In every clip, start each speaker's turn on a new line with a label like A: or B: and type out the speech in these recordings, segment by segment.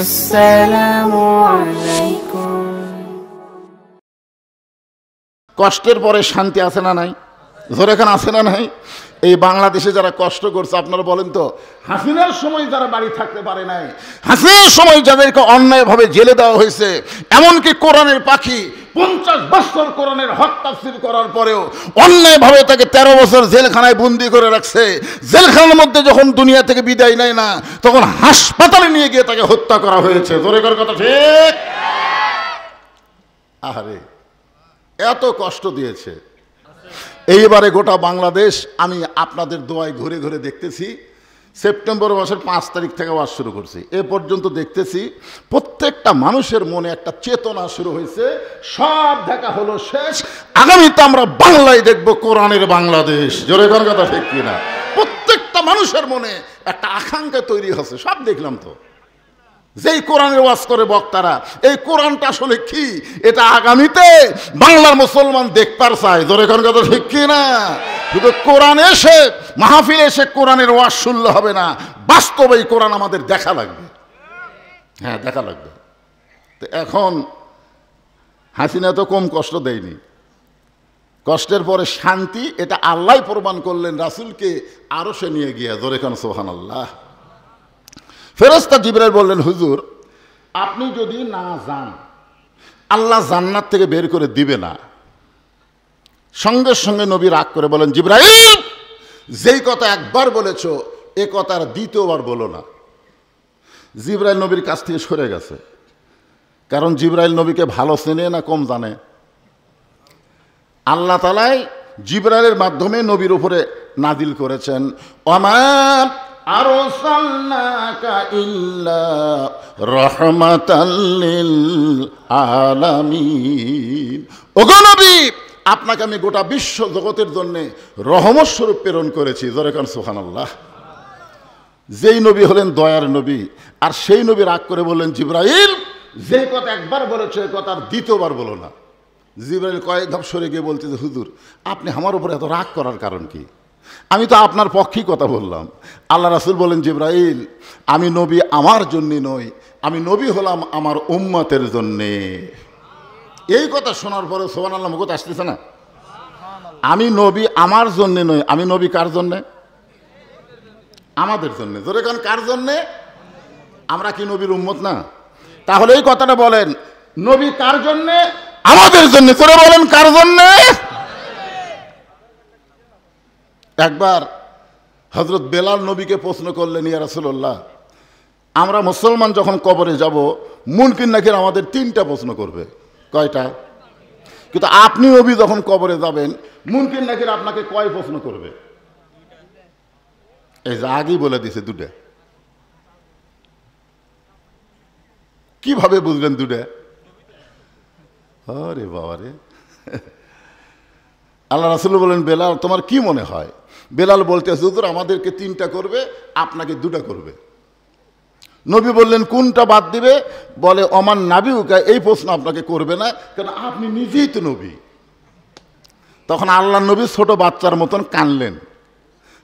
A: আসসালামু আলাইকুম।
B: কষ্টের পরে শান্তি আছে না নাই? জোরে খান আছে না নাই? এই বাংলাদেশে যারা কষ্ট করছে আপনারা বলেন তো, হাসিনার সময় যারা বাড়ি থাকতে পারে নাই, হাসিনার সময় যাদেরকে অন্যায়ভাবে জেলে দেওয়া হয়েছে, এমনকি কোরআনের পাখি 50 বছর কোরআনের হক তাফসীর করার পরেও অন্যায়ভাবে তাকে 13 বছর জেলখানায় বন্দি করে রাখছে। জেলখানার মধ্যে যখন দুনিয়া থেকে বিদায় নেয় না, তখন হাসপাতালে নিয়ে গিয়ে তাকে হত্যা করা হয়েছে। জোরে কর কথা ঠিক? আহারে, এত কষ্ট দিয়েছে। এইবারে গোটা বাংলাদেশ আমি আপনাদের দোয়ায় ঘুরে ঘুরে দেখতেছি। সেপ্টেম্বর মাসের 5 তারিখ থেকে ওয়াজ শুরু করছি, এ পর্যন্ত দেখতেছি প্রত্যেকটা মানুষের মনে একটা চেতনা শুরু হয়েছে। সব দেখা হলো শেষ, আগামীতে আমরা বাংলায় দেখব কোরআনের বাংলাদেশ। জোরে কোন কথা ঠিক কিনা? প্রত্যেকটা মানুষের মনে একটা আকাঙ্ক্ষা তৈরি হচ্ছে। সব দেখলাম তো, যেই কোরআনের ওয়াজ করে বক্তারা, এই কোরআনটা আসলে কি, এটা আগামীতে বাংলার মুসলমান দেখবার চায়। জোরে কোন কথা ঠিক কি না? শুধু কোরআন এসে মাহফিল এসে কোরআনের ওয়াজ শুনলে হবে না, বাস্তবে এই কোরআন আমাদের দেখা লাগবে। হ্যাঁ, দেখা লাগবে। তো এখন হাসিনা তো কম কষ্ট দেয়নি, কষ্টের পরে শান্তি, এটা আল্লাহ প্রমাণ করলেন রাসূলকে আরো সে নিয়ে গিয়ে। জোরে কোন সুবহানাল্লাহ। ফেরেশতা জিবরাইল বললেন, হুজুর আপনি যদি না যান, আল্লাহ জান্নাত থেকে বের করে দিবে না। সঙ্গে সঙ্গে নবী রাগ করে বলেন, জিবরাইল যেই কথা একবার বলেছো, এ কথার দ্বিতীয়বার বলো না। জিবরাইল নবীর কাছ থেকে সরে গেছে, কারণ জিবরাইল নবীকে ভালো চেনে না কম জানে? আল্লাহ তাআলাই জিবরাইলের মাধ্যমে নবীর উপরে নাজিল করেছেন, ওমা আরসালনাকা ইল্লা রাহমাতাল লিল আলামিন। ওগো নবী, আপনাকে আমি গোটা বিশ্ব জগতের জন্য রহমত স্বরূপ প্রেরণ করেছি। জোরে কান সুবহানাল্লাহ। যেই নবী হলেন দয়ার নবী, আর সেই নবী রাগ করে বললেন, জিবরাইল যে কথা একবার বলেছে, এ কথা আর দ্বিতীয়বার বলো না। জিবরাইল কয়েক ধাপ সরে গিয়ে বলছে যে, হুজুর আপনি আমার উপরে এত রাগ করার কারণ কি? আমি তো আপনার পক্ষেই কথা বললাম। আল্লাহ রাসূল বলেন, জিবরাইল আমি নবী আমার জন্যে নই, আমি নবী হলাম আমার উম্মতের জন্যে। এই কথা শোনার পরে সুবহানাল্লাহ মুখত আসতেছে না? আমি নবী আমার জন্যে নই, আমি নবী কার জন্যে? আমাদের জন্যে। জোরে কান, কার জন্যে? আমরা কি নবীর উম্মত না? তাহলে এই কথাটা বলেন, নবী কার জন্যে? আমাদের জন্য। জোরে বলেন, কার জন্যে? একবার হযরত বেলাল নবীকে প্রশ্ন করলেন, ইয়া রাসূলুল্লাহ আমরা মুসলমান যখন কবরে যাব, মুনকির নাকির আমাদের 3টা প্রশ্ন করবে। কয়টা? কিন্তু আপনি নবী যখন কবরে যাবেন, মুনকির নাকির আপনাকে কয় প্রশ্ন করবে? এই যে আগেই বলে দিছে 2টা। কিভাবে বুঝবেন 2টা? আরে বাবা রে। আল্লাহ রাসূল বলেন, বেলাল তোমার কি মনে হয়? বেলাল বলতে, হুজুর আমাদেরকে 3টা করবে, আপনাকে 2টা করবে। নবী বললেন, কোনটা বাদ দিবে? বলে, ওমান নাবিউকা, এই প্রশ্ন আপনাকে করবে না, কারণ আপনি নিজেই তো নবী। তখন আল্লাহ নবী ছোট বাচ্চার মতন কানলেন।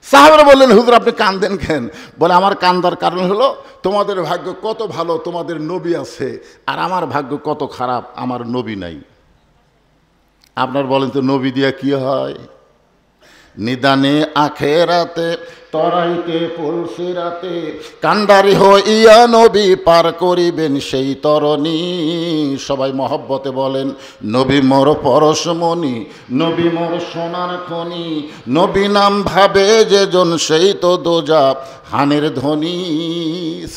B: সাহাবারা বললেন, হুজুর আপনি কান্দেন কেন? বলে, আমার কান্দার কারণ হলো তোমাদের ভাগ্য কত ভালো, তোমাদের নবী আছে, আর আমার ভাগ্য কত খারাপ, আমার নবী নাই। আপনার বলেন তো, নবী দিয়া কি হয়? নিদানে আখেরাতে তরাইতে পুলসিরাতে কান্ডারি হইয়া নবী পার করিবেন সেই তরণী। সবাই মহব্বতে বলেন, নবী মোর পরশমণি, নবী মোর সোনার খনি, নবী নাম ভাবে যে জন সেই তো দোজা হানের ধ্বনি।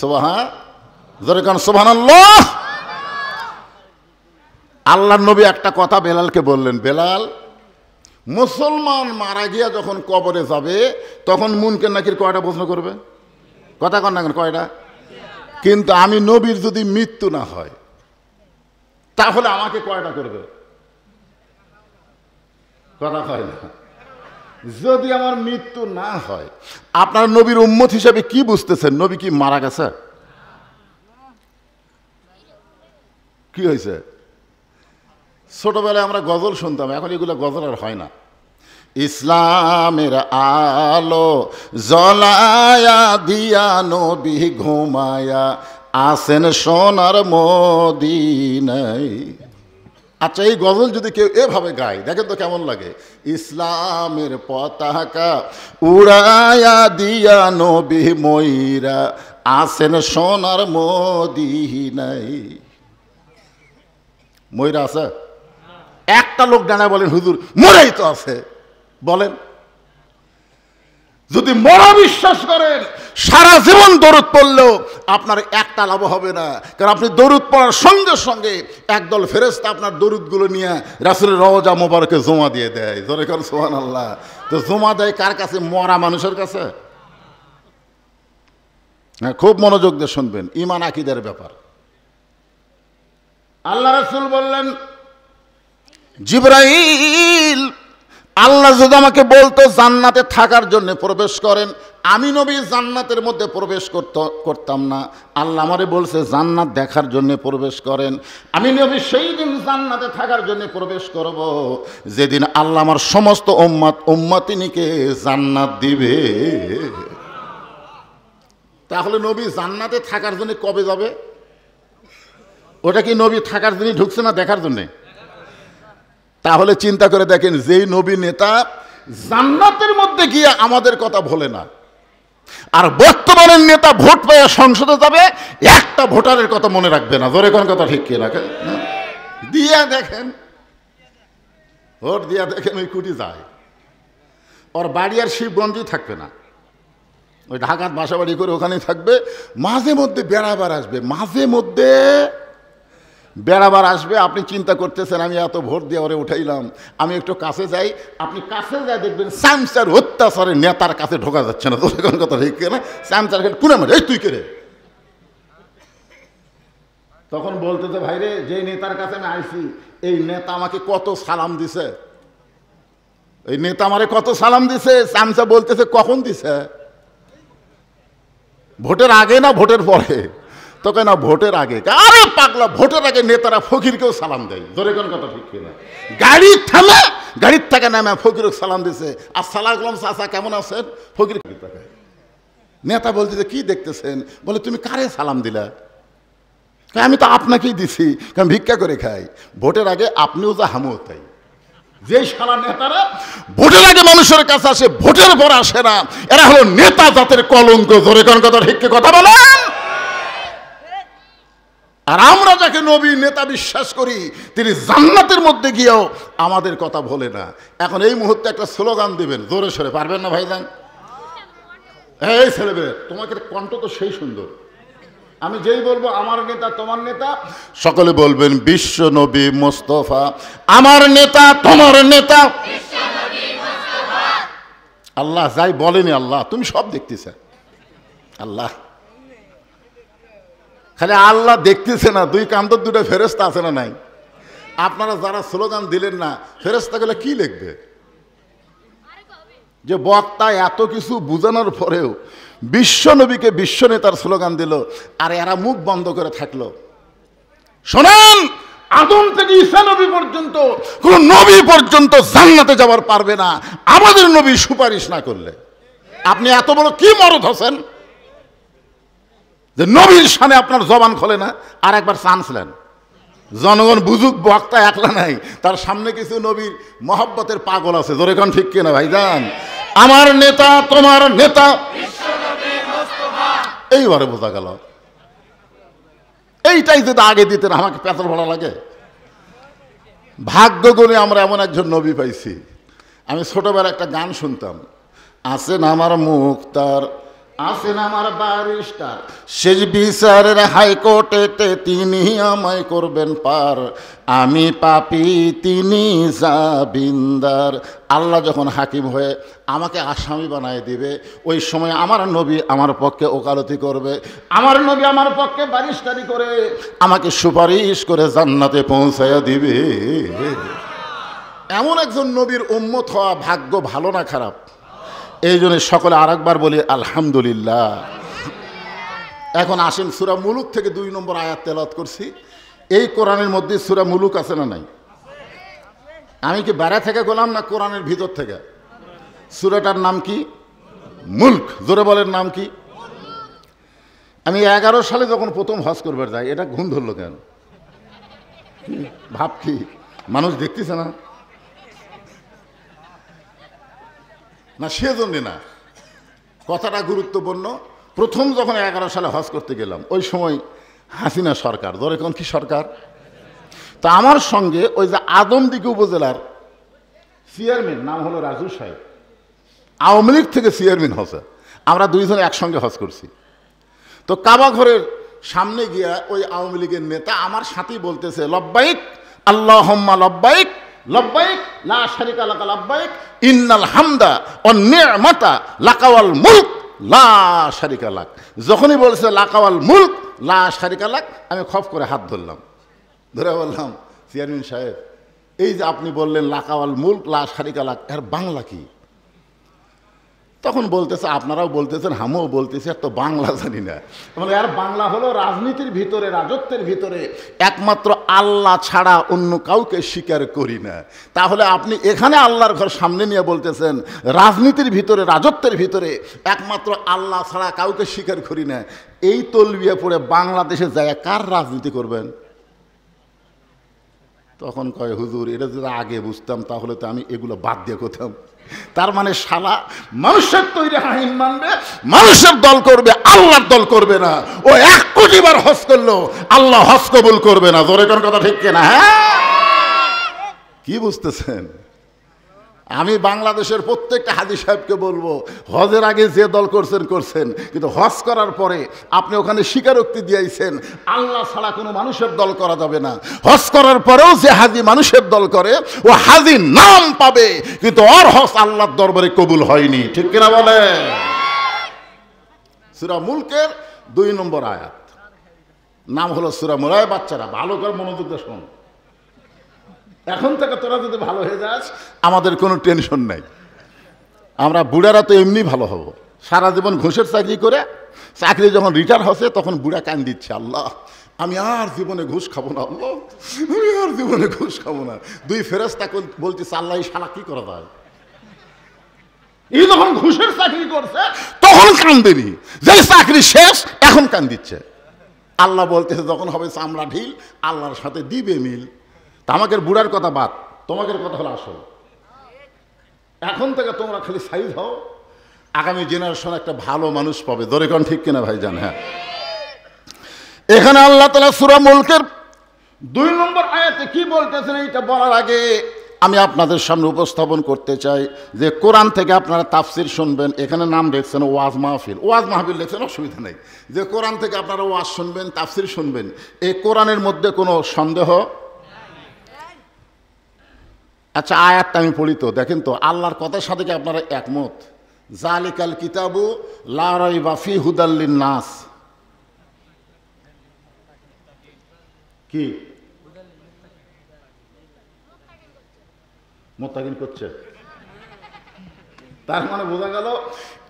B: সুবহান, জোরে কান সুবহানাল্লাহ। আল্লাহর নবী একটা কথা বেলালকে বললেন, বেলাল মুসলমান মারা গিয়া যখন কবরে যাবে, তখন মুনকার নাকির কয়টা প্রশ্ন করবে? কথা কন না কেন, কয়টা? কিন্তু আমি নবীর যদি মৃত্যু না হয়, তাহলে আমাকে কয়টা করবে? কথা কয় না। যদি আমার মৃত্যু না হয়, আপনার নবীর উম্মত হিসেবে কি বুঝতেছেন? নবী কি মারা গেছে? কি হয়েছে? ছোটবেলায় আমরা গজল শুনতাম, এখন এগুলো গজল আর হয় না। ইসলামের আলো জ্বলায়া দিয়া নবী ঘুমায়া আসেন সোনার মদিনায়। আচ্ছা, এই গজল যদি কেউ এভাবে গায়, দেখেন তো কেমন লাগে। ইসলামের পতাকা উড়ায়া দিয়া নবী ময়রা আসেন সোনার মদিনায়। ময়রা আছে? একটা লোক ডানা বলেন হুজুর মরেই তো আছে, বলেন। যদি মরা বিশ্বাস করেন, সারা জীবন দরুদ পড়লেও আপনার একটা লাভ হবে না। কারণ আপনি দরুদ পড়ার সঙ্গে সঙ্গে একদল ফেরেশতা আপনার দরুদগুলো নিয়ে রাসূলের রওজা মোবারকে জমা দিয়ে দেয়। জোরে কর সুবহানাল্লাহ। তো জমা দেয় কার কাছে? মরা মানুষের কাছে। হ্যাঁ, খুব মনোযোগ দিয়ে শুনবেন, ঈমান আকীদার ব্যাপার। আল্লাহ রাসূল বললেন, জিবরাইল, আল্লাহ যদি আমাকে বলতো জান্নাতে থাকার জন্য প্রবেশ করেন, আমি নবী জান্নাতের মধ্যে প্রবেশ করতাম না। আল্লাহ আমারে বলছে জান্নাত দেখার জন্য প্রবেশ করেন, আমি নবী সেই দিন জান্নাতে থাকার জন্য প্রবেশ করব যেদিন আল্লাহ আমার সমস্ত উম্মতিনীকে জান্নাত দিবে। তাহলে নবী জান্নাতে থাকার জন্য কবে যাবে? ওটা কি নবী থাকার জন্য ঢুকছে না দেখার জন্যে? তাহলে চিন্তা করে দেখেন, যেই নবী নেতা জান্নাতের মধ্যে গিয়ে আমাদের কথা ভোলে না, আর বর্তমানের নেতা ভোট পেয়ে সংসদে যাবে, একটা ভোটারের কথা মনে রাখবে না। জোরে কোন কথা ঠিক কি রাখেন? দিয়া দেখেন, ভোট দিয়া দেখেন, ওই কুটি যায়, ওর বাড়ি আর শিবগঞ্জই থাকবে না, ওই ঢাকার বাসা বাড়ি করে ওখানেই থাকবে। মাঝে মধ্যে বেড়াবার আসবে, মাঝে মধ্যে বেড়াবার আসবে। আপনি চিন্তা করতেছেন আমি এত ভোট দিয়ে ওরে উঠাইলাম, আমি একটু কাছে যাই, আপনি কাছে যাই দেখবেন স্যামসার অত্যাচারে নেতার কাছে ঢোকা যাচ্ছে না। তোর কোন কথা ঠিক না? স্যামসার কুনে মারে, এই তুই কে রে? তখন বলতেছে, ভাইরে, যে নেতার কাছে আমি আইছি, এই নেতা আমাকে কত সালাম দিছে, এই নেতা আমারে কত সালাম দিছে। স্যামসা বলতেছে, কখন দিছে? ভোটের আগে না ভোটের পরে? তোকে না ভোটের আগে। আরে পাগলা, ভোটের আগে নেতারা ফকিরকেও সালাম দেয়। জোরে কোন কথা ঠিক কিনা? গাড়ির থামে, গাড়ির থেকে নামে ফকিরকে সালাম দিছে, আসসালামু আলাইকুম চাচা কেমন আছেন? ফকির নেতা বলতেছে, কি দেখতেছেন? বলে, তুমি কারে সালাম দিলা? আমি তো আপনাকেই দিছি, কারণ ভিক্ষা করে খাই। ভোটের আগে আপনিও যা হামও তাই। যে সারা নেতারা ভোটের আগে মানুষের কাছে আসে, ভোটের পর আসে না, এরা হলো নেতা জাতের কলঙ্ক। জোরে কোন কথা ঠিক কথা বলেন? আর আমরা যাকে নবী নেতা বিশ্বাস করি, তিনি জান্নাতের মধ্যে গিয়েও আমাদের কথা বলে না। এখন এই মুহূর্তে একটা স্লোগান দিবেন, জোরে সরে, পারবেন না ভাইজান? এই ছেলেবে, তোমাকে কণ্ঠ তো সেই সুন্দর, আমি যেই বলবো আমার নেতা তোমার নেতা, সকলে বলবেন বিশ্ব নবী মোস্তফা আমার নেতা তোমার নেতা। আল্লাহ যাই বলেনি, আল্লাহ তুমি সব দেখতেছে। আল্লাহ খালি আল্লাহ দেখতেছে না, দুই কান্তর দুটো ফেরেশতা আছে না নাই? আপনারা যারা স্লোগান দিলেন না, ফেরেশতাগুলো কি লিখবে? যে বক্তা এত কিছু বুঝানোর পরেও বিশ্ব নবীকে বিশ্ব নেতার স্লোগান দিল, আর এরা মুখ বন্ধ করে থাকলো। শোনেন, আদম থেকে ঈসা নবী পর্যন্ত কোন নবী পর্যন্ত জান্নাতে যাওয়ার পারবে না আমাদের নবী সুপারিশ না করলে। আপনি এত বড় কি মরদ হচ্ছেন যে নবীর সামনে আপনার জবান খোলে না? আর একবার চান্স নেন, জনগণ বুঝুক বক্তা একলা নাই, তার সামনে কিছু নবীর মহব্বতের পাগল আছে। জোরে কোন ঠিক কিনা ভাইজান? আমার নেতা তোমার নেতা, এইবারে বোঝা গেল। এইটাই যদি আগে দিতেন আমাকে পেছল ভরা লাগে। ভাগ্য গুণে আমরা এমন একজন নবী পাইছি। আমি ছোটবেলা একটা গান শুনতাম, আছেন আমার মুক্তার, আছেন আমার ব্যারিস্টার, শেষ বিচারের হাইকোর্টেতে তিনি আমায় করবেন পার, আমি পাপী তিনি জাবিন্দার। আল্লাহ যখন হাকিম হয়ে আমাকে আসামি বানায় দিবে, ওই সময় আমার নবী আমার পক্ষে ওকালতি করবে, আমার নবী আমার পক্ষে ব্যারিস্টারি করে আমাকে সুপারিশ করে জান্নাতে পৌঁছাইয়া দিবে। এমন একজন নবীর উম্মত হওয়া ভাগ্য ভালো না খারাপ? এই জন্য সকলে আরেকবার বলি আলহামদুলিল্লাহ। এখন আসেন, সূরা মুলুক থেকে 2 নম্বর আয়াত তেলাওয়াত করছি। এই কোরআনের মধ্যে সূরা মুলুক আছে না নাই? আমি কি বাইরে থেকে গোলাম না কোরআনের ভিতর থেকে? সূরাটার নাম কি? মুলক। জোরে বলেন নাম কি? আমি 11 সালে যখন প্রথম হজ করবার যাই, এটা ঘুম ধরলো কেন? ভাব কি মানুষ দেখতেছে না? না সেজন্য না, কথাটা গুরুত্বপূর্ণ। প্রথম যখন 11 সালে হজ করতে গেলাম, ওই সময় হাসিনা সরকার, ধরে কোন কি সরকার, তা আমার সঙ্গে ওই যে আদমদীঘি উপজেলার চেয়ারম্যান, নাম হলো রাজু সাহেব, আওয়ামী লীগ থেকে চেয়ারম্যান হচ্ছে, আমরা দুইজনে একসঙ্গে হজ করছি। তো কাবা ঘরের সামনে গিয়া ওই আওয়ামী লীগের নেতা আমার সাথেই বলতেছে, লব্বাইক আল্লাহুম্মা লব্বাইক লব্বাইক লা শারিকা লাকা লব্বাইক ইন্নাল হামদা ওয়ান নি'মাতা লাকা ওয়াল মুলক লা শারিকা লাক। যখনই বলছে লাকা ওয়াল মুলক লা শারিকা লাক, আমি খপ করে হাত ধরলাম, ধরে বললাম, চেয়ারম্যান সাহেব, এই যে আপনি বললেন লাকা ওয়াল মুলক লা শারিকা লাক, এর বাংলা কি? তখন বলতেছে, আপনারাও বলতেছেন, আমিও বলতেছি, আর তো বাংলা জানি না। মানে আর বাংলা হলো রাজনীতির ভিতরে, রাজত্বের ভিতরে একমাত্র আল্লাহ ছাড়া অন্য কাউকে স্বীকার করি না। তাহলে আপনি এখানে আল্লাহর ঘর সামনে নিয়ে বলতেছেন রাজনীতির ভিতরে, রাজত্বের ভিতরে একমাত্র আল্লাহ ছাড়া কাউকে স্বীকার করি না। এই তলবিয়া পড়ে বাংলাদেশে যায় কার রাজনীতি করবেন? তখন কয়, হুজুর, এটা যদি আগে বুঝতাম তাহলে তো আমি এগুলো বাদ দিয়ে করতাম। তার মানে শালা মানুষের তৈরি আইন মানবে, মানুষের দল করবে, আল্লাহর দল করবে না। ও 1 কোটি বার হজ করলো, আল্লাহ হজ কবুল করবে না। জোরে কোন কথা ঠিক কিনা? হ্যাঁ, কি বুঝতেছেন? আমি বাংলাদেশের প্রত্যেকটা হাজী সাহেবকে বলবো, হজের আগে যে দল করছেন করছেন, কিন্তু হজ করার পরে আপনি ওখানে স্বীকারোক্তি দিয়েছেন আল্লাহ ছাড়া কোনো মানুষের দল করা যাবে না। হজ করার পরেও যে হাজী মানুষের দল করে, ও হাজী নাম পাবে, কিন্তু ওর হজ আল্লাহর দরবারে কবুল হয়নি। ঠিক কিনা বলে? সূরা মুলকের 2 নম্বর আয়াত, নাম হলো সূরা মুলক। বাচ্চারা ভালো করে মনোযোগ দিয়ে শোন, এখন থেকে তোরা যদি ভালো হয়ে যাস আমাদের কোনো টেনশন নাই। আমরা বুড়ারা তো এমনি ভালো হব। সারা জীবন ঘুষের চাকরি করে, চাকরি যখন রিটায়ার হচ্ছে তখন বুড়া কান দিচ্ছে, আল্লাহ আমি আর জীবনে ঘুষ খাবো না, আল্লাহ আমি আর জীবনে ঘুষ খাবো না। 2 ফেরেশতা বলতেছে, আল্লাহ এই শালা কি করা যায়? এই যখন ঘুষের চাকরি করছে তখন কান দেনি, যে চাকরি শেষ এখন কান দিচ্ছে। আল্লাহ বলতেছে, যখন হবে চামড়া ঢিল, আল্লাহর সাথে দিবে মিল। আমাকে বুড়ার কথা বাদ, তোমাদের কথা হলো আসল। এখন থেকে তোমরা খালি সাইজ হও, আগামী জেনারেশন একটা ভালো মানুষ পাবে। ধরে কোন ঠিক কিনা ভাইজান? হ্যাঁ, এখানে আল্লাহ তাআলা সূরা মুলকের 2 নম্বর আয়াতে কি বলতেছেন, এইটা বলার আগে আমি আপনাদের সামনে উপস্থাপন করতে চাই যে কোরআন থেকে আপনারা তাফসির শুনবেন। এখানে নাম দেখছেন ওয়াজ মাহফিল, ওয়াজ মাহফিল দেখছেন, অসুবিধা নেই। যে কোরআন থেকে আপনারা ওয়াজ শুনবেন, তাফসির শুনবেন, এই কোরআনের মধ্যে কোনো সন্দেহ? আচ্ছা, আয়াতটা আমি পড়ি তো, দেখেন তো আল্লাহর কথার সাথে কি আপনারা একমত? জালিকাল কিতাবু লা রাইবা ফি হুদাল লিন-নাস। কি মুত্তাকিন করছে? তার মানে বোঝা গেল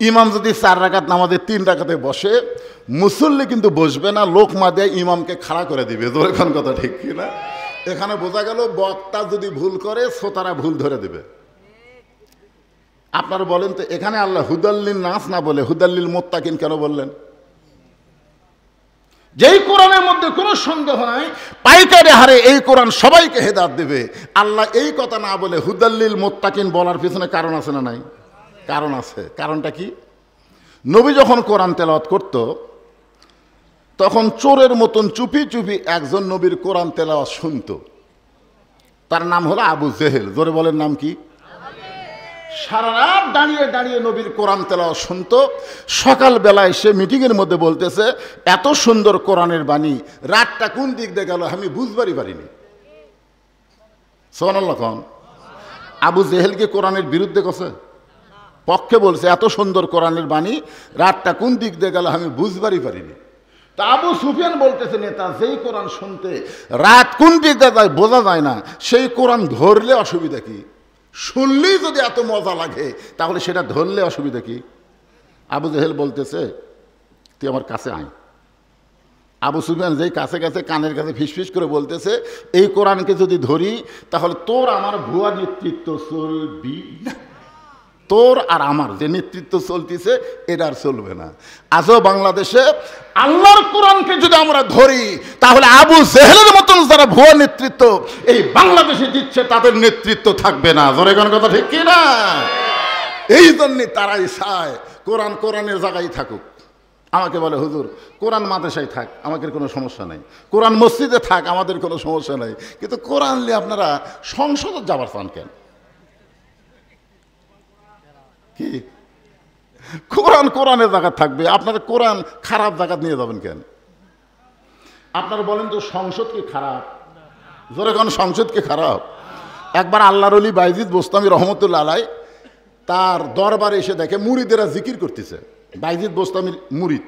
B: ইমাম যদি 4 রাকাত নামাজে 3 রাকাতে বসে, মুসল্লি কিন্তু বসবে না, লোকমা দিয়ে ইমামকে খাড়া করে দিবে। তোর এখন কথা ঠিক কিনা? এখানে বোঝা গেল বক্তা যদি ভুল করে শ্রোতারা ভুল ধরে দেবে। আপনারা বলেন তো, এখানে আল্লাহ হুদাল্লিন নাস না বলে হুদাল্লিল মুত্তাকিন কেন বললেন? যেই কোরআনের মধ্যে কোনো সন্দেহ নাই পাইকারি হারে এই কোরআন সবাইকে হেদায়েত দেবে, আল্লাহ এই কথা না বলে হুদাল্লিল মুত্তাকিন বলার পিছনে কারণ আছে না নাই? কারণ আছে। কারণটা কি? নবী যখন কোরআন তেলাওয়াত করত, তখন চোরের মতন চুপি চুপি একজন নবীর কোরআন তেলাওয়াত শুনত। তার নাম হলো আবু জেহেল। জোরে বলেন নাম কি? সারা রাত দাঁড়িয়ে দাঁড়িয়ে নবীর কোরআন তেলাওয়াত শুনত। সকালবেলা এসে মিটিংয়ের মধ্যে বলতেছে, এত সুন্দর কোরআনের বাণী, রাতটা কোন দিক দিয়ে গেল আমি বুঝবারই পারিনি। সুবহানাল্লাহ। কোন আবু জেহেল কি কোরআনের বিরুদ্ধে গেছে? পক্ষে বলছে, এত সুন্দর কোরআনের বাণী, রাতটা কোন দিক দিয়ে গেল আমি বুঝবারই পারিনি। তা আবু সুফিয়ান বলতেছে, নেতা যেই কোরআন শুনতে রাত কোন দিক দিয়ে যায় বোঝা যায় না, সেই কোরআন ধরলে অসুবিধা কি? শুনলেই যদি এত মজা লাগে তাহলে সেটা ধরলে অসুবিধা কি? আবু জেহেল বলতেছে, তুই আমার কাছে আয়। আবু সুফিয়ান যেই কাছে কাছে কানের কাছে ফিসফিস করে বলতেছে, এই কোরআনকে যদি ধরি তাহলে তোর আমার ভুয়া নেতৃত্ব চলবি না। তোর আর আমার যে নেতৃত্ব চলতেছে এটা আর চলবে না। আজও বাংলাদেশে আল্লাহর কোরআনকে যদি আমরা ধরি তাহলে আবু জেহেলের মতন যারা ভুয়া নেতৃত্ব এই বাংলাদেশে দিচ্ছে তাদের নেতৃত্ব থাকবে না। জোরে কোন কথা ঠিক কি না? এই জন্যে তারাই চায় কোরআন কোরআনের জায়গায় থাকুক। আমাকে বলে হুজুর কোরআন মাদ্রাসায় থাক, আমাদের কোনো সমস্যা নাই, কোরআন মসজিদে থাক, আমাদের কোনো সমস্যা নাই, কিন্তু কোরআন নিয়ে আপনারা সংসদে যাবার চান কেন? কি কোরআন কোরআনের জায়গা থাকবে, আপনারা কোরআন খারাপ জায়গা নিয়ে যাবেন কেন? আপনারা বলেন তো সংসদ কি খারাপ? জোরে কোন সংসদ কি খারাপ? একবার আল্লাহর ওলি বাইজিদ বোস্তামি রহমতুল্লাহ আলাই তার দরবারে এসে দেখে মুরিদেরা জিকির করতেছে। বাইজিদ বোস্তামির মুরিদ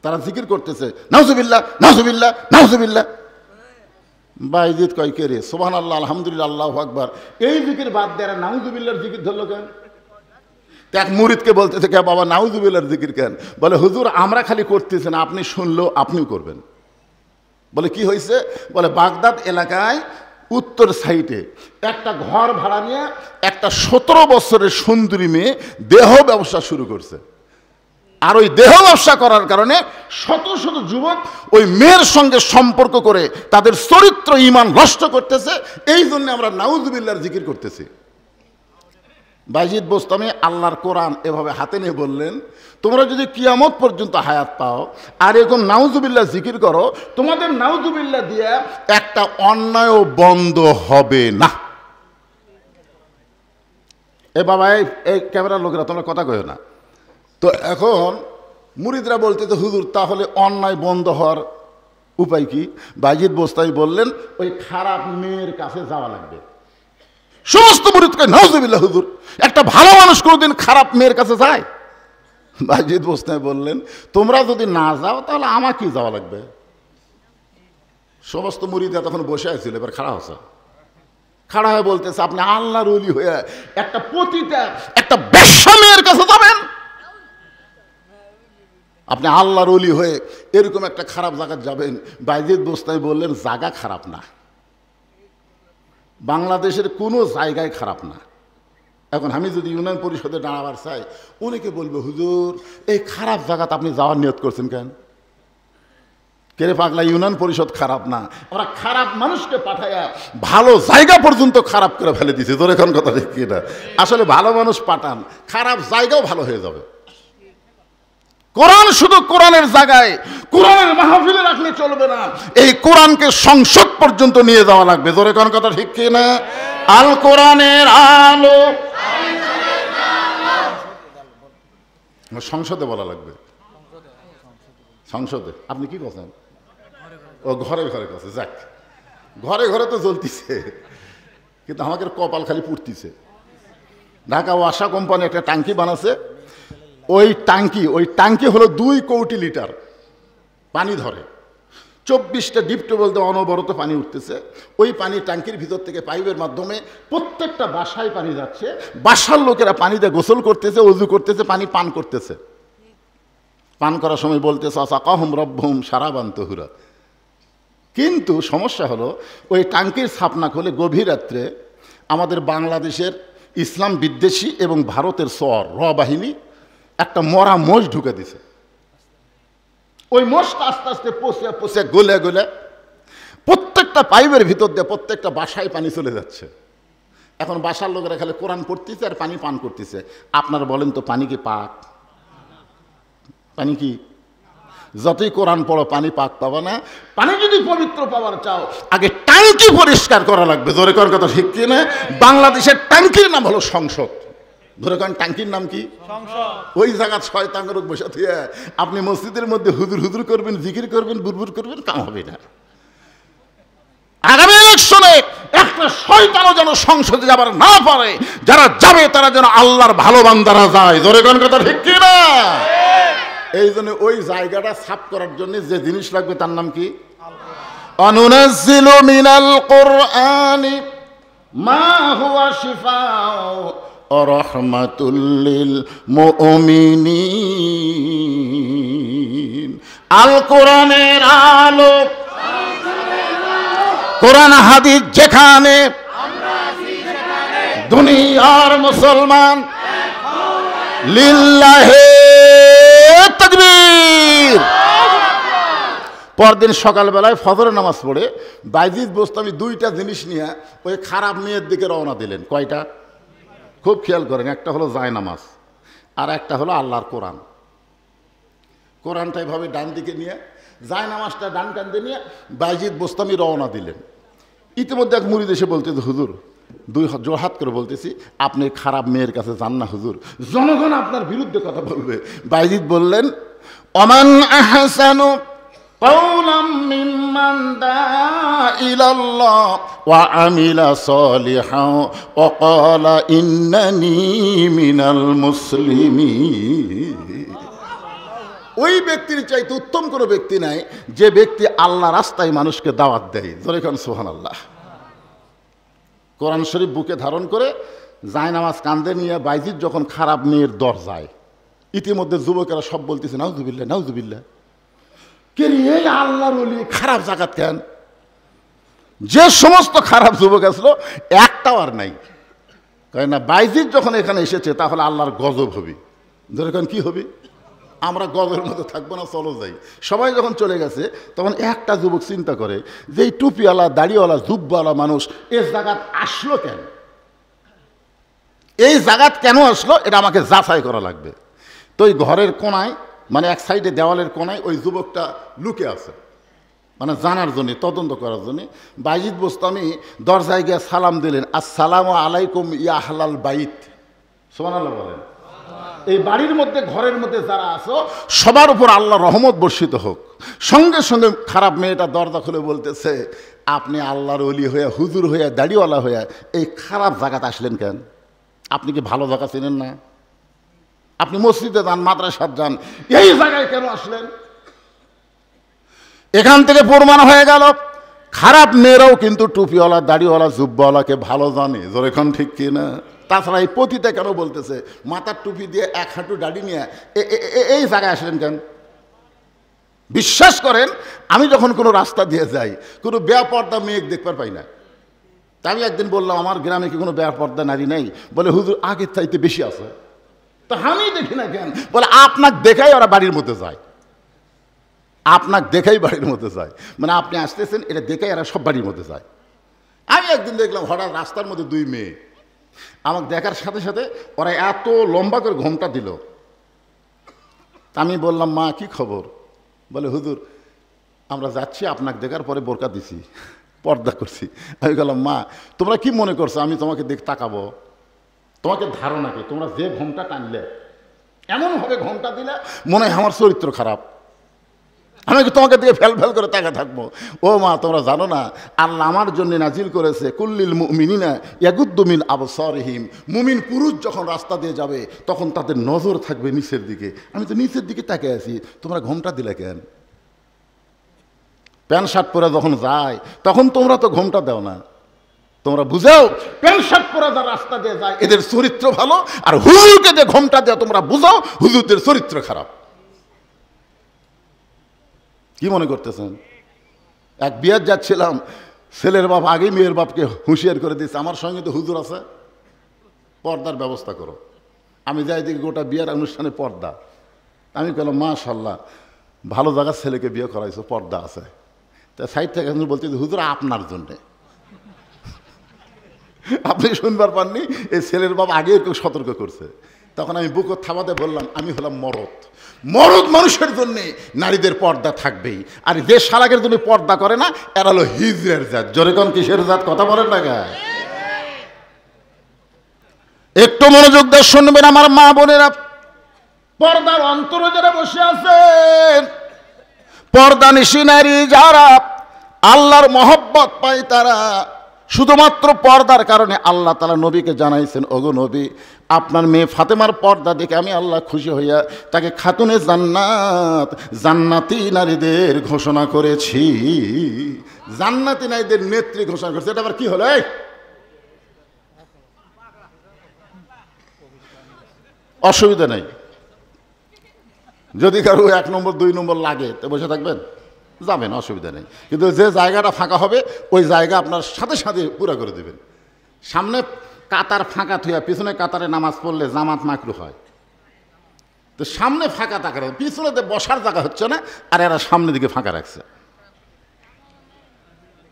B: তারা জিকির করতেছে, নাউজুবিল্লাহ নাউজুবিল্লাহ নাউজুবিল্লাহ। বাইজিদ কয় কে রে, সুবহানাল্লাহ আলহামদুলিল্লাহ আল্লাহু আকবার, এই জিকির বাদ দেয় নাউজুবিল্লাহর জিকির ধরলো কেন? এক মুরিদকে বলতেছে কে বাবা নাউজুবিল্লাহর জিকির কেন? বলে হুজুর আমরা খালি করতেছি না, আপনি শুনলো আপনিও করবেন। বলে কি হয়েছে? বলে বাগদাদ এলাকায় উত্তর সাইডে একটা ঘর ভাড়া নিয়ে একটা 17 বছরের সুন্দরী মেয়ে দেহ ব্যবসা শুরু করছে। আর ওই দেহ ব্যবসা করার কারণে শত শত যুবক ওই মেয়ের সঙ্গে সম্পর্ক করে তাদের চরিত্র ঈমান নষ্ট করতেছে। এই জন্য আমরা নাউজুবিল্লাহর জিকির করতেছি। বাইজিদ বোস্তামি আল্লাহর কোরআন এভাবে হাতে নিয়ে বললেন, তোমরা যদি কিয়ামত পর্যন্ত হায়াত পাও আর এরকম নাউজুবিল্লাহ জিকির করো, তোমাদের নাউজুবিল্লাহ দিয়ে একটা অন্যায় বন্ধ হবে না। এ বাবা এই ক্যামেরার লোকেরা তোমরা কথা কয়ো না তো। এখন মুরিদরা বলতে তো হুজুর তাহলে অন্যায় বন্ধ হওয়ার উপায় কি? বাইজিদ বোস্তামি বললেন ওই খারাপ মেয়ের কাছে যাওয়া লাগবে। সমস্ত মুরিদকে নাউজুবিল্লাহ হুজুর, একটা ভালো মানুষ কোনোদিন খারাপ মেয়ের কাছে যায়? বাইজিদ বোস্তামি বললেন তোমরা যদি না যাও তাহলে আমাকে যাওয়া লাগবে। সমস্ত মুরিদরা তখন বসে আছিল, এবার খাড়া হচ্ছে, খাড়া হয়ে বলতেছে আপনি আল্লাহর ওলি হয়ে একটা পতিতা একটা বেশ্যা মেয়ের কাছে যাবেন? আপনি আল্লাহর ওলি হয়ে এরকম একটা খারাপ জায়গায় যাবেন? বাইজিদ বোস্তামি বললেন জায়গা খারাপ না, বাংলাদেশের কোনো জায়গায় খারাপ না। এখন আমি যদি ইউনিয়ন পরিষদে দাঁড়াবার চাই, অনেকে বলবে হুজুর এই খারাপ জায়গাতে আপনি যাওয়ার নিয়ত করছেন কেন? কেরে পাগলা, ইউনিয়ন পরিষদ খারাপ না, ওরা খারাপ মানুষকে পাঠায়া ভালো জায়গা পর্যন্ত খারাপ করে ফেলে দিছে। তোর এখন কথা ঠিক কিনা? আসলে ভালো মানুষ পাঠান, খারাপ জায়গাও ভালো হয়ে যাবে। কোরআন শুধু কোরআনের জায়গায় কোরআনের মাহফিলে রাখলে চলবে না, এই কোরআনকে সংসদ পর্যন্ত নিয়ে যাওয়া লাগবে। জোরে কোন কথা ঠিক কি না? আল কোরআনের আলো সংসদে বলা লাগবে। সংসদে আপনি কি করছেন? ও ঘরে ঘরে করছে, যাক ঘরে ঘরে তো জ্বলতিছে, কিন্তু আমাকে কপাল খালি পুড়তিছে। ঢাকা ওয়াসা কোম্পানি একটা ট্যাঙ্কি বানাচ্ছে, ওই ট্যাঙ্কি হলো 2 কোটি লিটার পানি ধরে, 24টা ডিপ টিউবওয়েল দিয়ে অনবরত পানি উঠতেছে। ওই পানি ট্যাঙ্কির ভিতর থেকে পাইপের মাধ্যমে প্রত্যেকটা বাসায় পানি যাচ্ছে, বাসার লোকেরা পানিতে গোসল করতেছে, ওযু করতেছে, পানি পান করতেছে। পান করার সময় বলতেছে আসাকাহুম রব্বুহুম শারাবান তাহুরা। কিন্তু সমস্যা হলো ওই ট্যাঙ্কির ছাপনা খুলে গভীর রাত্রে আমাদের বাংলাদেশের ইসলাম বিদ্বেষী এবং ভারতের সর র বাহিনী একটা মরা মোষ ঢুকে দিছে। ওই মোষটা আস্তে আস্তে পচে পচে গলে গলে প্রত্যেকটা পাইপের ভিতর দিয়ে প্রত্যেকটা বাসায় পানি চলে যাচ্ছে। এখন বাসার লোকেরা খালি কোরআন পড়তেছে আর পানি পান করতেছে। আপনারা বলেন তো পানি কি পাক? পানি কি? যতই কোরআন পড়ো পানি পাক পাবা না। পানি যদি পবিত্র পাওয়ার চাও আগে ট্যাঙ্কি পরিষ্কার করা লাগবে। জোরে করার কথা ঠিক কি না? বাংলাদেশের ট্যাঙ্কির নাম হলো সংসদ। ধরে করেন ট্যাঙ্কির নাম কি? ওই জায়গা শয়তানের বসে দিয়ে আপনি মসজিদের মধ্যে হুজুর হুজুর করবেন, জিকির করবেন, বুরবুর করবেন, কাম হবে না। আগামী ইলেকশনে একটা শয়তানও যেন সংসদে যাবার না পারে, যারা যাবে তারা যেন আল্লাহর ভালো বান্দারা যায়। জোরে কোন কথা ঠিক কি না? এই জন্য ওই জায়গাটা সাফ করার জন্য যে জিনিস লাগবে তার নাম কি? অনুনাজ্জিলু মিনাল কুরআনি মা হুয়া শিফাউ ওয়া রাহমাতুল লিল মুমিনিন। আল কোরআনের আলো, কোরআন হাদিস যেখানে দুনিয়ার মুসলমান লিল্লাহে তাকবীর। পরদিন সকালবেলায় ফজরের নামাজ পড়ে বাইজিদ বোস্তামি দুইটা জিনিস নিয়ে ওই খারাপ মেয়ের দিকে রওনা দিলেন। কয়টা? খুব খেয়াল করেন, একটা হলো জায় নামাজ আর একটা হলো আল্লাহর কোরআন। কোরআনটা এভাবে ডান দিকে নিয়ে জায় নামাজটা ডান কান্দে নিয়ে বাইজিদ বোস্তামি রওনা দিলেন। ইতিমধ্যে এক মুরিদ এসে বলতে, হুজুর, দুই জোড়হাত করে বলতেছি, আপনি খারাপ মেয়ের কাছে যান না হুজুর, জনগণ আপনার বিরুদ্ধে কথা বলবে। বাইজিদ বললেন, ওমান আহসানু কাওলাম মিম্মান দাআ ইলাল্লাহ ওয়া আমিলা সালিহান ওয়া ক্বালা ইন্নানি মিনাল মুসলিমিন। ওই ব্যক্তির চাইতে উত্তম কোনো ব্যক্তি নাই যে ব্যক্তি আল্লাহ রাস্তায় মানুষকে দাওয়াত দেয়। জোরে কোন সুবহানাল্লাহ। কোরআন শরীফ বুকে ধারণ করে জায় নামাজ কান্দে নিয়ে বাইজিদ যখন খারাপ মেয়ের দর যায়, ইতিমধ্যে যুবকেরা সব বলতেছে নাউজুবিল্লাহ নাউজুবিল্লাহ। কে রে, এই আল্লাহর ওলি খারাপ জাকাত কেন? যে সমস্ত খারাপ যুবক আসলো একটাও আর নাই। কয় না, বাইজিদ যখন এখানে এসেছে তাহলে আল্লাহর গজব হবে। যেরকম কি হবে? আমরা গজবের মতো থাকবো না, চলো যাই। সবাই যখন চলে গেছে তখন একটা যুবক চিন্তা করে যে এই টুপিওয়ালা দাড়িওয়ালা জুব্বাওয়ালা মানুষ এই জাগাত আসলো কেন? এই জাগাত কেন আসলো এটা আমাকে যাচাই করা লাগবে। তো ওই ঘরের কোনায়, মানে এক সাইডে দেওয়ালের কোনায় ওই যুবকটা লুকে আছে, মানে জানার জন্যে, তদন্ত করার জন্যে। বাইজিদ বোস্তামি দরজায় গিয়ে সালাম দিলেন, আসসালামু আলাইকুম ইয়া আহলাল বাইত। সুবহানাল্লাহ বলেন। এই বাড়ির মধ্যে, ঘরের মধ্যে যারা আছো সবার উপর আল্লাহ রহমত বর্ষিত হোক। সঙ্গে সঙ্গে খারাপ মেয়েটা দরজা খুলে বলতেছে, আপনি আল্লাহর ওলি হয়ে, হুজুর হয়ে, দাড়িওয়ালা হয়ে এই খারাপ জায়গাতে আসলেন কেন? আপনি কি ভালো জায়গা চেনেন না? আপনি মসজিদে যান, মাদ্রাসায় যান, এই জায়গায় কেন আসলেন? এখান থেকে প্রমাণ হয়ে গেল খারাপ মেয়েরাও কিন্তু টুপিওয়ালা দাড়িওয়ালা জুব্বাওয়ালাকে ভালো জানে। যেরকম ঠিক কি না? তাছাড়া এই পতিতে কেন বলতেছে মাথার টুপি দিয়ে এক হাঁটু দাড়ি নিয়ে এই জায়গায় আসলেন কেন? বিশ্বাস করেন, আমি যখন কোনো রাস্তা দিয়ে যাই কোনো বেপর্দা মেয়ে দেখতে পাই না। তা আমি একদিন বললাম, আমার গ্রামে কি কোনো বেপর্দা নারী নেই? বলে হুজুর আগের চাইতে বেশি আছে। তো আমি দেখি না কেন? বলে আপনাকে দেখাই ওরা বাড়ির মধ্যে যায়, আপনাকে দেখাই বাড়ির মধ্যে যায়, মানে আপনি আসতেছেন এটা দেখাই এরা সব বাড়ির মধ্যে যায়। আমি একদিন দেখলাম হঠাৎ রাস্তার মধ্যে দুই মেয়ে আমাকে দেখার সাথে সাথে ওরা এত লম্বা করে ঘোমটা দিল। আমি বললাম, মা কি খবর? বলে হুজুর আমরা যাচ্ছি, আপনাকে দেখার পরে বোরকা দিছি, পর্দা করছি। আমি বললাম, মা তোমরা কি মনে করছো আমি তোমাকে তাকাবো? তোমাকে ধারণা কি তোমরা যে ঘোমটা টানলে, এমনভাবে ঘোমটা দিলে মনে হয় আমার চরিত্র খারাপ, আমি তোমাকে দিকে ফেল ফেল করে তাকা থাকবো। ও মা তোমরা জানো না আল্লাহ আমার জন্য নাজিল করেছে কুল্লিল মুমিনিনা ইয়াগুদ্দু মিন আবসারিহিম। মুমিন পুরুষ যখন রাস্তা দিয়ে যাবে তখন তাদের নজর থাকবে নিচের দিকে। আমি তো নিচের দিকে তাকিয়ে আছি, তোমরা ঘোমটা দিলে কেন? প্যান্ট শার্ট পরে যখন যায় তখন তোমরা তো ঘোমটা দাও না। তোমরা বুঝাও প্যান্ট শার্ট পরে যারা রাস্তা দিয়ে যায় এদের চরিত্র ভালো, আর হুজুরকে যে ঘোমটা দেওয়া তোমরা বুঝাও হুজুরদের চরিত্র খারাপ। কি মনে করতেছেন? এক বিয়ার যাচ্ছিলাম, ছেলের বাপ আগেই মেয়ের বাপকে হুঁশিয়ার করে দিয়েছে, আমার সঙ্গে তো হুজুর আছে, পর্দার ব্যবস্থা করো। আমি যাই দিকে গোটা বিয়ার অনুষ্ঠানে পর্দা। আমি বললাম মাশাআল্লাহ ভালো জায়গার ছেলেকে বিয়ে করাইছো, পর্দা আছে। তা সাইড থেকে বলতে হুজুর আপনার জন্যে। আপনি শুনবার পাননি, এই ছেলের বাপ আগে কেউ সতর্ক করছে। তখন আমি বুক থামাতে বললাম, আমি হলাম মরদ, মরদ মানুষের জন্যে নারীদের পর্দা থাকবেই। আর যে শালাকের জন্য পর্দা করে না এরা হলো হিজড়ের জাত। জোরে কোন কিসের জাত? কথা বলেন না গায়ে। একটু মনোযোগ দিয়ে শুনবেন আমার মা বোনেরা, পর্দার অন্তরে যারা বসে আছেন, পর্দা নিশি নারী যারা আল্লাহর মহব্বত পায় তারা শুধুমাত্র পর্দার কারণে আল্লাহ তাআলা নবীকে জানাইছেন, ওগো নবী আপনার মেয়ে ফাতেমার পর্দা দেখে আমি আল্লাহ খুশি হইয়া তাকে খাতুনে জান্নাত, জান্নাতি নারীদের ঘোষণা করেছি। জান্নাতি নারীদের নেত্রী ঘোষণা করেছে। এটা আবার কি হলো? অসুবিধা নেই, যদি কারো 1 নম্বর 2 নম্বর লাগে তো বসে থাকবেন, যাবেন, অসুবিধা নেই। কিন্তু যে জায়গাটা ফাঁকা হবে ওই জায়গা আপনার সাথে সাথে পুরা করে দেবেন। সামনে কাতার ফাঁকা থুয়া পিছনে কাতারে নামাজ পড়লে জামাত মাকরু হয়। তো সামনে ফাঁকা টাকা রাখছে, পিছনেতে বসার জায়গা হচ্ছে না, আর এরা সামনের দিকে ফাঁকা রাখছে।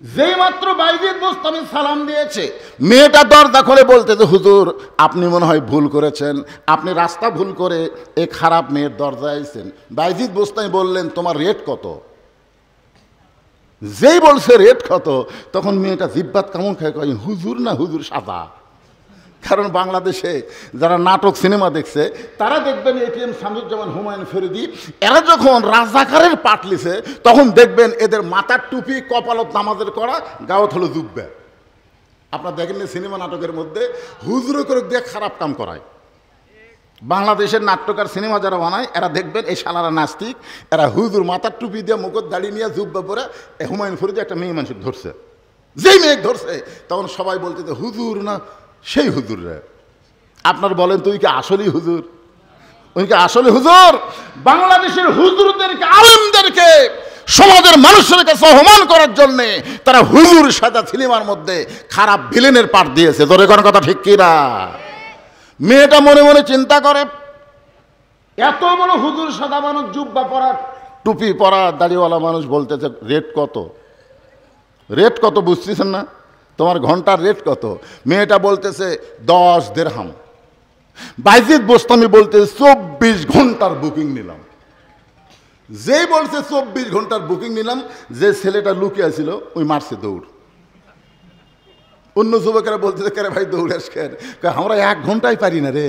B: যেই মাত্র বাইজিদ বোস্তামি সালাম দিয়েছে, মেয়েটা দরজা খুলে বলতেছে, হুজুর আপনি মনে হয় ভুল করেছেন, আপনি রাস্তা ভুল করে এই খারাপ মেয়ের দরজায় আইছেন। বাইজিদ বোস্তামি বললেন, তোমার রেট কত? যেই বলছে রেট কত, তখন মেয়েটা জিব্বাত কেমন খায়, কয় হুজুর না হুজুর সাদা। কারণ বাংলাদেশে যারা নাটক সিনেমা দেখছে তারা দেখবেন এটিএম শামসুজ্জামান, হুমায়ুন ফরিদি, এরা যখন রাজাকারের পাট লিছে তখন দেখবেন এদের মাথার টুপি, কপালত নামাজের করা, গাওত হলো জুব্বা। আপনারা দেখেন সিনেমা নাটকের মধ্যে হুজুরে করে দিয়ে খারাপ কাম করায়। বাংলাদেশের নাট্যকার সিনেমা যারা বানায় এরা দেখবেন এই শালারা নাস্তিক, এরা হুজুর মাথার টুপি দিয়ে মুখত দাড়ি নিয়ে জুব্বা পরে হুমায়ুন ফরিদি একটা মেয়ে মানুষ ধরছে, যেই মেয়ে ধরছে তখন সবাই বলতে হুজুর না সেই হুজুর রে। আপনার বলেন তুই কি আসলেই হুজুর? ওই কি আসলে হুজুর? বাংলাদেশের হুজুরদেরকে, আলেমদেরকে সমাজের মানুষের কাছে অপমান করার জন্য তারা হুজুর সাদা সিনেমার মধ্যে খারাপ ভিলেনের পাঠ দিয়েছে। তোর কোনো কথা ঠিক কি না? মেয়েটা মনে মনে চিন্তা করে, এত বড় হুজুর সাদা মানুষ, জুব্বা পরা, টুপি পরা, দাড়িওয়ালা মানুষ বলতেছে রেট কত? রেট কত বুঝতেছেন না? তোমার ঘন্টার রেট কত? মেয়েটা বলতেছে 10 দিরহাম। বাইজিদ বোস্তামি বলতেছে 24 ঘন্টার বুকিং নিলাম। যেই বলছে 24 ঘন্টার বুকিং নিলাম, যে ছেলেটা লুকিয়ে ছিল ওই মারছে দৌড়। অন্য যুবকেরা বলতেছে, কে ভাই দৌড়াস কেন? আমরা 1 ঘন্টায় পারি না রে।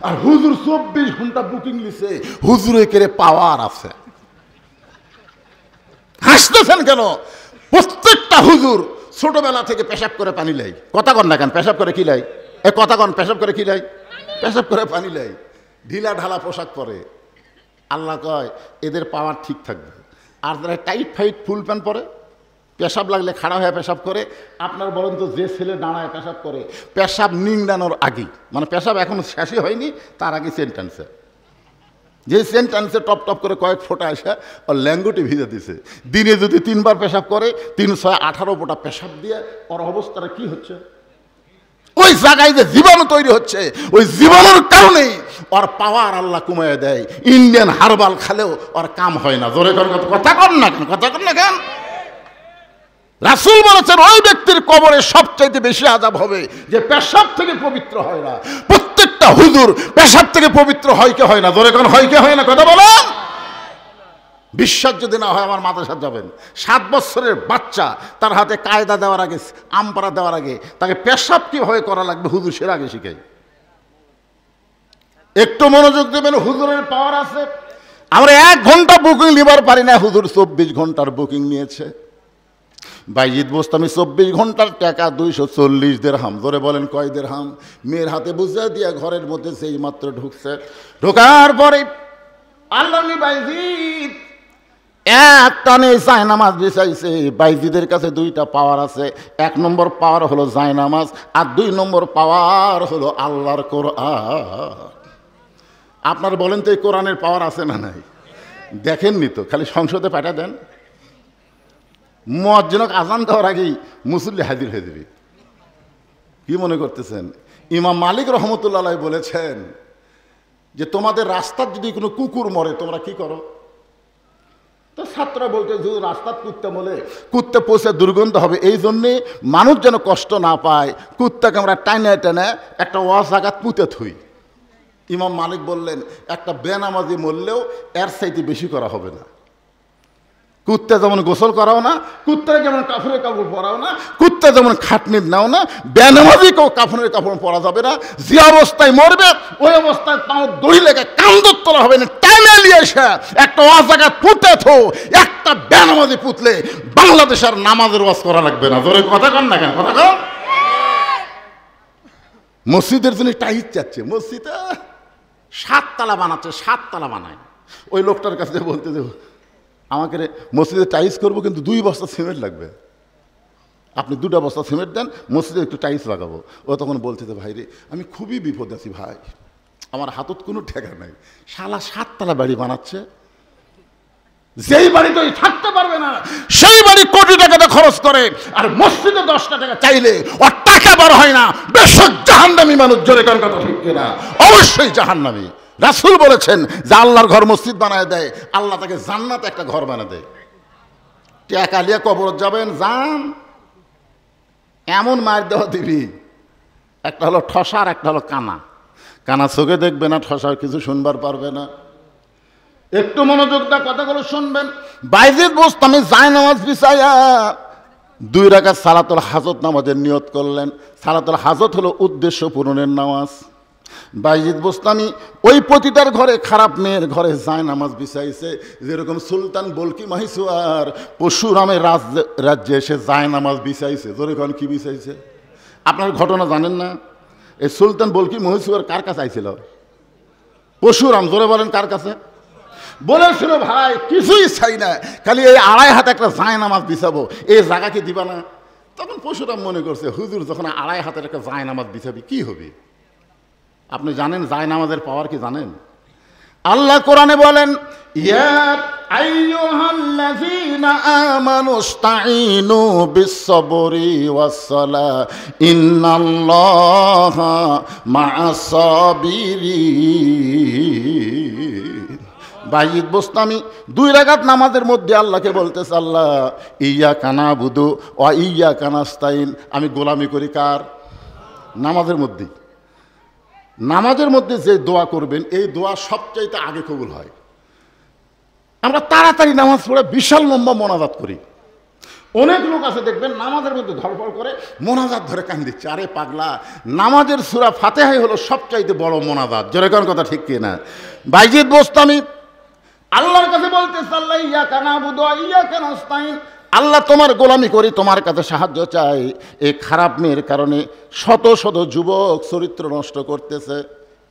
B: আর হুজুর 24 ঘন্টা বুকিং নিছে, হুজুরে কেড়ে পাওয়ার আছে। হাসতেছেন কেন? প্রত্যেকটা হুজুর ছোটবেলা থেকে পেশাব করে পানি লাই। কথা কন না কেন? পেশাব করে কি লাই? এ কথা কন, পেশাব করে কি লাই? পেশাব করে পানি লাই। ঢিলা ঢালা পোশাক পরে। আল্লাহ কয় এদের পাওয়ার ঠিক থাকবে। আর যারা টাইট ফাইট ফুল প্যান্ট পরে, পেশাব লাগলে খাড়া হয়ে পেশাব করে। আপনার বলেন তো, যে ছেলে দাঁড়ায় পেশাব করে, পেশাব নিংড়ানোর আগেই, মানে পেশাব এখনো শেষই হয়নি তার আগে সেন্টেন্সে, যে সেন্টেন্সে টপ টপ করে কয়েক ফোঁটা আসে ওর ল্যাঙ্গুটি ভিজে দিছে। দিনে যদি 3 বার পেশাব করে, 3 6 18 ফোঁটা পেশাব দিয়ে ওর অবস্থাটা কি হচ্ছে? ওই জায়গায় যে জীবাণু তৈরি হচ্ছে, ওই জীবাণুর কারণেই ওর পাওয়ার আল্লাহ কমিয়ে দেয়। ইন্ডিয়ান হারবাল খালেও ওর কাম হয় না। জোরে করে কথা কর না কেন? কথা কর না কেন? রাসূল বলেছেন ওই ব্যক্তির কবরে সবচাইতে বেশি আযাব হবে যে পেশাব থেকে পবিত্র হয় না। প্রত্যেকটা হুজুর পেশাব থেকে পবিত্র হয় কি হয় না? জোরে কোন হয় কি হয় না? কথা বলো। বিশ্বাস যদি না হয় আমার মাদ্রাসায় যাবেন, 7 বছরের বাচ্চা তার হাতে কায়দা দেওয়ার আগে, আমপারা দেওয়ার আগে তাকে পেশাব কিভাবে করা লাগবে হুজুর সের আগে শিখাই। একটু মনোযোগ দেবেন, হুজুরের পাওয়ার আছে। আমরা 1 ঘন্টা বুকিং নিবার পারি না, হুজুর 24 ঘন্টার বুকিং নিয়েছে। বাইজিদ বোস্তামি 24 ঘন্টার টাকা 240 দিরহাম। ধরে বলেন কয় দিরহাম? মেয়ের হাতে বুঝা দিয়া ঘরের মধ্যে সেই মাত্র ঢুকছে। ঢোকার পরে আল্লাহর বাইজিদ এক টানে জায়নামাজ বিছাইছে। বাইজিদের কাছে 2টা পাওয়ার আছে। 1 নম্বর পাওয়ার হলো জায়নামাজ, আর 2 নম্বর পাওয়ার হলো আল্লাহর কোরআন। আপনার বলেন তো এই কোরআনের পাওয়ার আছে না নাই? দেখেননি তো, খালি সংসদে পাঠা দেন। মুয়াজ্জিনক আজান দেওয়ার আগেই মুসল্লি হাজির হয়ে যাবে। কি মনে করতেছেন? ইমাম মালিক রহমতুল্লাহ আলাইহি বলেছেন যে তোমাদের রাস্তার যদি কোনো কুকুর মরে তোমরা কি করো? তো ছাত্ররা বলতে, যদি রাস্তার কুত্তা মরে, কুত্তা পচে দুর্গন্ধ হবে, এই জন্যে মানুষ যেন কষ্ট না পায়, কুত্তাকে আমরা টাইনে টানে একটা জায়গাত পুঁতে থুই। ইমাম মালিক বললেন একটা বেনামাজি মরলেও এর চাইতে বেশি করা হবে না। কুত্তা যেমন গোসল করাও না, কুত্তার যেমন কাফনের কাপড় পরাও না, কুত্তা যেমন খাটনির নাও না, বেনামাজিকেও কাফনের কাপড় পরা যাবে না। যে অবস্থায় মরবে ওই অবস্থায় তাও দড়ি লেগে কান্দর তোলা হবে না, টাইমে নিয়ে এসে একটা জায়গা পুঁতে থো। একটা বেনামাজি পুতলে বাংলাদেশ আর নামাজের ওয়াজ করা লাগবে না। ধরে কথা কন না কেন? কথা কন। মসজিদের জন্য টাইট চাচ্ছে, মসজিদে 7 তলা বানাচ্ছে, 7 তলা বানায়। ওই লোকটার কাছে বলতে দেব, আমাকে মসজিদে টাইলস করবো কিন্তু 2 বস্তা সিমেন্ট লাগবে, আপনি 2টা বস্তা সিমেন্ট দেন, মসজিদে একটু টাইলস লাগাবো। ও তখন বলতে, ভাই রে আমি খুবই বিপদে আছি ভাই, আমার হাতত কোনো ঠেকা নাই। শালা 7 তলা বাড়ি বানাচ্ছে, যেই বাড়িতে থাকতে পারবে না সেই বাড়ি কোটি টাকাটা খরচ করে, আর মসজিদে 10টা টাকা চাইলে ওর টাকা বড় হয় না। বেশক জাহান্নামী মানুষ। জোরে কার কথা ঠিক কিনা? অবশ্যই জাহান্নামী। রাসূল বলেছেন যে আল্লাহর ঘর মসজিদ বানায় দেয়, আল্লাহ তাকে জান্নাতে একটা ঘর বানায় দেয়। টাকা নিয়ে কবর যাবেন, যান, এমন মার দেওয়া দিবি, একটা হলো ঠসা আর একটা হলো কানা। কানা চোখে দেখবে না, ঠসার কিছু শুনবার পারবে না। একটু মনোযোগ দা কথাগুলো শুনবেন। বাইজিদ বোস্তামি জায়নামাজ বিছায়া 2 রাকাত সালাতুল হাজত নামাজের নিয়ত করলেন। সালাতুল হাজত হলো উদ্দেশ্য পূরণের নামাজ। বাইজিদ বোস্তামি ওই পতিতার ঘরে, খারাপ মেয়ের ঘরে জায়নামাজ বিছাইছে, যেরকম সুলতান বলকি মাহিসুয়ার পরশুরামের রাজ্যে এসে জায়নামাজ বিছাইছে। জোরে কোন কি বিছাইছে? আপনার ঘটনা জানেন না? এই সুলতান বলকি মহিসুয়ার কার কাছে আইছিল? পরশুরাম। জোরে বলেন কার কাছে? বলেছিল ভাই কিছুই চাই না, খালি এই 2.5 হাত একটা জায়নামাজ বিছাবো, এই জায়গা কি দিবা না? তখন পরশুরাম মনে করছে হুজুর যখন 2.5 হাতের একটা জায়নামাজ বিছাবি কি হবে? আপনি জানেন জায়নামাজের পাওয়ার কি জানেন? আল্লাহ কোরআনে বলেন, ইয়া আইয়ুহাল্লাযীনা আমানুস্তাঈনু বিস-সাবরি ওয়াস-সালাহ ইন্নাল্লাহা মা'আস-সাবিরিন। বাইজিদ বোস্তামি 2 রাকাত নামাজের মধ্যে আল্লাহকে বলতেছে, আল্লাহ ইয়্যাকা না'বুদু ওয়া ইয়্যাকা নাস্তাঈন। আমি গোলামি করি কার? নামাজের মধ্যে। নামাজের মধ্যে যে দোয়া করবেন, এই দোয়া সবচাইতে আগে কবুল হয়। আমরা তাড়াতাড়ি নামাজ পড়ে বিশাল লম্বা মোনাজাত করি। অনেক লোক আছে দেখবেন নামাজের মধ্যে ধরপড় করে মোনাজাত ধরে কান দিচ্ছে। আরে পাগলা, নামাজের সূরা ফাতিহাই হলো সবচাইতে বড় মোনাজাত। জোরে কোন কথা ঠিক কি না? বাইজিদ বোস্তামি আল্লাহর কাছে বলতেছে, আল্লাহ ইয়্যাকা না'বুদু ওয়া ইয়্যাকা নাস্তাঈন। আল্লাহ তোমার গোলামি করি, তোমার কাছে সাহায্য চাই। এই খারাপ মেয়ের কারণে শত শত যুবক চরিত্র নষ্ট করতেছে।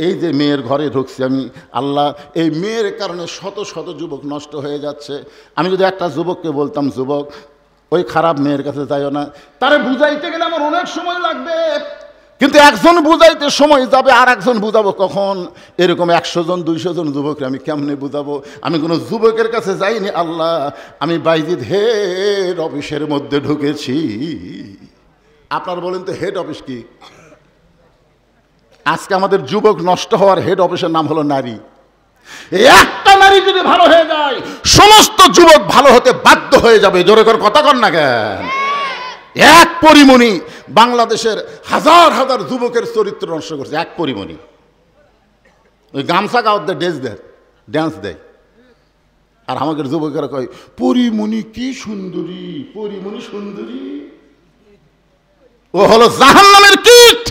B: এই যে মেয়ের ঘরে ঢুকছি আমি, আল্লাহ এই মেয়ের কারণে শত শত যুবক নষ্ট হয়ে যাচ্ছে। আমি যদি একটা যুবককে বলতাম, যুবক ওই খারাপ মেয়ের কাছে যাইও না, তারে বুঝাইতে গেলে আমার অনেক সময় লাগবে। কিন্তু একজন বুঝাইতে সময় যাবে, আর একজন বুঝাবো কখন? এরকম 100 জন 200 জন যুবককে আমি কেমনে বুঝাবো? আমি কোনো যুবকের কাছে যাইনি। আল্লাহ আমি বাইজিদ হেড অফিসের মধ্যে ঢুকেছি। আপনার বলেন তো হেড অফিস কি? আজকে আমাদের যুবক নষ্ট হওয়ার হেড অফিসের নাম হলো নারী। একটা নারী যদি ভালো হয়ে যায়, সমস্ত যুবক ভালো হতে বাধ্য হয়ে যাবে। জোরে করে কথা কন না কেন? এক পরিমণি বাংলাদেশের হাজার হাজার যুবকের চরিত্র নষ্ট করছে। এক পরিমণি ওই গামছা গাওয়ার ড্যান্স দেয়, আর আমাদের যুবকেরা কয় পরিমণি কি সুন্দরী, পরিমণি সুন্দরী। ও হলো জাহান্নামের কীট।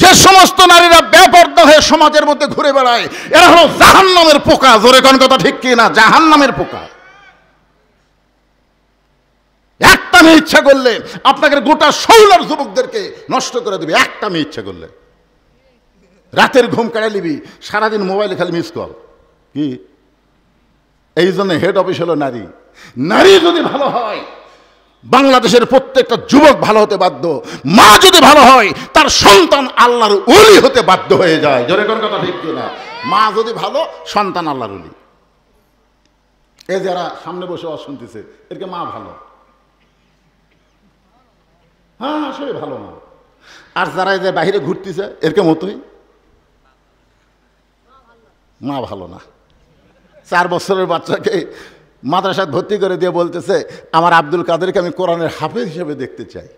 B: যে সমস্ত নারীরা বেপরদা হয়ে সমাজের মধ্যে ঘুরে বেড়ায়, এরা হলো জাহান্নামের পোকা। জোরে কোন কথা ঠিক কি না? জাহান্নামের পোকা। একটা মেয়ে ইচ্ছা করলে আপনাকে গোটা 16 যুবকদেরকে নষ্ট করে দেবে। একটা মেয়ে ইচ্ছা করলে রাতের ঘুম কেড়ে নিবি, সারাদিন মোবাইলে খালি মিস কল। কি এই জন্য হেড অফিস হলো নারী। নারী যদি ভালো হয়, বাংলাদেশের প্রত্যেকটা যুবক ভালো হতে বাধ্য। মা যদি ভালো হয়, তার সন্তান আল্লাহর ওলি হতে বাধ্য হয়ে যায়। জোরে কোন কথা ঠিক কিনা? মা যদি ভালো, সন্তান আল্লাহর ওলি। এ যারা সামনে বসে শুনতেছে, এরকে মা ভালো, হ্যাঁ আসলে ভালো না। আর যারা যে বাইরে ঘুরতেছে, এরকে মতোই মা ভালো না। 4 বছরের বাচ্চাকে মাদ্রাসায় ভর্তি করে দিয়ে বলতেছে, আমার আব্দুল কাদেরকে আমি কোরআনের হাফেজ হিসেবে দেখতে চাই।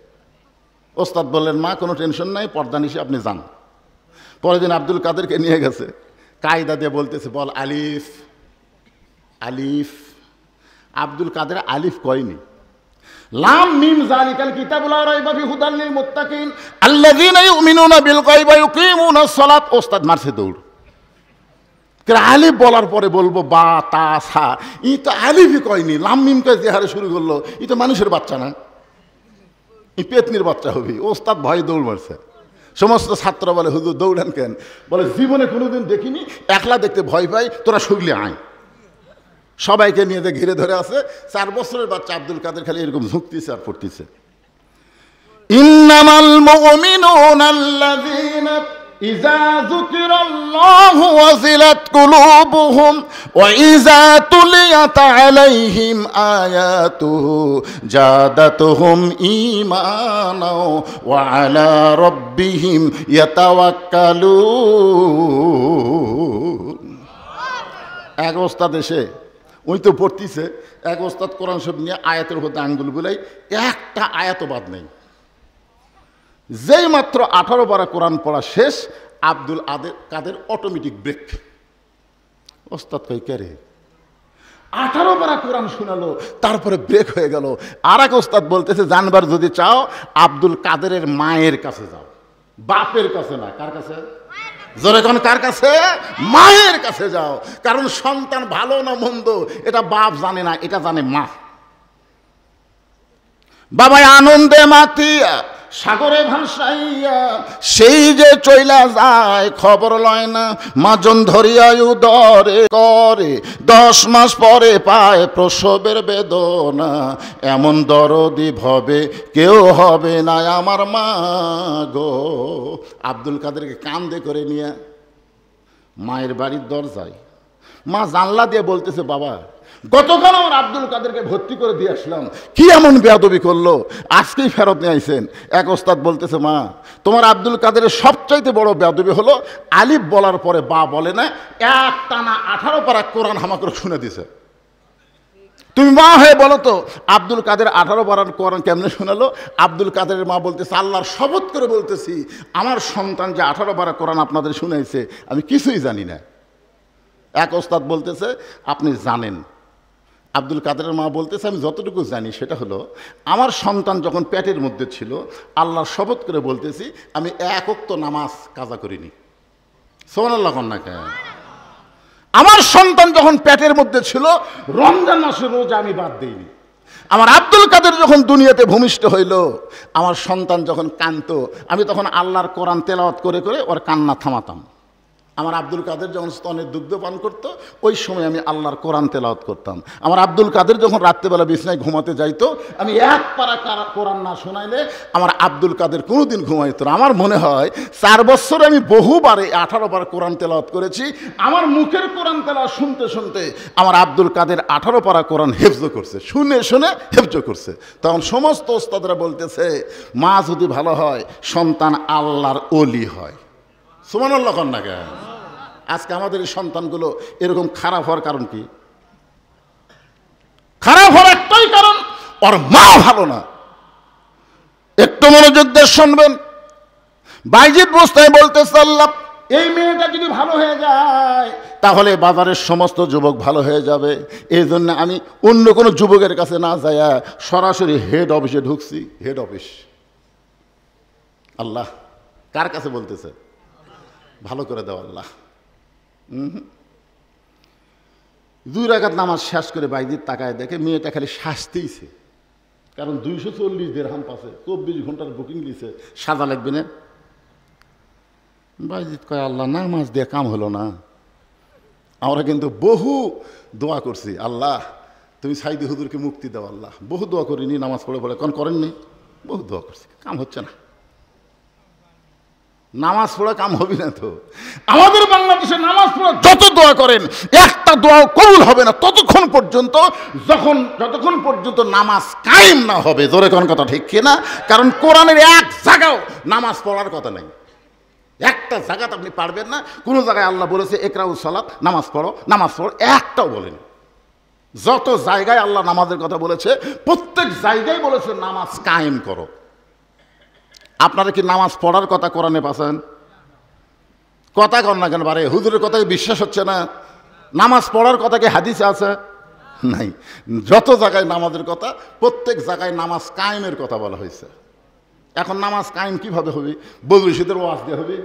B: ওস্তাদ বললেন, মা কোনো টেনশন নাই, পর্দা নিশে আপনি যান। পরের দিন আব্দুল কাদেরকে নিয়ে গেছে, কায়দা দিয়ে বলতেছে, বল আলিফ। আলিফ। আব্দুল কাদের আলিফ কয়নি। লাম মিম যালিকাল কিতাবু লা রাইবা ফিহি হুদাল লিল মুত্তাকিন আল্লাযীনা ইউমিনুনা বিল গায়বি ওয়া ইউকিমুনাস সালাত। ওস্তাদ মারছে দৌড়। আলিফ বলার পরে বলবো বা তা সা, ই তো আলিফই কয়নি, লাম মিম কে যে হারে শুরু করলো, ই তো মানুষের বাচ্চা না, ই পেতনির বাচ্চা হবে। ওস্তাদ ভয়ে দৌড় মারছে। সমস্ত ছাত্র বলে, হুজুর দৌড়ান কেন? বলে জীবনে কোনোদিন দেখিনি, একলা দেখতে ভয় পাই, তোরা শুগলি আয়। সবাইকে নিয়ে যে ঘিরে ধরে আছে। 4 বছরের বাচ্চা আব্দুল কাদের খালি এরকম ঝুঁকতেছে আর পড়তেছে। ইন্নামাল মুমিনুনা আল্লাযীনা ইযা যুকিরাল্লাহু ওয়াজিলাত কুলুবুহুম ওয়া ইযা তুলিয়াত আলাইহিম আয়াতুহু জাদাতুহুম ঈমানাও ওয়া আলা রাব্বিহিম ইয়াতাওয়াক্কালুন। এক ওস্তাদ এসে ওই তো পড়তিছে, এক ওস্তাদ কোরআন শরীফ নিয়ে আয়াতের মধ্যে আঙ্গুল বুলাই, একটা আয়াতও বাদ নেই। যেই মাত্র 18 পারা কোরআন পড়া শেষ, আব্দুল কাদের অটোমেটিক ব্রেক। ওস্তাদ কই কে রে, 18 পারা কোরআন শোনালো, তারপরে ব্রেক হয়ে গেল। আর এক ওস্তাদ বলতেছে, জানবার যদি চাও আব্দুল কাদেরের মায়ের কাছে যাও, বাপের কাছে না। কার কাছে? জোরে কোন কার কাছে? মায়ের কাছে যাও। কারণ সন্তান ভালো না মন্দ এটা বাপ জানে না, এটা জানে মা। বাবাই আনন্দে মাতিয়া সাগরে ভাসাইয়া সেই যে চইলা যায়, খবর লয় না মাজন ধরিয়া উদরে করে, 10 মাস পরে পায় প্রসবের বেদনা, এমন দরদি ভবে কেউ হবে না আমার মা গো। আব্দুল কাদেরকে কান্দে করে নিয়ে মায়ের বাড়ির দরজায়, মা জানলা দিয়ে বলতেছে, বাবা গতকাল আমার আব্দুল কাদেরকে ভর্তি করে দিয়ে আসলাম, কি এমন বেয়াদবি করলো, আজকেই ফেরত নিয়ে আইছেন। এক ওস্তাদ বলতেছে, মা তোমার আব্দুল কাদেরের সবচাইতে বড় বেয়াদবি হলো আলিফ বলার পরে বা বলে না, এক টানা 18 পারা কোরআন হামা করে শুনে দিছে। তুমি মা হয়ে বলো তো আব্দুল কাদের 18 পারার কোরআন কেমনে শোনালো? আব্দুল কাদেরের মা বলতেছে, আল্লাহর শপথ করে বলতেছি আমার সন্তান যে 18 পারা কোরআন আপনাদের শুনাইছে আমি কিছুই জানি না। এক ওস্তাদ বলতেছে, আপনি জানেন। আব্দুল কাদেরের মা বলতেছে, আমি যতটুকু জানি সেটা হলো, আমার সন্তান যখন পেটের মধ্যে ছিল আল্লাহর শপথ করে বলতেছি আমি এক ওয়াক্ত নামাজ কাজা করিনি। সুবহানাল্লাহ কন্যা কে? আমার সন্তান যখন পেটের মধ্যে ছিল রমজান মাসের রোজা আমি বাদ দিইনি। আমার আব্দুল কাদের যখন দুনিয়াতে ভূমিষ্ঠ হইল, আমার সন্তান যখন কাঁদতো আমি তখন আল্লাহর কোরআন তেলাওয়াত করে করে ওর কান্না থামাতাম। আমার আব্দুল কাদের যখন স্তনের দুগ্ধ পান করতো ওই সময় আমি আল্লাহর কোরআন তেলাওয়াত করতাম। আমার আব্দুল কাদের যখন রাত্রেবেলা বিছনায় ঘুমাতে যাইতো আমি এক পারা কোরআন না শোনাইলে আমার আব্দুল কাদের কোনোদিন ঘুমাইতো না। আমার মনে হয় 4 বছরে আমি বহুবারে 18 বার কোরআন তেলাওয়াত করেছি। আমার মুখের কোরআন তেলাওয়াত শুনতে শুনতে আমার আব্দুল কাদের 18 পারা কোরআন হেফজ করছে, শুনে শুনে হেফজ করছে। তখন সমস্ত ওস্তাদরা বলতেছে, মা যদি ভালো হয় সন্তান আল্লাহর ওলি হয়। সুবহানাল্লাহ কন্যা কে? আজকে আমাদের এই সন্তানগুলো এরকম খারাপ হওয়ার কারণ কি? খারাপ হওয়ার একটাই কারণ, ওর মা ভালো না। একটু মনোযোগ দিয়ে শুনবেন। বাইজিদ বুস্তামি বলতেছে, আল্লাহ এই মেয়েটা যদি ভালো হয়ে যায় তাহলে বাজারের সমস্ত যুবক ভালো হয়ে যাবে। এই জন্য আমি অন্য কোনো যুবকের কাছে না যাইয়া সরাসরি হেড অফিসে ঢুকছি। হেড অফিস আল্লাহ কার কাছে বলতেছে? ভালো করে দাও আল্লাহ। 2 রাকাত নামাজ শেষ করে বাইজিদ তাকায় দেখে মেয়েটা খালি শাস্তিছে, কারণ 240 দিরহাম পাশে 24 ঘন্টার বুকিং দিছে, সাজা লাগবে না। বাইজিদ কয়, আল্লাহ নামাজ দিয়ে কাম হলো না। আমরা কিন্তু বহু দোয়া করছি, আল্লাহ তুমি সাইদি হুজুরকে মুক্তি দাও আল্লাহ। বহু দোয়া করিনি, নামাজ পড়ে পড়ে কোন করেননি, বহু দোয়া করছি, কাম হচ্ছে না। নামাজ পড়া কাম হবে না তো। আমাদের বাংলাদেশে নামাজ পড়া যত দোয়া করেন একটা দোয়াও কবুল হবে না ততক্ষণ পর্যন্ত যতক্ষণ পর্যন্ত নামাজ কায়েম না হবে। জোরে কোন কথা ঠিক কিনা? কারণ কোরআনের এক জায়গাও নামাজ পড়ার কথা নাই। একটা জায়গাতে আপনি পারবেন না, কোনো জায়গায় আল্লাহ বলেছে ইকরাউস সালাত, নামাজ পড়ো, নামাজ পড়ো, একটাও বলেন। যত জায়গায় আল্লাহ নামাজের কথা বলেছে প্রত্যেক জায়গায় বলেছে নামাজ কায়েম করো। আপনারা কি নামাজ পড়ার কথা কোরআনে পাচ্ছেন? কথা কর না কেন? বারে হুজুরের কথাকে বিশ্বাস হচ্ছে না? নামাজ পড়ার কথা কি হাদিসে আছে? নাই। যত জায়গায় নামাজের কথা, প্রত্যেক জায়গায় নামাজ কায়েমের কথা বলা হয়েছে। এখন নামাজ কায়েম কিভাবে হবে? বদরুশীদের ওয়াজ দিয়ে হবে।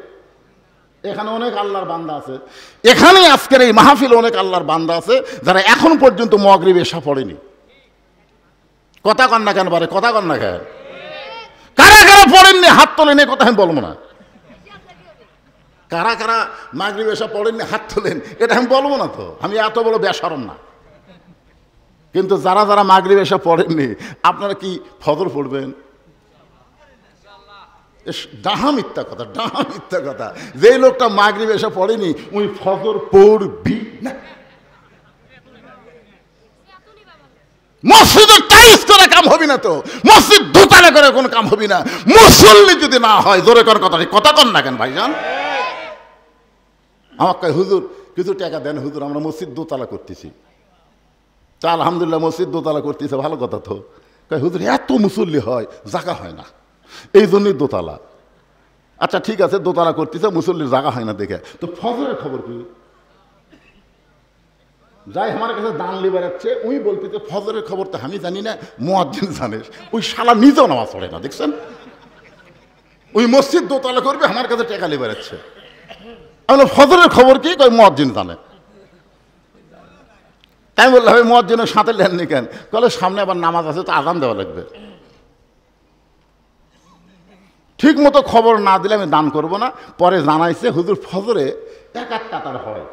B: এখানে অনেক আল্লাহর বান্দা আছে, এখানে আজকের এই মাহফিলে অনেক আল্লাহর বান্দা আছে যারা এখন পর্যন্ত মাগরিব এশা পড়েনি। কথা কর না কেন? বারে কথা কর না কেন? কারা কারা পড়েননি হাত তোলেন, এ কথা আমি বলবো না। কারা কারা মাগরিব এশা পড়েননি হাত তোলেন, এটা আমি বলবো না তো। আমি এত বড় বেশরম না। কিন্তু যারা যারা মাগরিব এশা পড়েননি আপনারা কি ফজর পড়বেন? ডাহা মিথ্যা কথা, ডাহা মিথ্যা কথা। যে লোকটা মাগরিব এসে পড়েনি ওই ফজর পড়বি না। মসজিদের টাইলস করে কাম হবি না, তো মসজিদ দোতলা করে কোনো কাম হবি না মুসল্লি যদি না হয়। জোরে কর কথা, কথা কন না কেন ভাইজান? আমার কয় হুজুর কিছু টাকা দেন হুজুর, আমরা মসজিদ দোতলা করতেছি। তা আলহামদুলিল্লাহ মসজিদ দোতলা করতেছে, ভালো কথা তো। কয় হুজুর এত মুসল্লি হয়, জায়গা হয় না, এই জন্যই দোতলা। আচ্ছা ঠিক আছে, দোতলা করতেছে, মুসল্লির জায়গা হয় না দেখে। তো ফজরের খবর কি? যাই আমার কাছে দান লিবার যাচ্ছে, ওই বলতেছে ফজরের খবর তো আমি জানি না, মুয়াজ্জিন জানিস। ওই শালা নিজেও নামাজ পড়ে না, দেখছেন? ওই মসজিদ দোতলা করবে, আমার কাছে টাকা লিবার যাচ্ছে। আমি ফজরের খবর কি? কই মুয়াজ্জিন জানে। তাই বললাম ভাই মুয়াজ্জিনের সাথে লেননি কেন? কলে সামনে আবার নামাজ আছে, তো আজান দেওয়া লাগবে। ঠিক মতো খবর না দিলে আমি দান করব না। পরে জানাইছে হুজুর ফজরে এক কাতার হয়।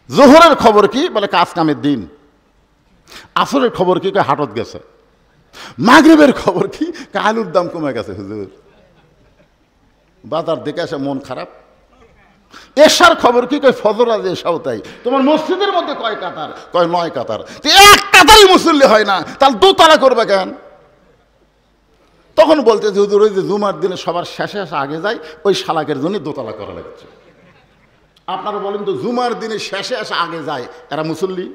B: জোহরের খবর কি? বলে কাজ কামের দিন। আসরের খবর কি? হাটত গেছে। মাগরিবের খবর কি? আলুর দাম কমে গেছে হুজুর। বাজার দেখে আসে মন খারাপ। এশার খবর কি? ফজর আজ এশাও তাই। তোমার মসজিদের মধ্যে কয় কাতার? কয় 9 কাতার। এক কাতারই মুসল্লি হয় না, তাহলে দোতলা করবে কেন? তখন বলতেছে হুজুর ওই যে জুমার দিনে সবার শেষে আসে আগে যায়, ওই শালাকের জন্য দোতলা করা লাগছে। আপনারা বলেন তো জুমার দিনে শেষে আসে আগে যায়, এরা মুসল্লি?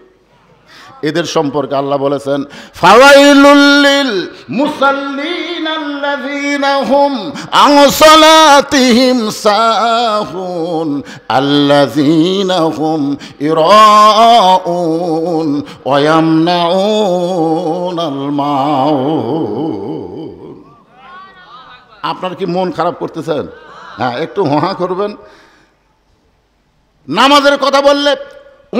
B: এদের সম্পর্কে আল্লাহ বলেছেন ফাওয়াইলুল লিল মুসাল্লিন আল্লাযীনা হুম আন সালাতিহিম সাহুন আল্লাযীনা হুম ইরাউন ওয়া ইয়ামনাউনাল মাউন। আপনার কি মন খারাপ করতেছেন? হ্যাঁ, একটু হাঁ করবেন। নামাজের কথা বললে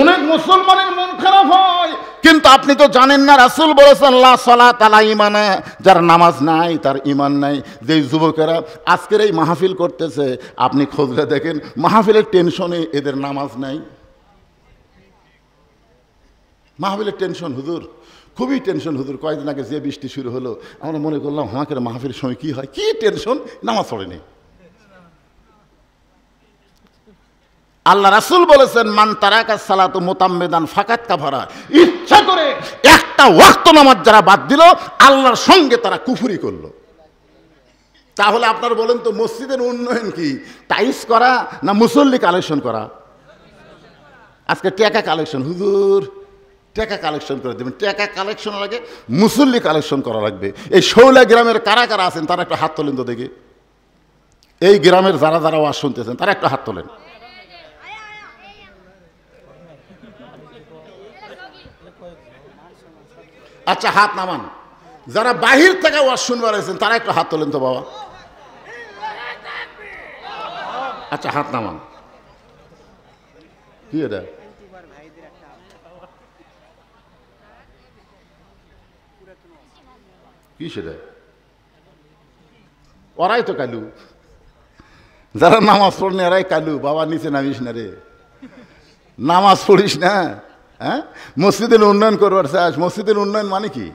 B: অনেক মুসলমানের মন খারাপ হয়, কিন্তু আপনি তো জানেন না রাসূল বলেছেন লা সালাত আলা ঈমানা, যার নামাজ নাই তার ঈমান নাই। যেই যুবকেরা আজকের এই মাহফিল করতেছে, আপনি খোঁজলে দেখেন মাহফিলের টেনশনে এদের নামাজ নাই। মাহফিলের টেনশন হুজুর, খুবই টেনশন হুজুর। কয়েকদিন আগে যে বৃষ্টি শুরু হলো, আমরা মনে করলাম আমাকে মাহফিলের সময় কি হয়, কি টেনশন, নামাজ পড়েনি। আল্লাহ রাসূল বলেছেন মান তারাকা সালাতু মুতাম্মিদান ফাকাত কাফারা, ইচ্ছা করে একটা ওয়াক্ত নামাজ যারা বাদ দিল আল্লাহর সঙ্গে তারা কুফরি করলো। তাহলে আপনারা বলেন তো মসজিদের উন্নয়ন কি? টাইলস করা না মুসল্লি কালেকশন করা? আজকে টাকা কালেকশন, হুজুর টাকা কালেকশন করে দেবেন। টাকা কালেকশন লাগে, মুসল্লি কালেকশন করা লাগবে। এই শৌলা গ্রামের কারা কারা আছেন তারা একটা হাত তোলেন তো দেখি। এই গ্রামের যারা যারা ওয়াজ শুনতেছেন তারা একটা হাত তোলেন। আচ্ছা হাত নামান। যারা বাহির থেকে ওয়াজ শুনবার আছেন তারা একটু হাত তোলেন তো বাবা। আচ্ছা হাত নামান। কি এটা? কি সেটা? ওরাই তো কালু, যারা নামাজ পড়েন এরাই কালু। বাবা নিচে নামিস না রে, নামাজ পড়িস না। হ্যাঁ, মসজিদের উন্নয়ন করবার চাস? মসজিদের উন্নয়ন মানে কি?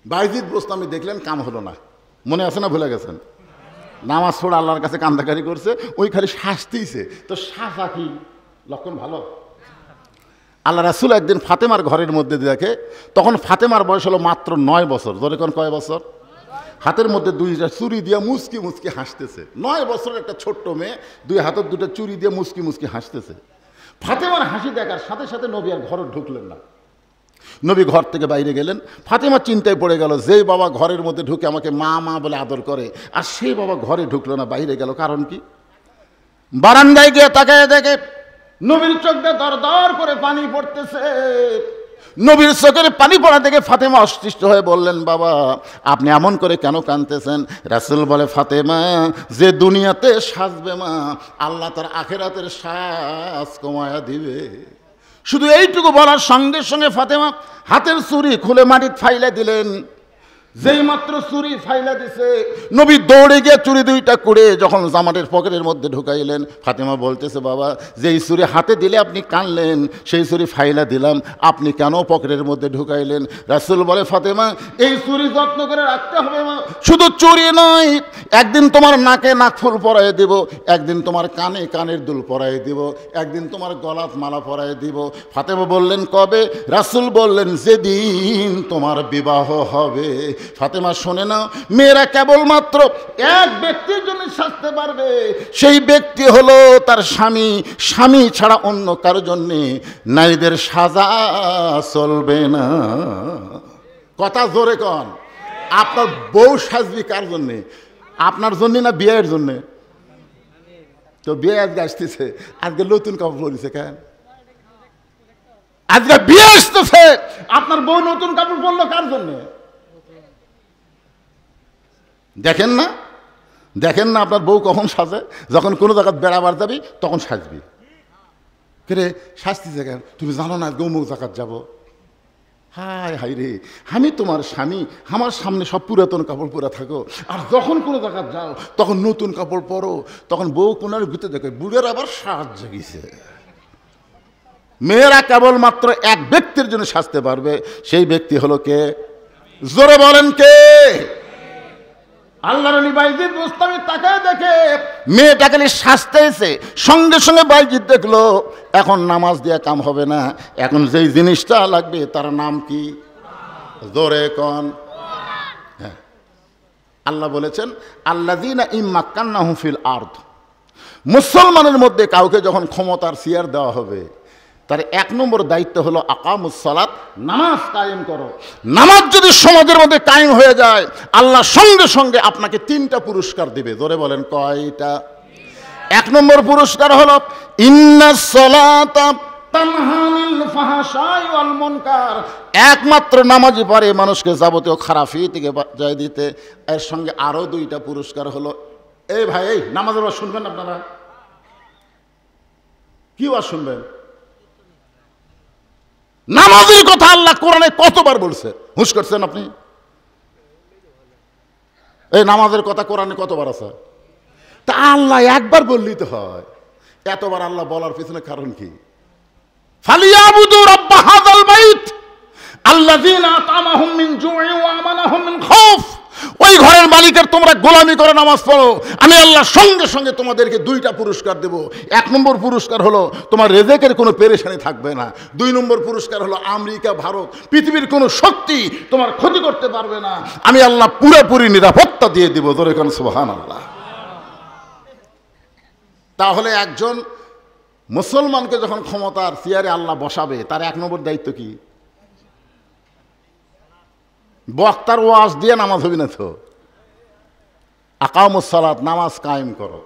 B: বাইজিদ বোস্তামি দেখলেন, কাম হলো না, মনে আছে না ভুলে গেছেন? নামাজ পড়ে আল্লাহর কাছে কান্দাকারি করছে, ওই খালি শাস্তিছে। তো শাসা কি লক্ষণ ভালো? আল্লাহ রাসূল একদিন ফাতেমার ঘরের মধ্যে দেখে, তখন ফাতেমার বয়স হলো মাত্র 9 বছর। ধরে কোন কয় বছর? হাতের মধ্যে 2টা চুরি দিয়ে মুচকি মুচকি হাসতেছে। 9 বছরের একটা ছোট্ট মেয়ে 2 হাতের 2টা চুরি দিয়ে মুচকি মুচকি হাসতেছে। ফাতেমার হাসি দেখার সাথে সাথে নবী আর ঘরে ঢুকলেন না। নবী ঘর থেকে বাইরে গেলেন। ফাতেমা চিন্তায় পড়ে গেল, যেই বাবা ঘরের মধ্যে ঢুকে আমাকে মা মা বলে আদর করে, আর সেই বাবা ঘরে ঢুকলো না, বাইরে গেল, কারণ কি? বারান্দায় গিয়ে তাকায় দেখে নবীর চোখ দিয়ে দর দর করে পানি পড়তেছে। নবীর চোখের পানি পড়া দেখে ফাতেমা অসৃষ্ট হয়ে বললেন, বাবা আপনি এমন করে কেন কাঁদতেছেন? রাসূল বলে, ফাতেমা যে দুনিয়াতে সাজবে মা, আল্লাহ তার আখিরাতের সাজ কমায়া দিবে। শুধু এইটুকু বলার সঙ্গে সঙ্গে ফাতেমা হাতের চুড়ি খুলে মাটিতে ফাইলে দিলেন। যেই মাত্র চুরি ফাইলা দিছে, নবী দৌড়ে গিয়ে চুরি দুইটা করে যখন জামাটের পকেটের মধ্যে ঢুকাইলেন, ফাতেমা বলতেছে, বাবা যেই চুরি হাতে দিলে আপনি কানলেন, সেই চুরি ফাইলা দিলাম, আপনি কেন পকেটের মধ্যে ঢুকাইলেন? রাসূল বলে, ফাতেমা এই চুরি যত্ন করে রাখতে হবে মা, শুধু চুরি নয়, একদিন তোমার নাকে নাকফুল পরাই দিব, একদিন তোমার কানে কানের দুল পরাই দিব, একদিন তোমার গলাত মালা পরাই দিব। ফাতেমা বললেন, কবে? রাসূল বললেন, যেদিন তোমার বিবাহ হবে। ফাতেমা শোনে না, মেয়েরা কেবলমাত্র এক ব্যক্তির জন্য সাজতে পারবে, সেই ব্যক্তি হলো তার স্বামী, স্বামী ছাড়া অন্য কারোর জন্যে নারীদের সাজা চলবে না। কথা জোরে কন। আপনার বউ সাজবি কার জন্যে? আপনার জন্য না বিয়ের জন্যে? তো বিয়ে আজকে আসতেছে, আজকে নতুন কাপড় পরেছে কেন? আজকে বিয়ে আসতেছে, আপনার বউ নতুন কাপড় পরলো কার জন্যে? দেখেন না, দেখেন না আপনার বউ কখন সাজে? যখন কোনো জায়গায় বেড়াবার যাবি তখন সাজবি। কে সাজতেছে কেন? তুমি জানো না আজকে অমুক জায়গায় যাবো। হায় হাই রে, আমি তোমার স্বামী, আমার সামনে সব পুরাতন কাপড় পরে থাকো, আর যখন কোনো জায়গায় যাও তখন নতুন কাপড় পরো। তখন বউ কোনার ঘুরতে দেখে বুড়ের আবার সাজ জেগেছে। মেয়েরা কেবলমাত্র এক ব্যক্তির জন্য সাজতে পারবে, সেই ব্যক্তি হলো কে? জোরে বলেন কে? আল্লাহর নবী বাইজিদ বুস্তামি তাকায় দেখে মেয়েটাকে সাজতেছে, সঙ্গে সঙ্গে বাইজিদ দেখলো এখন নামাজ দিয়ে কাম হবে না, এখন যেই জিনিসটা লাগবে তার নাম কি? জোরে কন। হ্যাঁ, আল্লাহ বলেছেন, আল্লাযীনা ইম্মাক্কান্নাহুম ফিল আরদ, মুসলমানের মধ্যে কাউকে যখন ক্ষমতার চেয়ার দেওয়া হবে, তার এক নম্বর দায়িত্ব হলো আকামুস সালাত, নামাজ কায়েম করো। নামাজ যদি সমাজের মধ্যে কায়েম হয়ে যায়, আল্লাহ সঙ্গে সঙ্গে আপনাকে 3টা পুরস্কার দিবে। ধরে বলেন কয়টা? এক নম্বর পুরস্কার হলো ইন্নাস সালাতা তানহা আনিল ফাহশাই ওয়াল মুনকার, একমাত্র নামাজই পারে মানুষকে যাবতীয় খারাপি থেকে বাঁচিয়ে দিতে। এর সঙ্গে আরো 2টা পুরস্কার হলো, এই ভাই এই নামাজের ওয়াজ শুনবেন আপনারা? কি ওয়াজ শুনবেন? নামাজের কথা আল্লাহ কোরআনে কতবার বলছে? হুঁশ করছেন আপনি? এই নামাজের কথা কোরআনে কতবার আছে? তা আল্লাহ একবার বললেই তো হয়, এতবার আল্লাহ বলার পিছনে কারণ কি? ফালিয়াবুদু রাব্বা হাযাল বাইত আল্লাযীনা আতামাহুম মিন জু'ইন ওয়া আমানাহুম মিন খাউফ, ওই ঘরের মালিকের তোমরা গোলামি করে নামাজ পড়ো, আমি আল্লাহ সঙ্গে সঙ্গে তোমাদেরকে 2টা পুরস্কার দেব। এক নম্বর পুরস্কার হলো তোমার রেজেকের কোনো পেরেশানি থাকবে না। 2 নম্বর পুরস্কার হলো আমেরিকা, ভারত, পৃথিবীর কোনো শক্তি তোমার ক্ষতি করতে পারবে না, আমি আল্লাহ পুরোপুরি নিরাপত্তা দিয়ে দিব। ধরে কোন সুবহানাল্লাহ। তাহলে একজন মুসলমানকে যখন ক্ষমতার চেয়ারে আল্লাহ বসাবে, তার 1 নম্বর দায়িত্ব কি? বক্তার ওয়াজ দিয়ে নামাজ হবে না তো। আকামুস সালাত, নামাজ কায়েম করো।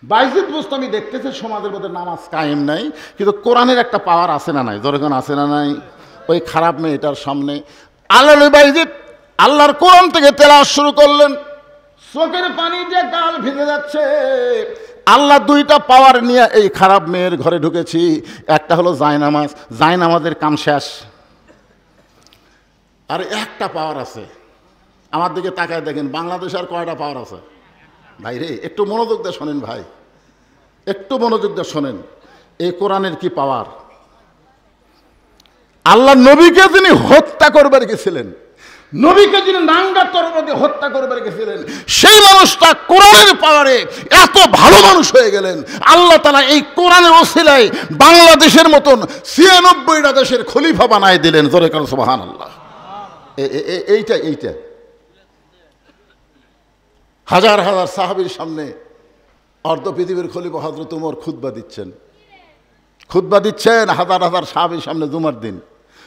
B: বাইজিদ বুস্তামি দেখতেছে সমাজের মধ্যে নামাজ কায়েম নাই, কিন্তু কোরআনের একটা পাওয়ার আছে না নাই? যখন আছে না নাই? ওই খারাপ মেয়েটার সামনে আল্লাহ বাইজিদ আল্লাহর কোরআন থেকে তেলাওয়াত শুরু করলেন, চোখের পানি দিয়ে গাল ভিজে যাচ্ছে। আল্লাহ 2টা পাওয়ার নিয়ে এই খারাপ মেয়ের ঘরে ঢুকেছি। একটা হলো জায়নামাজ, জায়নামাজের কাম শেষ। আর একটা পাওয়ার আছে, আমার দিকে তাকায় দেখেন, বাংলাদেশে আর কয়টা পাওয়ার আছে? ভাই রে, একটু মনোযোগ দিয়ে শোনেন ভাই, একটু মনোযোগ দিয়ে শোনেন। এই কোরআনের কি পাওয়ার! আল্লাহ নবীকে যিনি হত্যা করবার গেছিলেন, নবীকে যিনি নাঙ্গা তরবারি দিয়ে হত্যা করবার গেছিলেন, সেই মানুষটা কোরআনের পাওয়ারে এত ভালো মানুষ হয়ে গেলেন। আল্লাহ তাআলা এই কোরআনের ওসিলায় বাংলাদেশের মতন 96টা দেশের খলিফা বানায় দিলেন। জোরে কারণ সুবহানাল্লাহ। এইটা হাজার হাজার সাহাবীর সামনে অর্ধ পৃথিবীর খলিফা হযরত ওমর খুতবা দিচ্ছেন হাজার হাজার সাহাবীর সামনে জুমার দিন।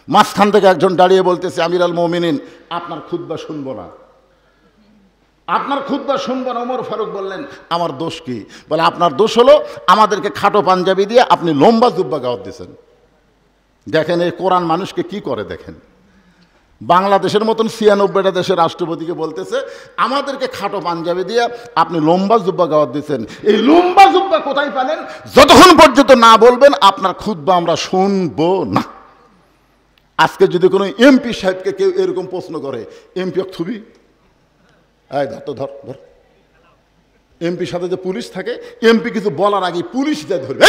B: মাঝখান থেকে একজন দাঁড়িয়ে বলতেছে, আমিরুল মুমিনিন, আপনার খুতবা শুনবো না, আপনার খুতবা শুনবো না। ওমর ফারুক বললেন, আমার দোষ কি? বলে, আপনার দোষ হলো আমাদেরকে খাটো পাঞ্জাবি দিয়ে আপনি লম্বা জুব্বা গাওয়াত দিয়েছেন। দেখেন এই কোরআন মানুষকে কি করে। দেখেন বাংলাদেশের মতন 96টা দেশের রাষ্ট্রপতিকে বলতেছে, আমাদেরকে খাটো পাঞ্জাবি দিয়ে আপনি লম্বা জুব্বা গাওয়াত দিয়েছেন। এই লম্বা জুব্বা কোথায় পেলেন? যতক্ষণ পর্যন্ত না বলবেন আপনার খুতবা আমরা শুনবো না। আজকে যদি কোনো এমপি সাহেবকে কেউ এরকম প্রশ্ন করে, এমপি থুবি, এই ধর তো ধর ধর। এমপির সাথে যে পুলিশ থাকে, এমপি কিছু বলার আগে পুলিশ যায় ধরবে,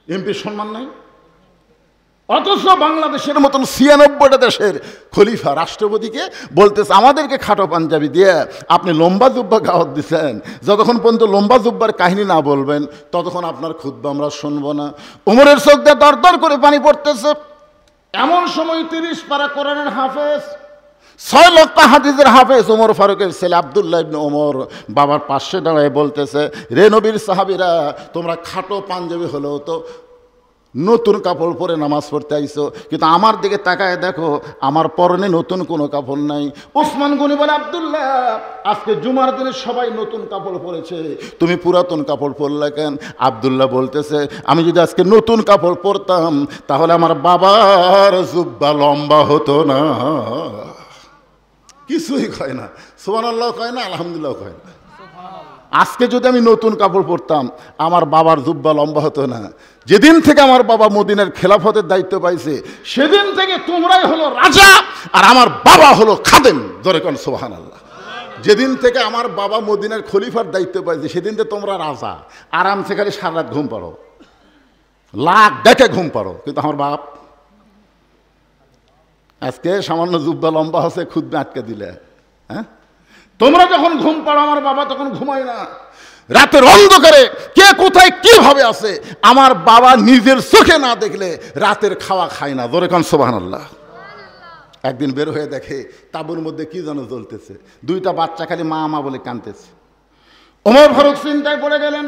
B: এমপির সম্মান নাই। অথচ বাংলাদেশের মতন ৯৬টা দেশের খলিফা রাষ্ট্রপতিকে বলতেছে আমাদেরকে খাটো পাঞ্জাবি দিয়ে আপনি লম্বা জুব্বা গাওয়াত দিচ্ছেন, যতক্ষণ পর্যন্ত লম্বা জুব্বার কাহিনী না বলবেন ততক্ষণ আপনার খুতবা আমরা শুনবো না। ওমরের চোখ দিয়ে দর দর করে পানি পড়তেছে। এমন সময় ৩০ পারা কোরআনের হাফেজ, ৬ লক্ষ হাদিসের হাফেজ ওমর ফারুকের ছেলে আব্দুল্লাহ ইবনে ওমর বাবার পাশে দাঁড়ায় বলতেছে, রে নবীর সাহাবীরা, তোমরা খাটো পাঞ্জাবি হলেও তো নতুন কাপড় পরে নামাজ পড়তে আইছো, কিন্তু আমার দিকে তাকায় দেখো আমার পরনে নতুন কোনো কাপড় নাই। ওসমান গনি বলে, আব্দুল্লাহ আজকে জুমার দিনে সবাই নতুন কাপড় পরেছে, তুমি পুরাতন কাপড় পরলে কেন? আব্দুল্লাহ বলতেছে, আমি যদি আজকে নতুন কাপড় পরতাম তাহলে আমার বাবার জুব্বা লম্বা হতো না। কিছুই কয় না, সুবহানাল্লাহ কয় না, আলহামদুলিল্লাহ কয় না। আজকে যদি আমি নতুন কাপড় পরতাম আমার বাবার জুব্বা লম্বা হতো না। যেদিন থেকে আমার বাবা মদিনার খেলাফতের দায়িত্ব পাইছে সেদিন থেকে তোমরাই হলো রাজা আর আমার বাবা হলো খাদেম। জোরে কোন সুবহানাল্লাহ। যেদিন থেকে আমার বাবা মদিনার খলিফার দায়িত্ব পাইছে সেদিন থেকে তোমরা রাজা, আরামসে খালি সারা রাত ঘুম পারো, লাখ ডেকে ঘুম পারো। কিন্তু আমার বাপ আজকে সামান্য জুব্বা লম্বা হচ্ছে খুদ্ আটকে দিলে। হ্যাঁ, তোমরা যখন ঘুম পাড়ো আমার বাবা তখন ঘুমায় না। রাতের অন্ধকারে কে কোথায় কিভাবে আছে আমার বাবা নিজের চোখে না দেখলে রাতের খাওয়া খায় না। জোরে কোন সুবহানাল্লাহ। একদিন বের হয়ে দেখে তাঁবুর মধ্যে কি যেন জ্বলতেছে, 2টা বাচ্চা খালি মা মা বলে কাঁদতেছে। ওমর ফারুক চিন্তায় পড়ে গেলেন,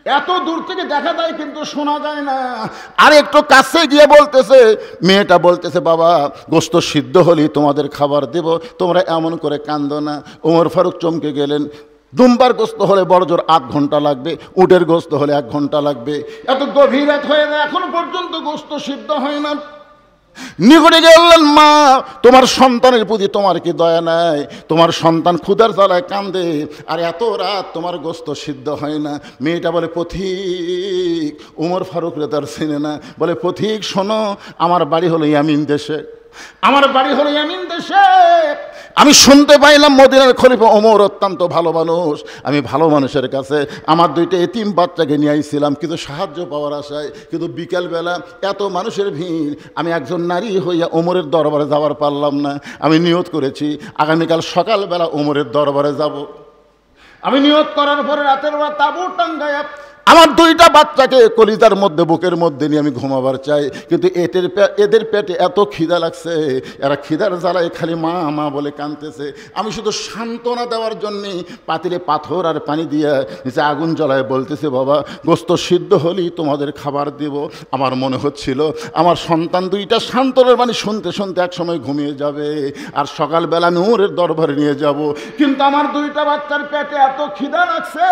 B: এত দূর থেকে দেখা যায় কিন্তু শোনা যায় না। আর একটু কাছে গিয়ে বলতেছে, মেয়েটা বলতেছে, বাবা গোস্ত সিদ্ধ হলেই তোমাদের খাবার দেব, তোমরা এমন করে কান্দো না। ওমর ফারুক চমকে গেলেন, দুম্বার গোস্ত হলে বড় জোর 8 ঘন্টা লাগবে, উটের গোস্ত হলে 1 ঘন্টা লাগবে। এত গভীর রাত হয়ে যায় এখন পর্যন্ত গোস্ত সিদ্ধ হয় না। নিকটে গেলেন, মা তোমার সন্তানের প্রতি তোমার কি দয়া নাই? তোমার সন্তান ক্ষুধার জ্বালায় কান্দে আর এত রাত তোমার গোস্ত সিদ্ধ হয় না। মেয়েটা বলে, পথিক, ওমর ফারুক রে তার চিনে না। বলে, পথিক শোনো, আমার বাড়ি হলো ইয়ামিন দেশে, আমার বাড়ি হলো ইয়ামিন দেশে। আমি শুনতে পাইলাম মদিনার খলিফা ওমর অত্যন্ত ভালো মানুষ। আমি ভালো মানুষের কাছে আমার 2টা এতিম বাচ্চাকে নিয়ে আইছিলাম কিছু সাহায্য পাওয়ার আশায়, কিন্তু বিকেলবেলা এত মানুষের ভিড়, আমি একজন নারী হইয়া ওমরের দরবারে যাওয়ার পারলাম না। আমি নিয়ত করেছি আগামীকাল সকালবেলা ওমরের দরবারে যাব। আমি নিয়ত করার পরে রাতের বেলা তাঁবু টাঙ্গায়া আমার 2টা বাচ্চাকে কলিজার মধ্যে বুকের মধ্যে নিয়ে আমি ঘুমাবার চাই, কিন্তু এদের পেটে এত খিদা লাগছে, এরা খিদার জ্বালায় খালি মা মা বলে কাঁদতেছে। আমি শুধু সান্ত্বনা দেওয়ার জন্যে পাতিলে পাথর আর পানি দিয়ে নিচে আগুন জ্বলায় বলতেছে, বাবা গোস্ত সিদ্ধ হলেই তোমাদের খাবার দেব। আমার মনে হচ্ছিল আমার সন্তান 2টা সান্ত্বনার বাণী শুনতে শুনতে একসময় ঘুমিয়ে যাবে আর সকালবেলা আমি ওমরের দরবারে নিয়ে যাব। কিন্তু আমার 2টা বাচ্চার পেটে এত খিদা লাগছে,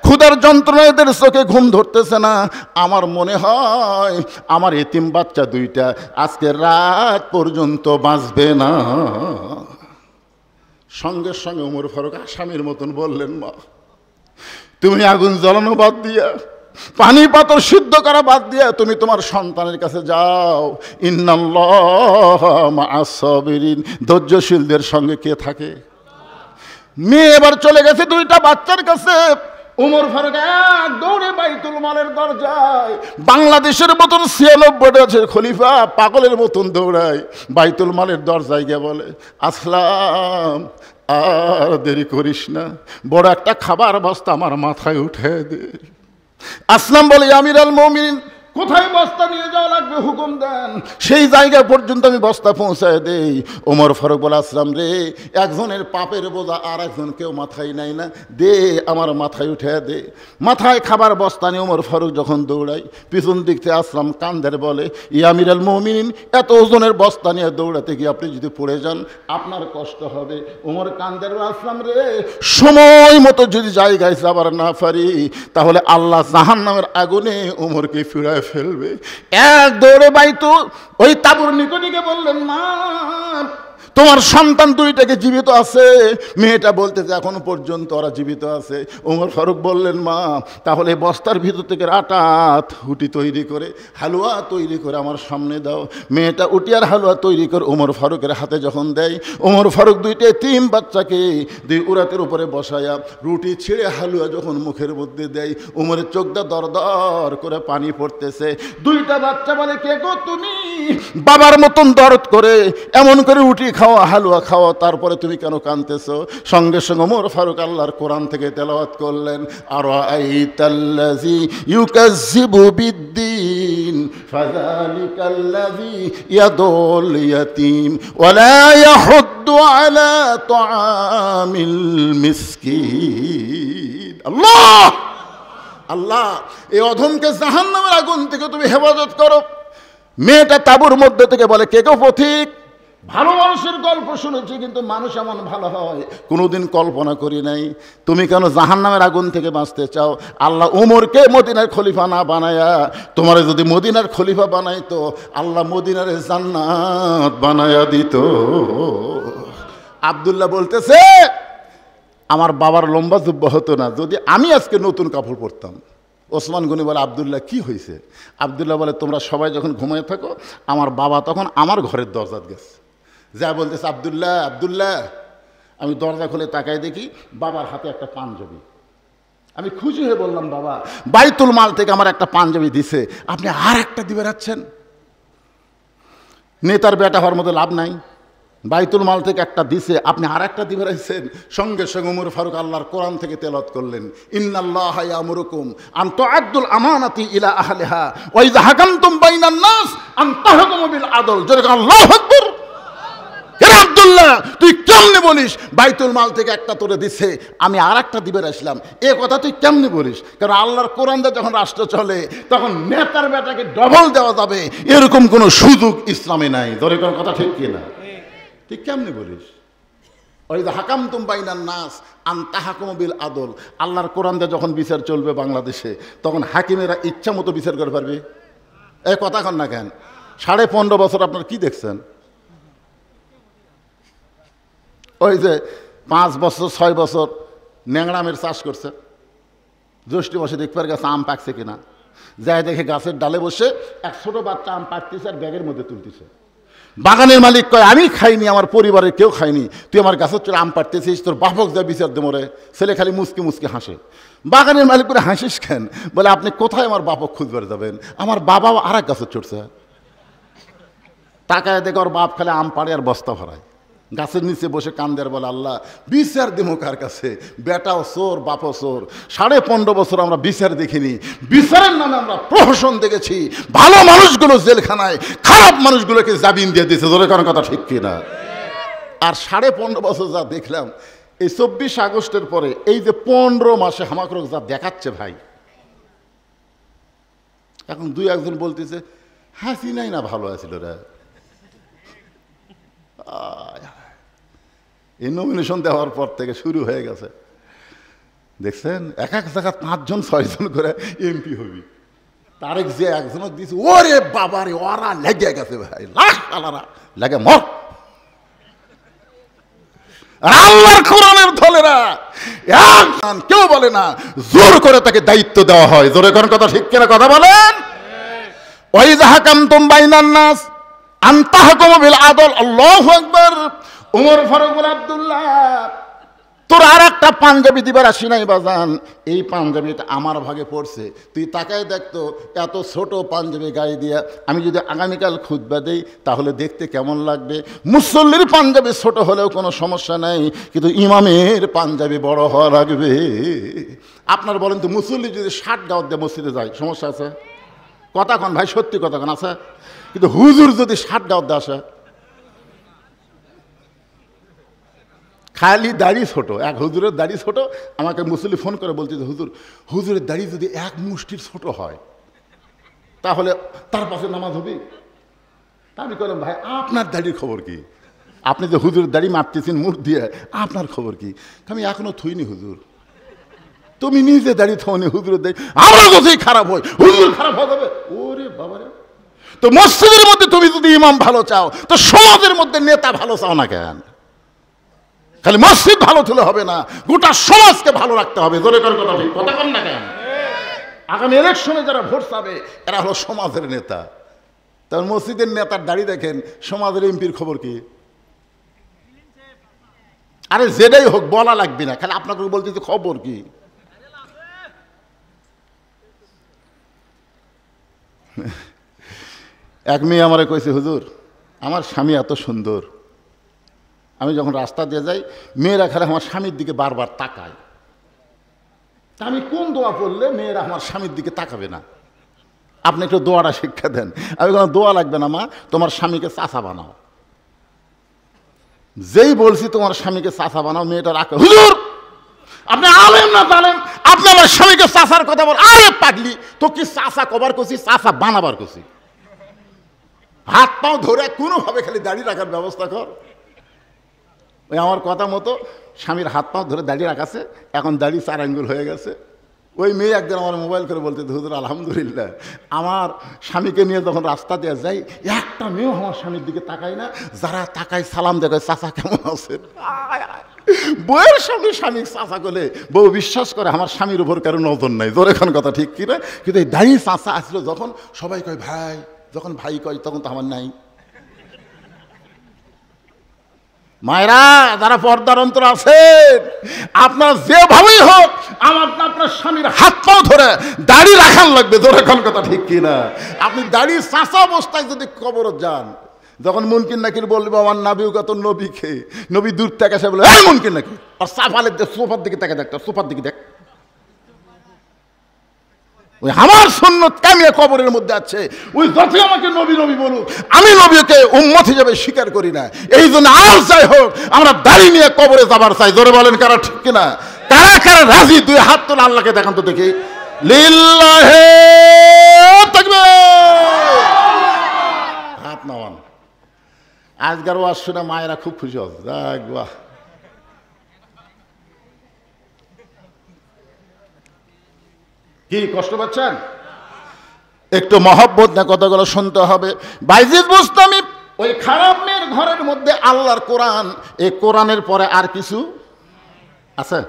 B: ক্ষুধার যন্ত্রণা এদের চোখে ঘুম ধরতেছে না। আমার মনে হয় আমার এতিম বাচ্চা 2টা আজকে রাত পর্যন্ত বাঁচবে না। সঙ্গে সঙ্গে ওমর ফারুক আসামির মতন বললেন, মা তুমি আগুন জ্বালানো বাদ দিয়া, পানি পাথর সিদ্ধ করা বাদ দিয়া তুমি তোমার সন্তানের কাছে যাও। ইন্নাল্লাহ মা'আস সাবিরিন, ধৈর্যশীলদের সঙ্গে কে থাকে? মেয়ে এবার চলে গেছে 2টা বাচ্চার কাছে। ওমর ফারুক এক দৌড়ে বাইতুল মালের দরজায়, বাংলাদেশের মতন ৯৬ দেশের খলিফা পাগলের মতন দৌড়ায় বাইতুল মালের দরজায় গিয়ে বলে, আসলাম আর দেরি করিস না, বড় একটা খাবার বস্তা আমার মাথায় উঠে দে। আসলাম বলে, আমিরুল মুমিনিন কোথায় বস্তা নিয়ে যাওয়া লাগবে হুকুম দেন, সেই জায়গা পর্যন্ত আমি বস্তা পৌঁছায় দেই। ওমর ফারুক বলে, আসলাম রে, একজনের পাপের বোঝা আর একজন কেউ মাথায় নাই না, দে আমার মাথায় উঠে দে। মাথায় খাবার বস্তা নিয়ে ওমর ফারুক যখন দৌড়াই, পিছন দিক থেকে আসলাম কান্দের বলে, ইয়া আমিরুল মুমিনিন, এত ওজনের বস্তা নিয়ে দৌড়াতে গিয়ে আপনি যদি পড়ে যান আপনার কষ্ট হবে। ওমর কান্দের বলে, আসলাম রে, সময় মতো যদি জায়গায় যাবার না পারি তাহলে আল্লাহ জাহান্নামের আগুনে ওমরকে ফিরায় ফেলবে। এক দৌড়ে বাইতু ওই তাঁবুর নিকটে বললেন, মা তোমার সন্তান দুইটাকে জীবিত আছে। মেয়েটা বলতেছে এখনো পর্যন্ত ওরা জীবিত আছে। ওমর ফারুক বললেন, মা তাহলে বস্তার ভিতর থেকে আটাত উটি তৈরি করে হালুয়া তৈরি করে আমার সামনে দাও। মেয়েটা উটিয়ার হালুয়া তৈরি করে ওমর ফারুকের হাতে যখন দেয়, ওমর ফারুক দুইটা তিন বাচ্চাকে দুই উরাতের উপরে বসায়া রুটি ছিঁড়ে হালুয়া যখন মুখের মধ্যে দেয়, ওমরের চোখটা দরদর করে পানি পড়তেছে। দুইটা বাচ্চা বলে, কে গো তুমি? বাবার মতন দরদ করে এমন করে উঠি খাওয়া হালুয়া খাওয়া, তারপরে তুমি কেন কাঁদতেছো? সঙ্গে সঙ্গে ওমর ফারুক আল্লাহর কোরআন থেকে তেলাওয়াত করলেন, আরাআইতাল্লাযী ইউকাজ্জিবু বিদ্দীন ফাযালিকাল্লাযী ইয়াদুল ইয়াতীম ওয়া লা ইয়াহুদ্দু আলা তুআমিল মিসকিন। আল্লাহ আল্লাহ, এই অধমকে জাহান্নামের আগুন থেকে তুমি হেফাজত করো। মেয়েটা তাঁবুর মধ্যে থেকে বলে, কে গো পথিক? ভালো মানুষের গল্প শুনেছি, কিন্তু মানুষ এমন ভালো হয় কোনোদিন কল্পনা করি নাই। তুমি কেন জাহান্নামের আগুন থেকে বাঁচতে চাও? আল্লাহ ওমরকে মদিনার খলিফা না বানায়া তোমার যদি মদিনার খলিফা বানাইতো, আল্লাহ মদিনার জান্নাত বানায়া দিত। আব্দুল্লাহ বলতেছে, আমার বাবার লম্বা জুব্বা হতো না যদি আমি আজকে নতুন কাপড় পরতাম। ওসমান গনি বলে, আব্দুল্লাহ কি হয়েছে? আব্দুল্লাহ বলে, তোমরা সবাই যখন ঘুমিয়ে থাকো, আমার বাবা তখন আমার ঘরের দরজাত গেছে, যা বলতেছে, আব্দুল্লাহ আব্দুল্লাহ। আমি দরজা খুলে তাকাই দেখি বাবার হাতে একটা পাঞ্জাবি। আমি খুশি হয়ে বললাম, বাবা বাইতুল মাল থেকে আমার একটা পাঞ্জাবি দিছে, আপনি আর একটা দিবে রাখছেন? নেতার বেটা হওয়ার মতো লাভ নাই, বাইতুল মাল থেকে একটা দিছে, আপনি আর একটা দিবে রাখছেন। সঙ্গে সঙ্গে ওমর ফারুক আল্লাহর কোরআন থেকে তেলাওয়াত করলেন, ইন্নাল্লাহা ইয়ামুরুকুম আন তুআদ্দুল আমানাতি ইলা আহলিহা ওয়া ইযা হাকামতুম বাইনান নাস আন তাহকুমু বিল আদল। জোরে আল্লাহু আকবার। হে আব্দুল্লাহ, তুই কেমনে বলিস বাইতুল মাল থেকে একটা তোরে দিছে, আমি আর একটা দিবে রাখলাম? এ কথা তুই কেমনে বলিস? কারণ আল্লাহর কোরআন দিয়ে যখন রাষ্ট্র চলে, তখন নেতার বেটাকে ডবল দেওয়া যাবে এরকম কোনো সুযোগ ইসলামে নাই। ধরে কোন কথা ঠিক কিনা? তুই কেমনে বলিস? ওই যে হাকামতুম বাইনান নাস আন তাহকুমু বিল আদল। আল্লাহর কোরআন দিয়ে যখন বিচার চলবে বাংলাদেশে, তখন হাকিমেরা ইচ্ছা মতো বিচার করে পারবে? এই কথা কন না কেন? 15.5 বছর আপনার কি দেখছেন? ওই যে 5 বছর 6 বছর ন্যাংরামের চাষ করছে, জ্যৈষ্ঠ মাসে দেখবার গাছে আম পাকছে কিনা, যাই দেখে গাছের ডালে বসে এক ছোট বাচ্চা আম পাকতেছে আর ব্যাগের মধ্যে তুলতেছে। বাগানের মালিক কয়, আমি খাইনি, আমার পরিবারের কেউ খায়নি, তুই আমার গাছের চোরে আম পাড়তেছিস, তোর বাপক যা বিচার দে মরে। ছেলে খালি মুসকি মুসকি হাসে। বাগানের মালিক করে, হাসিস কেন? বলে, আপনি কোথায় আমার বাপক খুঁজবার যাবেন? আমার বাবাও আর এক গাছের চড়ছে। তাকায় দেখে ওর বাপ খালি আম পাড়ে আর বস্তা ভরায়, গাছের নিচে বসে কান্দের বলে, আল্লাহ বিচার দেবো কার কাছে? বেটাও চোর, বাপও চোর। 15.5 বছর আমরা বিচার দেখিনি, বিচারের নামে আমরা প্রহসন দেখেছি। ভালো মানুষগুলো জেলখানায়, খারাপ মানুষগুলোকে জামিন দিয়ে দিয়েছে। ধরে কারণ কথা ঠিক কিনা? আর 15.5 বছর যা দেখলাম, এই 24 আগস্টের পরে এই যে 15 মাসে হামাকরক যা দেখাচ্ছে ভাই, এখন 2-1 জন বলতেছে হাসিনাই না ভালো আছিল রে। এই নমিনেশন দেওয়ার পর থেকে শুরু হয়ে গেছে, দেখছেন এক এক জায়গা 5 জন 6 জন করে এমপি হবি। তারেক যে একজনক দিয়েছে, ওরে বাবারে, ওরা লেগে গেছে ভাই, লাখ আলারা লেগে মর। আল্লাহর কোরআনের দলেরা কেউ বলে না, জোর করে তাকে দায়িত্ব দেওয়া হয়। জোরে কোন কথা ঠিক কিনা কথা বলেন? ওয়া ইযা হাকামতুম বাইনান নাস আন তাহকুমু বিল আদল। আল্লাহু আকবার। ওমর ফারুক বলে, আব্দুল্লাহ তোর আর একটা পাঞ্জাবি দিবার আসি নাই বাজান, এই পাঞ্জাবিটা আমার ভাগে পড়ছে, তুই তাকায় দেখতো এত ছোট পাঞ্জাবি গায়ে দিয়া আমি যদি আগামীকাল খুতবা দেই তাহলে দেখতে কেমন লাগবে? মুসল্লির পাঞ্জাবি ছোট হলেও কোনো সমস্যা নাই, কিন্তু ইমামের পাঞ্জাবি বড় হওয়া লাগবে। আপনার বলেন তো, মুসল্লি যদি 60 গাওয়াত দিয়ে মসজিদে যায়, সমস্যা আছে? কথা কন ভাই, সত্যি কথা কন, আছে? কিন্তু হুজুর যদি 60 গাওয়াত দিয়ে আসে, খালি দাড়ি ছোট, এক হুজুরের দাড়ি ছোট, আমাকে মুসল্লি ফোন করে বলছে যে হুজুর, হুজুরের দাড়ি যদি এক মুষ্টির ছোট হয় তাহলে তার পাশে নামাজ হবে? আমি বললাম, ভাই আপনার দাড়ির খবর কি? আপনি যে হুজুরের দাড়ি মারতেছেন মুখ দিয়ে, আপনার খবর কি? আমি এখনো থইনি হুজুর। তুমি নিজে দাড়ি থনি, হুজুরের দাড়ি আমার কথাই খারাপ হয়, হুজুর খারাপ হয়ে যাবে। ওরে বাবারে, তো মসজিদের মধ্যে তুমি যদি ইমাম ভালো চাও তো সমাজের মধ্যে নেতা ভালো চাও না কেন? খালি মসজিদ ভালো তুলে হবে না, গোটা সমাজকে ভালো রাখতে হবে। জোরে করে কথা ঠিক, কথা বল না কেন? আগামী ইলেকশনে যারা ভোট পাবে এরা হলো সমাজের নেতা। তার মসজিদের নেতার দাড়ি দেখেন, সমাজের এমপির খবর কি? আরে যেটাই হোক বলা লাগবে না, খালি আপনাকে বলতে যে খবর কি। এক মেয়ে আমারে কইছে, হুজুর আমার স্বামী এত সুন্দর, আমি যখন রাস্তা দিয়ে যাই মেয়েরা খালি আমার স্বামীর দিকে বারবার তাকায়, তা আমি কোন দোয়া পড়লে মেয়েরা আমার স্বামীর দিকে তাকাবে না? আপনি একটু দোয়াটা শিক্ষা দেন। আমি কোনো দোয়া লাগবে না মা, তোমার স্বামীকে চাচা বানাও। যেই বলছি তোমার স্বামীকে চাচা বানাও, মেয়েটা রাখে, হুজুর আপনি আলেম না জানেন, আপনি আমার স্বামীকে চাচার কথা বল। আরে পাগলি, তো কি চাচা কবার করছি, চাচা বানাবার করছি? হাত পাও ধরে কোনোভাবে খালি দাড়ি রাখার ব্যবস্থা কর। ওই আমার কথা মতো স্বামীর হাত পাও ধরে দাড়ি রাখাছে, এখন দাড়ি 4 আঙ্গুল হয়ে গেছে। ওই মেয়ে একদিন আমার মোবাইল করে বলতে, হুজুর আলহামদুলিল্লাহ আমার স্বামীকে নিয়ে যখন রাস্তা দিয়ে যাই একটা মেয়েও আমার স্বামীর দিকে তাকায় না, যারা তাকায় সালাম দেখায়, চাচা কেমন আছেন। বউয়ের সামনে স্বামী চাচা করলে বউ বিশ্বাস করে আমার স্বামীর উপর কারো নজর নাই। জোরে এখন কথা ঠিক কিনা? কিন্তু এই দাড়ি চাচা আসলো যখন সবাই কয় ভাই, যখন ভাই কয় তখন তো আমার নাই। মায়েরা যারা পর্দার অন্তর আছেন, আপনার যেভাবেই হোক আপনার স্বামীর হাত পাও ধরে দাড়ি রাখার লাগবে। জোরে এখন কথা ঠিক কিনা? আপনি দাড়ি চাচা অবস্থায় যদি কবরত যান, যখন মুনকির নাকির বলবে আমার নাবিও কত নবীকে, নবী দূর থেকে এসে বলে এই মুনকির নাকি, আর সাফালের সোফার দিকে তাকে দেখ, সোফার দিকে দেখ, ওই আমার সুন্নত কামিয়ে কবরের মধ্যে আছে। ওই যতই আমাকে নবী নবী বলুক, আমি নবীকে উম্মত হিসেবে স্বীকার করি না। এই জন্য আর যাই হোক আমরা দাড়ি নিয়ে কবরে যাবার চাই। জোরে বলেন কারা ঠিক কিনা? কারা কারা রাজি? 2 হাত তোলা, আল্লাহকে দেখান তো দেখি। লিল্লাহে তাকবীর, হাত নামান। আজকের ওয়াজ শুনে মায়েরা খুব খুশি হচ্ছে। যাক বাহ, কি কষ্ট পাচ্ছেন? একটু মহব্বত না কথাগুলো শুনতে হবে। বাইজিদ বুস্তামি, ওই খারাপ মেয়ের ঘরের মধ্যে আল্লাহর কোরআন, এই কোরআনের পরে আর কিছু আছে?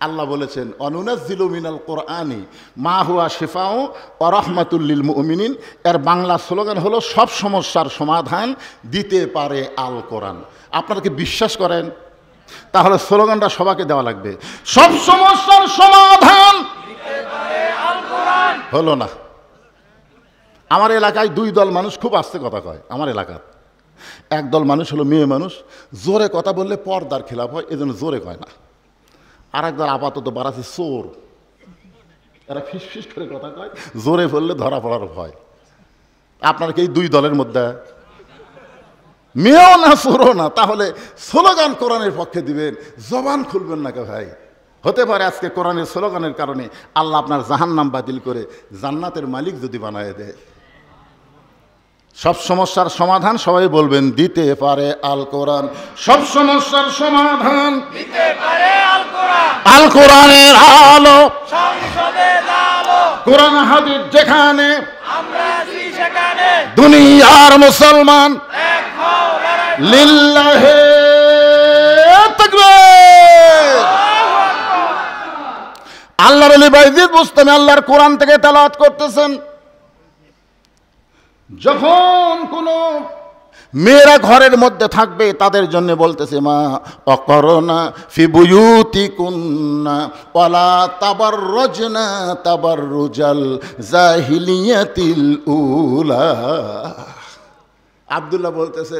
B: আল্লাহ বলেছেন অনুনাজ্জিলু মিনাল কোরআনি মা হুয়া শিফাউ ওয়া রাহমাতুল লিল মুমিনিন। এর বাংলা স্লোগান হলো সব সমস্যার সমাধান দিতে পারে আল কোরআন। আপনারা কি বিশ্বাস করেন? তাহলে স্লোগানটা সবাইকে দেওয়া লাগবে, সব সমস্যার সমাধান দিতে পারে আল কোরআন। হলো না। আমার এলাকায় 2 দল মানুষ খুব আস্তে কথা কয়। আমার এলাকার একদল মানুষ হলো মেয়ে মানুষ, জোরে কথা বললে পর্দার খেলাপ হয়, এজন্য জোরে কয় না। আর একদল আপাতত বাড়াচ্ছে চোর, এরা ফিস ফিস করে কথা কয়, জোরে বললে ধরা পড়ার ভয়। আপনার কি এই 2 দলের মধ্যে মেয়েও না চোরও না? তাহলে স্লোগান কোরআনের পক্ষে দিবেন, জবান খুলবেন না কে ভাই? হতে পারে আজকে কোরআনের স্লোগানের কারণে আল্লাহ আপনার জাহান্নাম বাতিল করে জান্নাতের মালিক যদি বানায় দেয়। সব সমস্যার সমাধান সবাই বলবেন দিতে পারে আল কোরআন। সব সমস্যার সমাধান দিতে পারে আল কোরআন। আল কোরআনের আলো সংসদে আলো, কোরআন হাদিস যেখানে আমরা আছি সেখানে দুনিয়ার মুসলমান এক হও লিল্লাহি তাকবীর। আল্লাহর ওলি বাইজিদ বুস্তামি আল্লাহর কোরআন থেকে তেলাওয়াত করতেছেন। যখন কোনো মেয়েরা ঘরের মধ্যে থাকবে তাদের জন্য বলতেছে মা অকরনা ফি বুয়ুতিকুন্না ওয়ালা তাবাররুজনা তাবাররুজাল জাহিলিয়াতিল উলা। আব্দুল্লাহ বলতেছে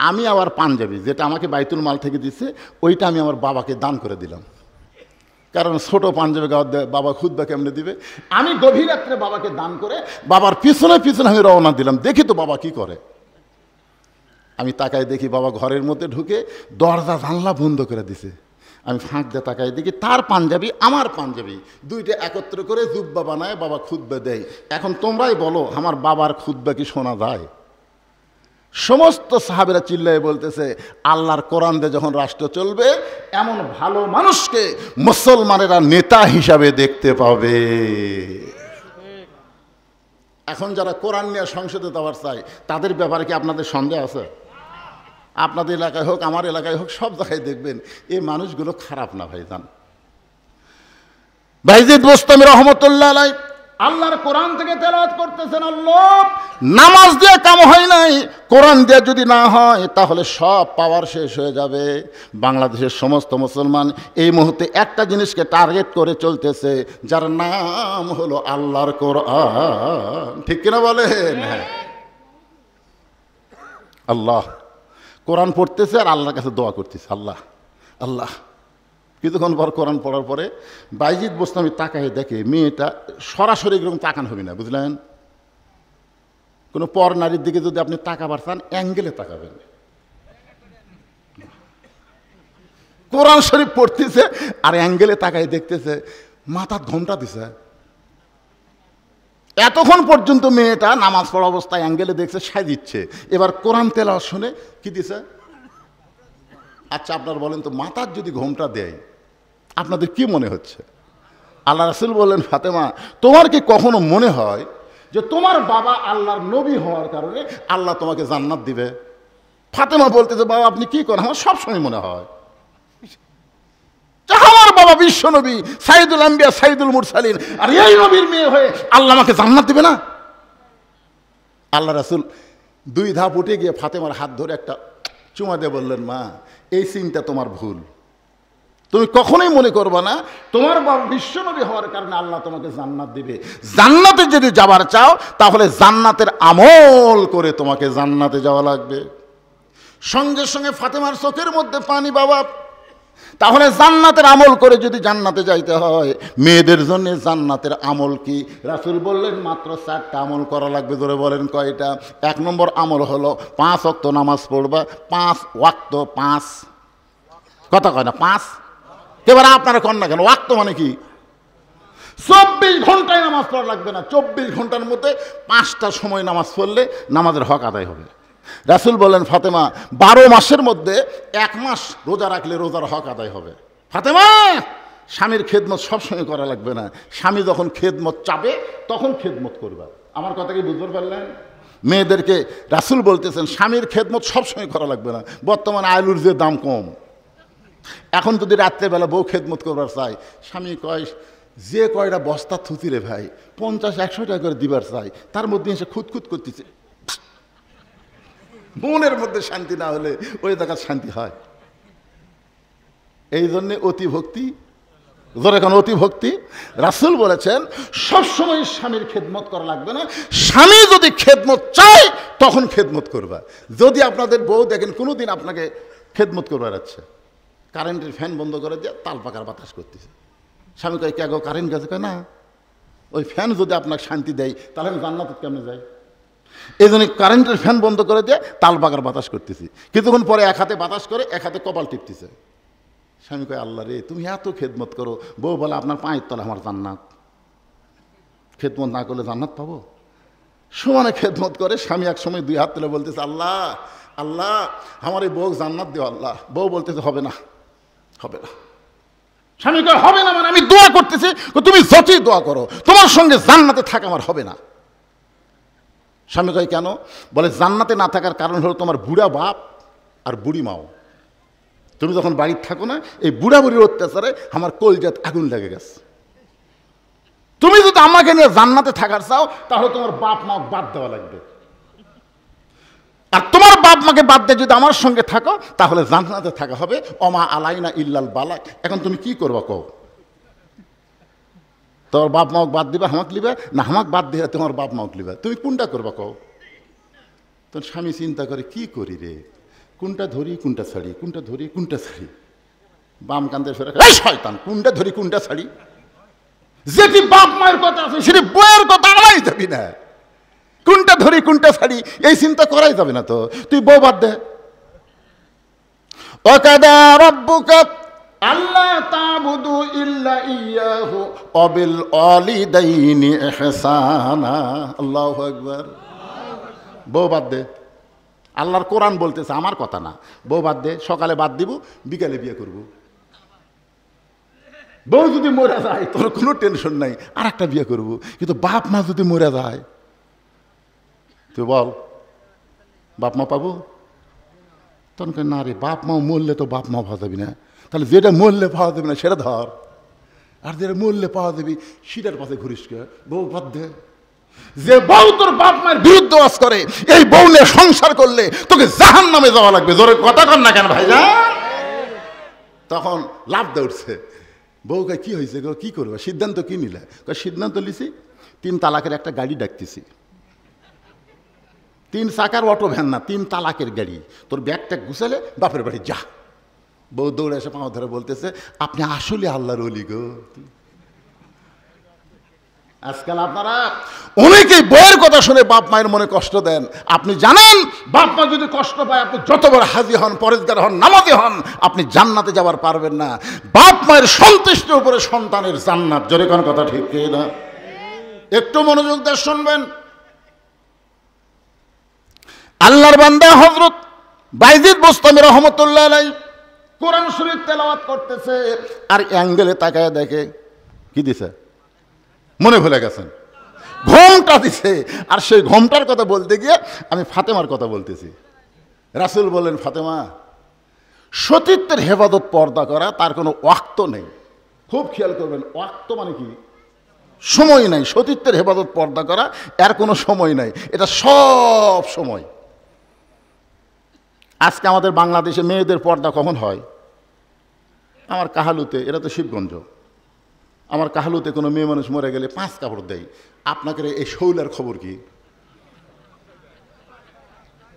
B: আমি আমার পাঞ্জাবি যেটা আমাকে বাইতুল মাল থেকে দিচ্ছে ওইটা আমি আমার বাবাকে দান করে দিলাম, কারণ ছোট পাঞ্জাবি গাওয়া বাবা খুতবা কেমনে দিবে। আমি গভীর রাত্রে বাবাকে দান করে বাবার পিছনে পিছনে আমি রওনা দিলাম, দেখি তো বাবা কি করে। আমি তাকাই দেখি বাবা ঘরের মধ্যে ঢুকে দরজা জানলা বন্ধ করে দিছে। আমি ফাঁক দিয়ে তাকাই দেখি তার পাঞ্জাবি আমার পাঞ্জাবি দুইটা একত্র করে জুব্বা বানায় বাবা খুতবা দেয়। এখন তোমরাই বলো আমার বাবার খুতবা কি শোনা যায়? সমস্ত সাহাবেরা চিল্লায় বলতেছে আল্লাহর কোরআন দিয়ে যখন রাষ্ট্র চলবে এমন ভালো মানুষকে মুসলমানেরা নেতা হিসাবে দেখতে পাবে। এখন যারা কোরআন নিয়ে সংসদে যাওয়ার চায় তাদের ব্যাপারে কি আপনাদের সন্দেহ আছে? আপনাদের এলাকায় হোক, আমার এলাকায় হোক, সব জায়গায় দেখবেন এই মানুষগুলো খারাপ না ভাইজান। বাইজিদ বোস্তামি রহমতুল্লাহ আলাইহি আল্লাহর কোরআন থেকে তেলাওয়াত করতেছেন, আল্লাহ নামাজ দিয়ে কাম হয় নাই, কোরআন দিয়ে যদি না হয় তাহলে সব পাওয়ার শেষ হয়ে যাবে। বাংলাদেশের সমস্ত মুসলমান এই মুহূর্তে একটা জিনিসকে টার্গেট করে চলতেছে, যার নাম হলো আল্লাহর কোরআন। ঠিক কিনা বলেন? আল্লাহ কোরআন পড়তেছে আর আল্লাহর কাছে দোয়া করতেছে, আল্লাহ আল্লাহ। কিছুক্ষণ পর কোরআন পড়ার পরে বাইজিদ বোস্তামি তাকায় দেখে মেয়েটা সরাসরি এরকম তাকান হবে না, বুঝলেন? কোনো পর নারীর দিকে যদি আপনি তাকাবার চান অ্যাঙ্গেলে তাকাবেন। কোরআন শরীফ পড়তেছে আর অ্যাঙ্গেলে তাকায় দেখতেছে, মাথার ঘোমটা দিছে। এতক্ষণ পর্যন্ত মেয়েটা নামাজ পড়া অবস্থায় অ্যাঙ্গেলে দেখছে, সাজিচ্ছে। এবার কোরআন তেলাওয়াত শুনে কি দিছে? আচ্ছা আপনার বলেন তো, মাথার যদি ঘোমটা দেয় আপনাদের কি মনে হচ্ছে? আল্লাহ রাসূল বললেন, ফাতেমা তোমার কি কখনো মনে হয় যে তোমার বাবা আল্লাহর নবী হওয়ার কারণে আল্লাহ তোমাকে জান্নাত দিবে? ফাতেমা বলতেছে, বাবা আপনি কি করেন? আমার সবসময় মনে হয় আমার বাবা বিশ্ব নবী, সাইদুল আম্বিয়া, সাইদুল মুরসালিন, আর এই নবীর মেয়ে হয়ে আল্লাহ আমাকে জান্নাত দিবে না? আল্লাহ রাসূল দুই ধাপ উঠে গিয়ে ফাতেমার হাত ধরে একটা চুমা দিয়ে বললেন, মা এই চিন্তা তোমার ভুল। তুমি কখনোই মনে করবা না তোমার বাবা বিশ্বনবী হওয়ার কারণে আল্লাহ তোমাকে জান্নাত দিবে। জান্নাতে যদি যাবার চাও তাহলে জান্নাতের আমল করে তোমাকে জান্নাতে যাওয়া লাগবে। সঙ্গে সঙ্গে ফাতেমার চোখের মধ্যে পানি, বাবা তাহলে জান্নাতের আমল করে যদি জান্নাতে যাইতে হয়, মেয়েদের জন্য জান্নাতের আমল কি? রাসূল বললেন মাত্র 4টা আমল করা লাগবে। ধরে বলেন কয়টা? 1 নম্বর আমল হলো 5 ওয়াক্ত নামাজ পড়বা। 5 ওয়াক্ত, 5 কথা কয় না, 5 এবার আপনারা কন না কেন? ওয়াক্ত মানে কি? 24 ঘন্টায় নামাজ পড়া লাগবে না, 24 ঘন্টার মধ্যে 5টা সময় নামাজ পড়লে নামাজের হক আদায় হবে। রাসূল বলেন, ফাতেমা 12 মাসের মধ্যে 1 মাস রোজা রাখলে রোজার হক আদায় হবে। ফাতেমা স্বামীর খেদমত সবসময় করা লাগবে না, স্বামী যখন খেদমত চাবে তখন খেদমত করবা। আমার কথা কি বুঝতে পারলেন? মেয়েদেরকে রাসূল বলতেছেন স্বামীর খেদমত সবসময় করা লাগবে না। বর্তমানে আলুর যে দাম কম, এখন যদি রাত্রেবেলা বউ খেদমত করবার চাই, স্বামী কয় যে কয়টা বস্তা থুতি রে ভাই, 50-100 টাকা করে দিবার চাই, তার মধ্যে এসে খুঁতখুত করতেছে। মনের মধ্যে শান্তি না হলে ওই জায়গায় শান্তি হয়। এই জন্যে অতি ভক্তি, ধরে এখন অতি ভক্তি। রাসূল বলেছেন সবসময় স্বামীর খেদমত করা লাগবে না, স্বামী যদি খেদমত চায় তখন খেদমত করবা। যদি আপনাদের বউ দেখেন কোনোদিন আপনাকে খেদমত করবার আছে, কারেন্টের ফ্যান বন্ধ করে দিয়ে তাল পাকার বাতাস করতেছে, স্বামী কয় কে গো কারেন্ট গেছে? কয় না, ওই ফ্যান যদি আপনাকে শান্তি দেয় তাহলে আমি জান্নাতে কেমনে যাই? এই জন্য কারেন্টের ফ্যান বন্ধ করে দিয়ে তাল পাকার বাতাস করতেছি। কিছুক্ষণ পরে এক হাতে বাতাস করে এক হাতে কপাল টিপতেছে। স্বামী কয় আল্লাহ রে তুমি এত খেদমত করো। বউ বলে আপনার পায়ের তলে আমার জান্নাত, খেদমত না করলে জান্নাত পাবো? সমানে খেদমত করে। স্বামী এক সময় 2 হাত তুলে বলতেছে, আল্লাহ আল্লাহ আমার এই বউ জান্নাত দিও আল্লাহ। বউ বলতেছে হবে না, হবে না। স্বামী কয় হবে না মানে আমি দোয়া করতেছি। তুমি যতই দোয়া করো তোমার সঙ্গে জান্নাতে থাকা আমার হবে না। স্বামী কয় কেন? বলে জান্নাতে না থাকার কারণ হলো তোমার বুড়া বাপ আর বুড়ি মাও। তুমি যখন বাড়িতে থাকো না, এই বুড়া বুড়ির অত্যাচারে আমার কলজাত আগুন লেগে গেছে। তুমি যদি আমাকে নিয়ে জান্নাতে থাকার চাও তাহলে তোমার বাপ মা বাদ দেওয়া লাগবে, আর তোমার বাপ মাকে বাদ দিয়ে যদি আমার সঙ্গে থাকো তাহলে জান্নাতে থাকা হবে। অমা আলাইনা ইল্লাল বালাক। এখন তুমি কি করবা কও? তোমার বাপ মাকে বাদ দিবা, হামাক লিবা, না হামাক বাদ দিয়ে তোমার বাপ মাকে লিবা? তুমি কোনটা করবা কও? তোর স্বামী চিন্তা করে কি করি রে, কোনটা ধরি কোনটা ছাড়ি, কোনটা ধরি কোনটা ছাড়ি। বাম কান্দে ফেরা, এই শয়তান কোনটা ধরি কোনটা ছাড়ি? যেটি বাপ মায়ের কথা আছে সেটি বইয়ের কথা আলাই যাবি না। কোনটা ধরি কোনটা ছাড়ি এই চিন্তা করাই যাবে না তো, তুই বউ বাদ দে। ওয়াকাদা রাব্বুকা আল্লা তা'বুদু ইল্লা ইয়াহু ওয়া বিল ওয়ালিদাইনি ইহসানা। আল্লাহু আকবার। বউ বাদ দে। আল্লাহর কোরআন বলতেছে, আমার কথা না। বউ বাদ দে, সকালে বাদ দিব, বিকালে বিয়ে করব। বউ যদি মরে যায় তোর কোনো টেনশন নাই, আর একটা বিয়ে করব। কিন্তু বাপ মা যদি মরে যায় তুই বল বাপ মা পাবো? তখন কে না রে, বাপ মা মরলে তো বাপ মা পাওয়া যাবি না, তাহলে যেটা মরলে পাওয়া যাবে না সেটা ধর, আর যেটা মরলে পাওয়া যাবি সেটার পাশে ঘুরিস কে? বউ বাদ দে। যে বউ তোর বাপ মায়ের বিরুদ্ধে ওয়াজ করে, এই বউ নিয়ে সংসার করলে তোকে জাহান্নামে যাওয়া লাগবে। জোরে কথা কর না কেন ভাইজান? তখন লাভ দে উঠছে। বউকে কি হয়েছে গো, কি করবো, সিদ্ধান্ত কি নিলে? সিদ্ধান্ত লিছি 3 তালাকের একটা গাড়ি ডাকতেছি, 3 চাকার অটো ভ্যান না, 3 তালাকের গাড়ি, তোর ব্যাগটা গুছালে বাপের বাড়ি যা। বউ দৌড়ে এসে পাঁও ধরে বলতেছে, আপনি আসলে আল্লাহর ওলি গো। আজকাল আপনারা অনেকেই বইয়ের কথা শুনে বাপ মায়ের মনে কষ্ট দেন। আপনি জানেন বাপ মা যদি কষ্ট পায়, আপনি যত বড় হাজি হন, পরেজগার হন, নামাজি হন, আপনি জান্নাতে যাবার পারবেন না। বাপ মায়ের সন্তুষ্টির উপরে সন্তানের জান্নাত। জোরে কোন কথা ঠিক না? একটু মনোযোগ দিয়ে শুনবেন। আল্লাহর বান্দা হযরত বাইজিদ বুস্তামি রহমাতুল্লাহ আলাইহি কোরআন শরীফ তেলাওয়াত করতেছে, আর অ্যাঙ্গেলে তাকায় দেখে কি দিছে, মনে ভুলে গেছেন, ঘোমটা দিছে। আর সেই ঘোমটার কথা বলতে গিয়ে আমি ফাতেমার কথা বলতেছি। রাসূল বললেন, ফাতেমা, সতীত্বের হেফাজত পর্দা করা, তার কোনো ওয়াক্ত নেই। খুব খেয়াল করবেন, ওয়াক্ত মানে কি? সময় নাই। সতীত্বের হেফাজত পর্দা করা এর কোনো সময় নাই, এটা সব সময়। আজকে আমাদের বাংলাদেশে মেয়েদের পর্দা কখন হয়? আমার কাহালুতে, এরা তো শিবগঞ্জ, আমার কাহালুতে কোনো মেয়ে মানুষ মরে গেলে 5 কাপড় দেয়। আপনাকে এই শৌলার খবর কি?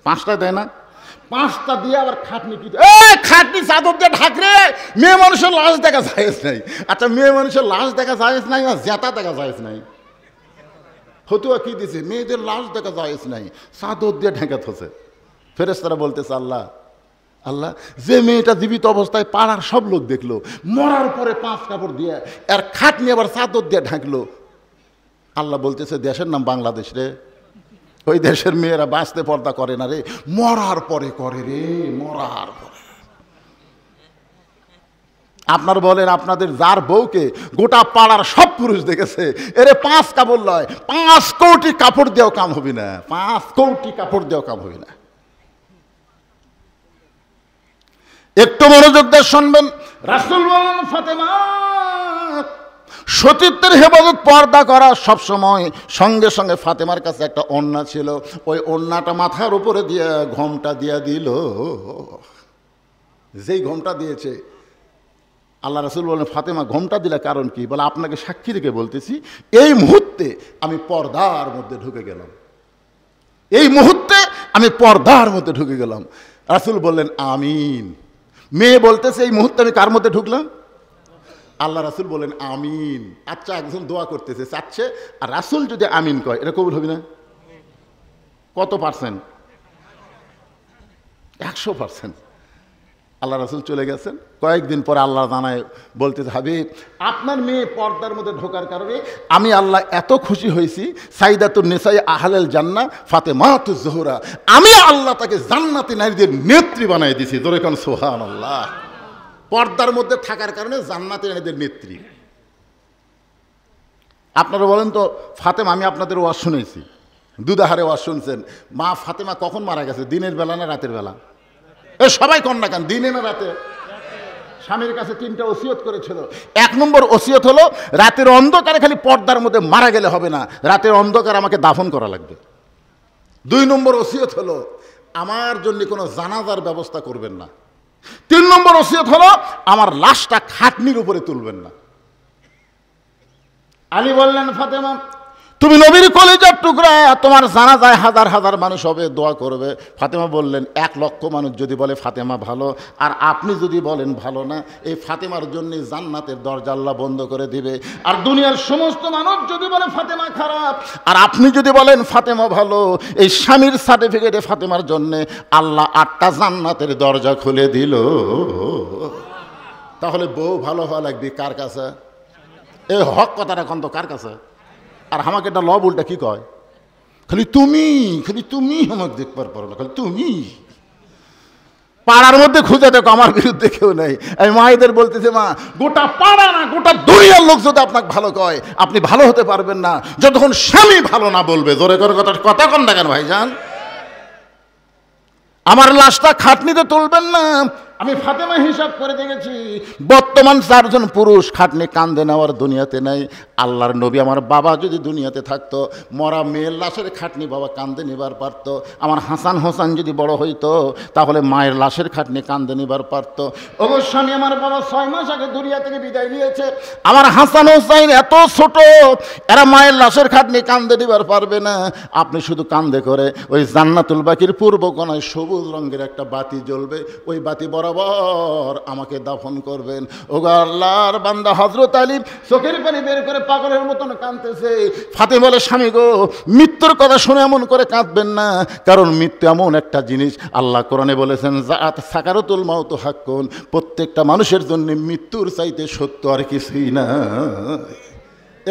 B: 5টা দেয় না? 5টা দিয়ে আবার খাটনি কি, খাটনি চাদর দিয়ে ঢাকরে। মেয়ে মানুষের লাশ দেখা যায় নাই। আচ্ছা, মেয়ে মানুষের লাশ দেখা যায় নাই, আর জেতা দেখা যায় নাই। ফতুয়া কি দিছে? মেয়েদের লাশ দেখা যায় নাই, চাদর দিয়ে ঢেকে থছে। ফেরেশতারা বলতেছে, আল্লাহ আল্লাহ, যে মেয়েটা জীবিত অবস্থায় পাড়ার সব লোক দেখলো, মরার পরে 5 কাপড় দিয়ে আর খাটনি আবার চাদর দিয়ে ঢাকলো। আল্লাহ বলতেছে, দেশের নাম বাংলাদেশ রে, ওই দেশের মেয়েরা বাঁচতে পর্দা করে না রে, মরার পরে করে রে, মরার পরে। আপনার বলেন, আপনাদের যার বউকে গোটা পাড়ার সব পুরুষ দেখেছে, এরে 5 কাপড় লয়, 5 কোটি কাপড় দিয়েও কাম হবে না, 5 কোটি কাপড় দিয়েও কাম হবে না। একটু মনোযোগ দিয়ে শুনবেন। রাসূল বলেন, ফাতেমা, সতীত্বের হেফাজত পর্দা করা সবসময়। সঙ্গে সঙ্গে ফাতেমার কাছে একটা ওড়না ছিল, ওই ওড়নাটা মাথার উপরে দিয়ে ঘোমটা দিয়ে দিল। যেই ঘোমটা দিয়েছে, আল্লাহ রাসূল বলেন, ফাতেমা ঘোমটা দিলে কারণ কি? বলে, আপনাকে সাক্ষী রেখে বলতেছি, এই মুহূর্তে আমি পর্দার মধ্যে ঢুকে গেলাম, এই মুহূর্তে আমি পর্দার মধ্যে ঢুকে গেলাম। রাসূল বললেন, আমিন। মেয়ে বলতেছে, এই মুহূর্তে আমি কার মধ্যে ঢুকলাম? আল্লাহ রাসূল বলেন, আমিন। আচ্ছা, একজন দোয়া করতেছে, চাচ্ছে, আর রাসূল যদি আমিন কয়, এটা কবুল হবে না? কত পার্সেন্ট? 100%। আল্লাহ রাসূল চলে গেছেন। কয়েকদিন পরে আল্লাহ জানায়, বলতেছে, হাবিব, আপনার মেয়ে পর্দার মধ্যে ঢোকার কারণে আমি আল্লাহ এত খুশি হয়েছি, সাইদাতুন নিসাই আহলাল জান্নাহ ফাতেমাতুজ জোহরা, আমি আল্লাহ তাকে জান্নাতি নারীদের নেত্রী বানাই দিয়েছি। জোরে কোন সুবহানাল্লাহ। পর্দার মধ্যে থাকার কারণে জান্নাতি নারীদের নেত্রী। আপনারা বলেন তো, ফাতেমা, আমি আপনাদের ওয়াজ শুনেছি, দুধারে ওয়াজ শুনছেন, মা ফাতেমা কখন মারা গেছে? দিনের বেলা না রাতের বেলা? সবাই কন না কেন, দিনে না রাতে? স্বামীর কাছে 3টা ওসিয়ত করেছিল। 1 নম্বর ওসিয়ত হলো, রাতের অন্ধকারে খালি পর্দার মধ্যে মারা গেলে হবে না, রাতের অন্ধকার আমাকে দাফন করা লাগবে। 2 নম্বর ওসিয়ত হলো, আমার জন্য কোনো জানাজার ব্যবস্থা করবেন না। 3 নম্বর ওসিয়ত হলো, আমার লাশটা খাটনির উপরে তুলবেন না। আলী বললেন, ফাতেমা, তুমি নবীর কলিজার টুকরা, তোমার জানাজায় হাজার হাজার মানুষ হবে, দোয়া করবে। ফাতেমা বললেন, 1 লক্ষ মানুষ যদি বলে ফাতেমা ভালো, আর আপনি যদি বলেন ভালো না, এই ফাতেমার জন্য জান্নাতের দরজা আল্লাহ বন্ধ করে দিবে। আর দুনিয়ার সমস্ত মানুষ যদি বলে ফাতেমা খারাপ, আর আপনি যদি বলেন ফাতেমা ভালো, এই স্বামীর সার্টিফিকেটে ফাতেমার জন্য আল্লাহ 8টা জান্নাতের দরজা খুলে দিল। তাহলে বউ ভালো হওয়া লাগবে কার কাছে? এই হক কথাটা এখন তো কার কাছে? আর আমাকে একটা লব উল্টা কি কয়, খালি তুমি আমাকে দেখবার পারো না, খালি তুমি। পাড়ার মধ্যে খুঁজে দেখো আমার বিরুদ্ধে কেউ নেই। আমি মায়েদের বলতেছে, মা গোটা পাড়া না গোটা দুনিয়ার লোক যদি আপনাকে ভালো কয় আপনি ভালো হতে পারবেন না যতক্ষণ স্বামী ভালো না বলবে। জোরে করে কথা কন না কেন ভাইজান? আমার লাশটা খাটনিতে তুলবেন না। আমি ফাতেমা হিসাব করে দেখেছি, বর্তমান 4 জন পুরুষ খাটনি কান্দে নেওয়ার দুনিয়াতে নাই। আল্লাহর নবী আমার বাবা যদি দুনিয়াতে থাকতো, মরা মেয়ের লাশের খাটনি বাবা কান্দে নিবার পারত। আমার হাসান হোসেন যদি বড় হইতো তাহলে মায়ের লাশের খাটনি কান্দে নিবার পারত। অবশ্যই আমার বাবা 6 মাস আগে দুনিয়া থেকে বিদায় নিয়েছে। আমার হাসান হোসেন এত ছোট, এরা মায়ের লাশের খাটনি কান্দে নিবার পারবে না। আপনি শুধু কান্দে করে ওই জান্নাতুল বাকির পূর্ব কোণায় সবুজ রঙের একটা বাতি জ্বলবে, ওই বাতি বরাবর আমাকে দাফন করবেন। ওগো আল্লাহর বান্দা হযরত আলী চোখের পানি বের করে পাগলের মতন কাঁদতেছে। ফাতেমা বলে, স্বামী গো, মৃত্যুর কথা শুনে এমন করে কাঁদবেন না, কারণ মৃত্যু এমন একটা জিনিস, আল্লাহ কোরআনে বলেছেন যাআত সাকারাতুল মাউত হাক্কুন, প্রত্যেকটা মানুষের জন্য মৃত্যুর চাইতে সত্য আর কিছুই না।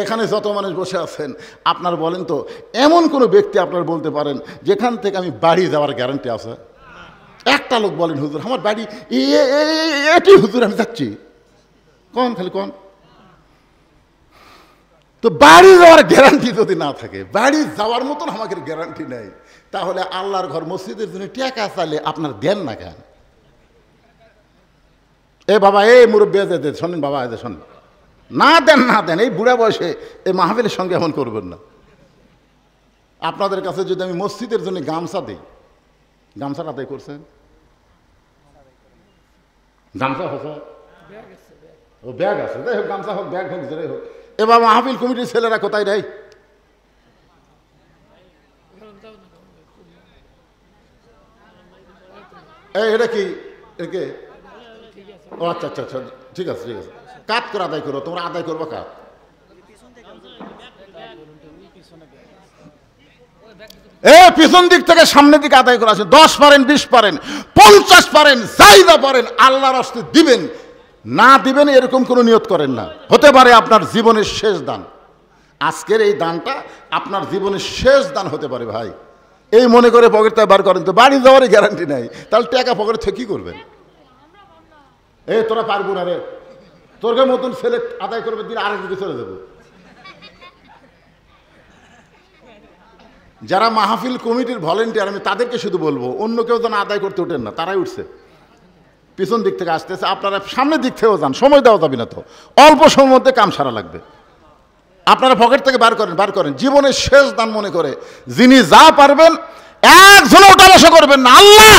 B: এখানে যত মানুষ বসে আছেন, আপনার বলেন তো এমন কোনো ব্যক্তি আপনার বলতে পারেন যেখান থেকে আমি বাড়ি যাওয়ার গ্যারান্টি আছে? একটা লোক বলেন, হুজুর আমার বাড়ি এটি, হুজুর আমি যাচ্ছি। কোন খালি কোন? তো বাড়ি যাওয়ার গ্যারান্টি যদি না থাকে, বাড়ি যাওয়ার মতন আমাকে গ্যারান্টি নেই, তাহলে আল্লাহর ঘর মসজিদের জন্য টাকা চাইলে আপনার দেন না কেন? এ বাবা, এই মুরব্বী দে, শোনেন বাবা, এদের শোনেন, না দেন না দেন, এই বুড়া বয়সে এই মাহফিলের সঙ্গে এমন করবেন না। আপনাদের কাছে যদি আমি মসজিদের জন্য গামছা দিই, গামছাটা আদায় করছেন? গামছা হচ্ছে ও ব্যাগ আছে, যাই হোক, গামছা হোক ব্যাগ হোক যেটাই হোক। এবার মাহফিল কমিটির ছেলেরা কোথায় রে? এই এটা কি একে? ও আচ্ছা আচ্ছা আচ্ছা, ঠিক আছে ঠিক আছে, কাত করে আদায় করো, তোমরা আদায় করবো কাত। পিছন দিক থেকে সামনের দিকে আদায় করা আছে। 10 পারেন, 20 পারেন, 50 পারেন, যাইদা পারেন, আল্লাহর রাস্তায় দিবেন। না দিবেন এরকম কোনো নিয়ত করেন না। হতে পারে আপনার জীবনের শেষ দান, আজকের এই দানটা আপনার জীবনের শেষ দান হতে পারে ভাই। এই মনে করে পকেটটা বার করেন তো বাড়ি যাওয়ারই গ্যারান্টি নাই, তাহলে টাকা পকেটে থেকে কী করবেন? এই তোরা পারবো না রে, তোর মতন ছেলে আদায় করবে, দিন আরেক দিকে চলে যাবো। যারা মাহফিল কমিটির ভলেন্টিয়ার, আমি তাদেরকে শুধু বলবো, অন্য কেউ যেন আদায় করতে ওঠেন না, তারাই উঠছে। পিছন দিক থেকে আসতেছে, আপনারা সামনের দিক থেকেও যান, সময় দেওয়া যাবে না তো, অল্প সময়ের মধ্যে কাম সারা লাগবে। আপনারা পকেট থেকে বার করেন, জীবনের শেষ দান মনে করে যিনি যা পারবেন, একজন ওটা বসা করবেন না। আল্লাহ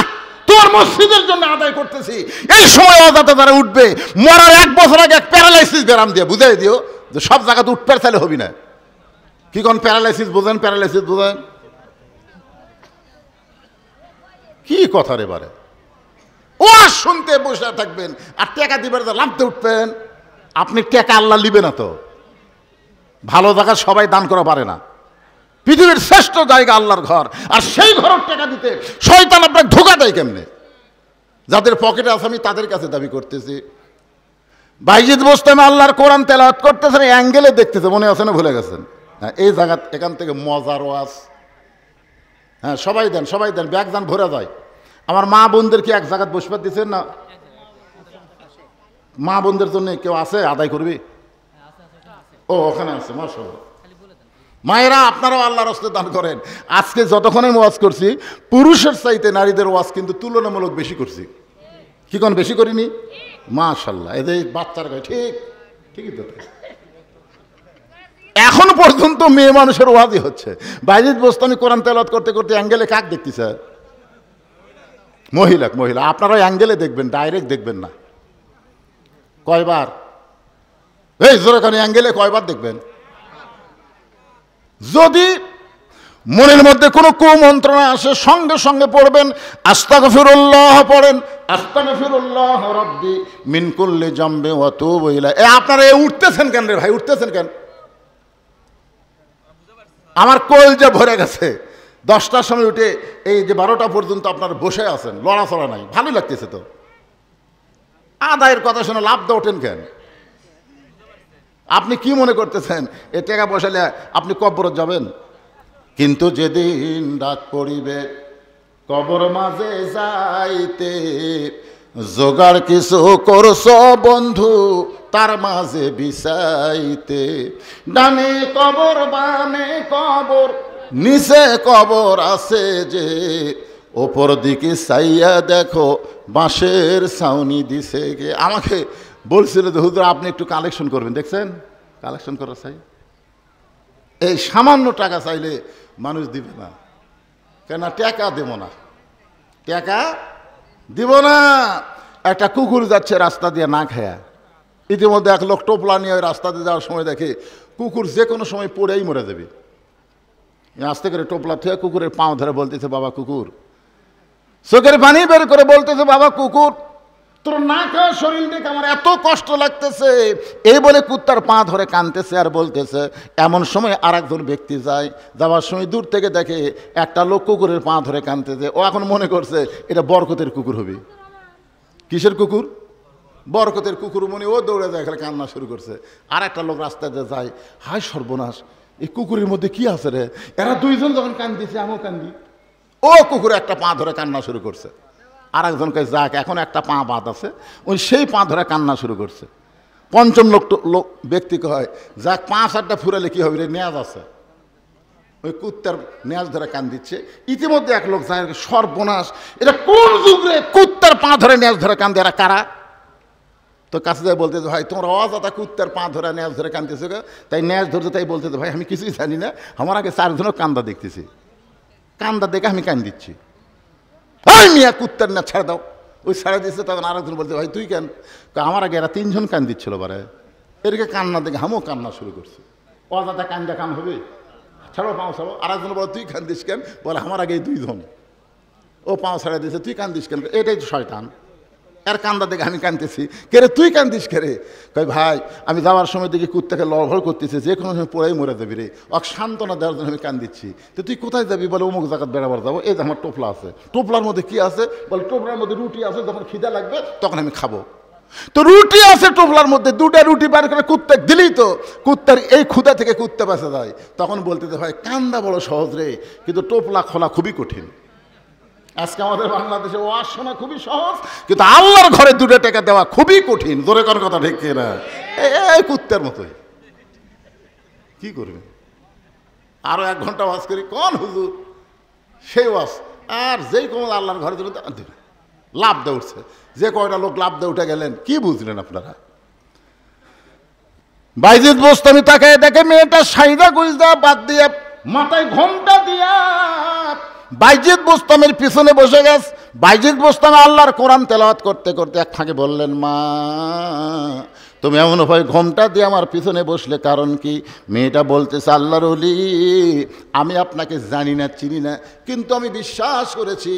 B: তোমার মসজিদের জন্য আদায় করতেছি, এই সময় অজাতে তারা উঠবে। মরার 1 বছর আগে এক প্যারালাইসিস ব্যারাম দিয়ে বুঝাই দিও যে সব জায়গাতে উঠতে চাইলে হবি না। কি কোন প্যারালাইসিস বোঝেন? প্যারালাইসিস বোঝেন কি কথা রে বারে? ও শুনতে বসে থাকবেন আর টাকা দিবেন, লাভতে উঠবেন। আপনি টাকা আল্লাহ লিবে না তো, ভালো জায়গা সবাই দান করা পারে না। পৃথিবীর শ্রেষ্ঠ জায়গা আল্লাহর ঘর, আর সেই ঘরের টাকা দিতে শয়তান আপনাকে ধোঁকা দেয় কেমনে? যাদের পকেটে আছে আমি তাদের কাছে দাবি করতেছি। বাইজিদ বোস্তামি আল্লাহর কোরআন তেলাওয়াত করতেছেন, অ্যাঙ্গেলে দেখতেছে, মনে আছে না? ভুলে গেছেন? হ্যাঁ, এই জায়গা এখান থেকে মজার ওয়াজ। হ্যাঁ, সবাই দেন, ব্যাগ দান ভরে যায়। আমার মা বোনদের কি এক জায়গায় বসবার দিচ্ছেন না? মা বোনদের জন্য কেউ আছে আদায় করবি? ও ওখানে আছে, মাশাআল্লাহ। মায়েরা আপনারাও আল্লাহর রাস্তায় দান করেন। আজকে যতক্ষণ আমি ওয়াজ করছি, পুরুষের চাইতে নারীদের ওয়াজ কিন্তু তুলনামূলক বেশি করছি। কি কোন বেশি করিনি? মাশাআল্লাহ। এদের বাচ্চারা ঠিকই তো। এখন পর্যন্ত মেয়ে মানুষের ওয়াজই হচ্ছে। বাইজিদ বোস্তামি কোরআন তেলাওয়াত করতে করতে অ্যাঙ্গেলে কাক দেখতেছে? মহিলা। আপনারা অ্যাঙ্গেলে দেখবেন, ডাইরেক্ট দেখবেন না। কয়বার? এই জোরে কানে অ্যাঙ্গেলে কয়বার দেখবেন? যদি মনের মধ্যে কোনো কুমন্ত্রণা আসে সঙ্গে সঙ্গে পড়বেন আস্তাগফিরুল্লাহ, পড়েন আস্তাগফিরুল্লাহ রাব্বি মিন কুল্লি জামবি ওয়া তুবু ইলাইহি। আপনারা উঠতেছেন কেন রে ভাই? উঠতেছেন কেন? আমার কলজা ভরে গেছে। 10টার সময় উঠে এই যে 12টা পর্যন্ত আপনারা বসে আছেন, লড়াচড়া নাই, ভালোই লাগতেছে তো। আদায়ের কথা শুনে লাভ দিয়ে ওঠেন কেন? আপনি কি মনে করতেছেন এ টাকা বসালে আপনি কবরে যাবেন? কিন্তু যেদিন ডাক পড়িবে কবর মাঝে যাইতে জোগাড় কিছু করছো বন্ধু তার মাঝে বিছাইতে। ডানে কবর বামে কবর নিচে কবর আছে যে, ওপর দিকে চাইয়া দেখো বাঁশের ছাউনি দিছে গে। আমাকে বলছিল যে হুজুর আপনি একটু কালেকশন করবেন, দেখছেন কালেকশন করা চাই। এই সামান্য টাকা চাইলে মানুষ দিবে না, কেন টাকা দেব না, টাকা দিব না। একটা কুকুর যাচ্ছে রাস্তা দিয়ে না খায়া, ইতিমধ্যে এক লোক টোপলা নিয়ে ওই রাস্তা দিয়ে যাওয়ার সময় দেখে কুকুর যে কোনো সময় পড়েই মরে যাবে। আস্তে করে টোপলা থেকে কুকুরের পাও ধরে বলতেছে বাবা কুকুর, চোখের পানি বের করে বলতেছে বাবা কুকুর তোর না খাওয়া শরীর দেখে আমার এত কষ্ট লাগতেছে। এই বলে কুত্তার পা ধরে কাঁদতেছে আর বলতেছে। এমন সময় আর একজন ব্যক্তি যায়, যাওয়ার সময় দূর থেকে দেখে একটা লোক কুকুরের পা ধরে কাঁদতেছে। ও এখন মনে করছে এটা বরকতের কুকুর হবে। কিসের কুকুর? বরকতের কুকুর মনে। ও দৌড়ে যায়, এখানে কান্না শুরু করছে। আর একটা লোক রাস্তায় যায়, হায় সর্বনাশ এই কুকুরের মধ্যে কি আছে রে। এরা দুইজন যখন কান্দিছে আমিও কান্দি। ও কুকুরে একটা পা ধরে কান্না শুরু করছে। আর একজনকে যাক এখন একটা পা বাদ আছে, ওই সেই পা ধরে কান্না শুরু করছে। পঞ্চম লোক ব্যক্তিকে হয় যাক 5-8টা ফুরালে কি হবে রে, নেয়াজ আছে। ওই কুত্তার নেয়াজ ধরে কান দিচ্ছে। ইতিমধ্যে এক লোক যায়, সর্বনাশ এটা কোন যুগ রে, কুত্তার পা ধরে নেয়াজ ধরে কান দেয়, এরা কারা? তো কাছে যায় বলতে ভাই তোমরা অজাতা কুত্তার পা ধরে নেয়াজ ধরে কানতেছো, তাই নেয়াজ ধরছে। তাই বলতে ভাই আমি কিছুই জানি না, আমার আগে 4 জনও কান্দা দেখতেছি, কান্দা দেখে আমি কান দিচ্ছি। ওই মিয়া কুত্তার না ছেড়ে দাও। ওই ছেড়ে দিচ্ছে। তখন আরেকজন বলতে ভাই তুই কেন? আমার আগে এরা 3 জন কান দিচ্ছিল বারে, এদিকে কান্না দেখে আমিও কান্না শুরু করছি। অজাতা কান্দা কান হবে, ছাড়ো পাও ছাড়ো। আরেকজন বলে তুই কান্দিস কেন? বলে আমার আগে 2 জন। ও পাও ছেড়ে দিয়েছে, তুই কান্দিস কেন? এটাই তো শয়তান, এর কান্দা দেখে আমি কান্দতেছি। কে রে তুই কান্দিস কে রে? কই ভাই আমি যাওয়ার সময় দেখি কুত্তাকে লড়ভড় করতেছে, যে কোনো সময় পড়াই মরে যাবি রে, অক সান্ত্বনা দেওয়ার জন্য আমি কান্দিচ্ছি। তো তুই কোথায় যাবি? বলে অমুক জায়গায় বেড়াবার যাবো। এই যে আমার টোপলা আছে, টোপলার মধ্যে কি আছে? বলে টোপলার মধ্যে রুটি আছে, যখন খিদা লাগবে তখন আমি খাবো। তো রুটি আছে টোপলার মধ্যে, 2টা রুটি বার করে কুত্তা দিলেই তো কুত্তার এই ক্ষুধা থেকে কুত্তা বাঁচা যায়। তখন বলতে ভাই কান্দা বড় সহজ রে, কিন্তু টোপলা খোলা খুবই কঠিন। আজকে আমাদের বাংলাদেশে ওয়াজ শোনা খুবই সহজ, কিন্তু আল্লাহর ঘরে 2 টাকা দেওয়া খুবই কঠিন। জোরে কোন কথা ঠিক না? এই কুত্তার মতোই কি করবে? আরো 1 ঘন্টা ওয়াজ করি কোন হুজুর সেই ওয়াজ। আর যেই কোন আল্লাহর ঘরে জন্য লাভ দিয়ে উঠছে। যে কয়টা লোক লাভ দিয়ে উঠে গেলেন কি বুঝলেন আপনারা? বাইজিদ বোস্তামি তাকায় দেখে মেয়েটা সাইদা গুজদা বাদ দিয়ে মাথায় ঘোমটা দিয়া বাইজিদ বোস্তামের পিছনে বসে গেছে। বাইজিদ বোস্তাম আল্লাহর কোরআন তেলাওয়াত করতে করতে এক ফাঁকে বললেন, মা তুমি এমন ভাই ঘোমটা দিয়ে আমার পিছনে বসলে কারণ কি? মেয়েটা বলতেছে, আল্লাহর ওলি আমি আপনাকে জানি না চিনি না, কিন্তু আমি বিশ্বাস করেছি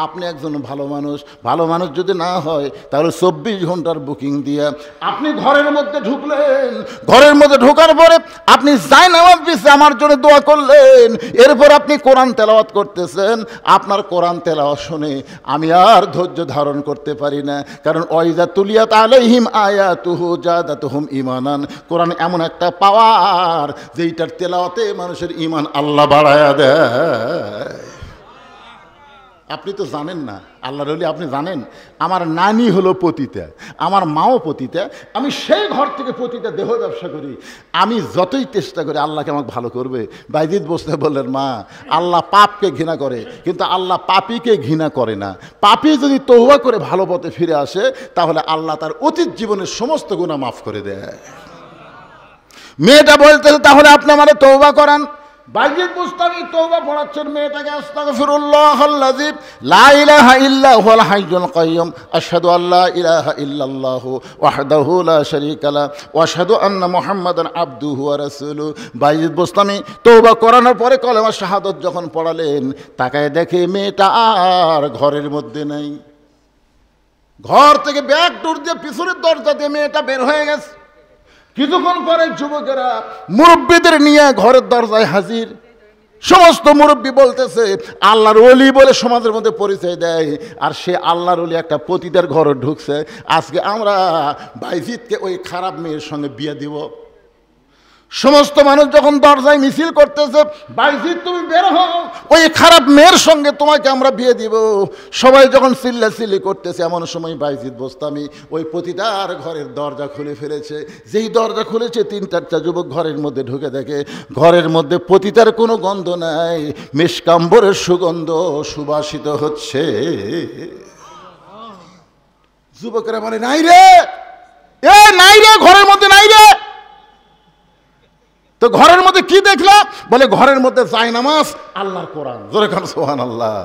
B: আপনি একজন ভালো মানুষ। ভালো মানুষ যদি না হয় তাহলে 24 ঘন্টার বুকিং দিয়ে আপনি ঘরের মধ্যে ঢুকলেন। ঘরের মধ্যে ঢোকার পরে আপনি জায়নামাজ বিছে আমার জন্য দোয়া করলেন। এরপর আপনি কোরআন তেলাওয়াত করতেছেন। আপনার কোরআন তেলাওয়াত শুনে আমি আর ধৈর্য ধারণ করতে পারি না, কারণ ওয়াইজা তুলিয়াত আলাইহিম আয়াতুহু জাদাতুহুম ঈমানান। কোরআন এমন একটা পাওয়ার যেইটার তেলাওয়াতে মানুষের ঈমান আল্লাহ বাড়ায়া দেয়। আপনি তো জানেন না আল্লাহর ওলি, আপনি জানেন আমার নানি হলো পতিতা, আমার মাও পতিতা। আমি সেই ঘর থেকে পতিতা দেহ ব্যবসা করি। আমি যতই চেষ্টা করি আল্লাহকে আমাকে ভালো করবে। বাইজিদ বসতে বললেন, মা আল্লাহ পাপকে ঘৃণা করে, কিন্তু আল্লাহ পাপীকে ঘৃণা করে না। পাপী যদি তওবা করে ভালো পথে ফিরে আসে তাহলে আল্লাহ তার অতীত জীবনের সমস্ত গুনাহ মাফ করে দেয়। মেয়েটা বলতেছে, তাহলে আপনি আমারে তওবা করান। বাইজিদ বুস্তামি তওবা পড়াচ্ছেন মেয়েটাকে, আস্তাগফিরুল্লাহাল্লাযী লা ইলাহা ইল্লা হুয়াল হাইয়ুল কাইয়্যুম আশহাদু আল্লা ইলাহা ইল্লাল্লাহু ওয়াহদাহু লা শারীকা লা ওয়া আশহাদু আন্না মুহাম্মাদান আবদুহু ওয়া রাসূলুহু। বাইজিদ বুস্তামি তওবা করানোর পরে কলেমা শাহাদাত যখন পড়ালেন, তাকায় দেখে মেয়েটা আর ঘরের মধ্যে নাই। ঘর থেকে ব্যাক ডোর দিয়ে পিছনের দরজা দিয়ে মেয়েটা বের হয়ে গেছে। কিছুক্ষণ পরে যুবকেরা মুরব্বীদের নিয়ে ঘরের দরজায় হাজির। সমস্ত মুরব্বী বলতেছে আল্লাহর ওলি বলে সমাজের মধ্যে পরিচয় দেয়, আর সে আল্লাহর ওলি একটা পতিতার ঘরে ঢুকছে। আজকে আমরা বাইজিদকে ওই খারাপ মেয়ের সঙ্গে বিয়ে দিব। সমস্ত মানুষ যখন দরজায় মিছিল করতেছে, বাইজিদ তুমি বের হও, ওই খারাপ মেয়ের সঙ্গে তোমাকে আমরা বিয়ে দিব, সবাই যখন চিল্লাচিল্লি করতেছে, এমন সময় বাইজিদ বোস্তামি ওই পতিতার ঘরের দরজা খুলে ফেলেছে। যেই দরজা খুলেছে, 3-4টা যুবক ঘরের মধ্যে ঢুকে দেখে ঘরের মধ্যে পতিতার কোনো গন্ধ নাই, মিশকাম্বরের সুগন্ধ সুবাসিত হচ্ছে। যুবকেরা বলে, নাই রে, এ নাই রে, ঘরের মধ্যে নাই রে। তো ঘরের মধ্যে কি দেখলা? বলে ঘরের মধ্যে জায়নামাজ, আল্লাহর কোরআন। জোরে কান সুবহানাল্লাহ।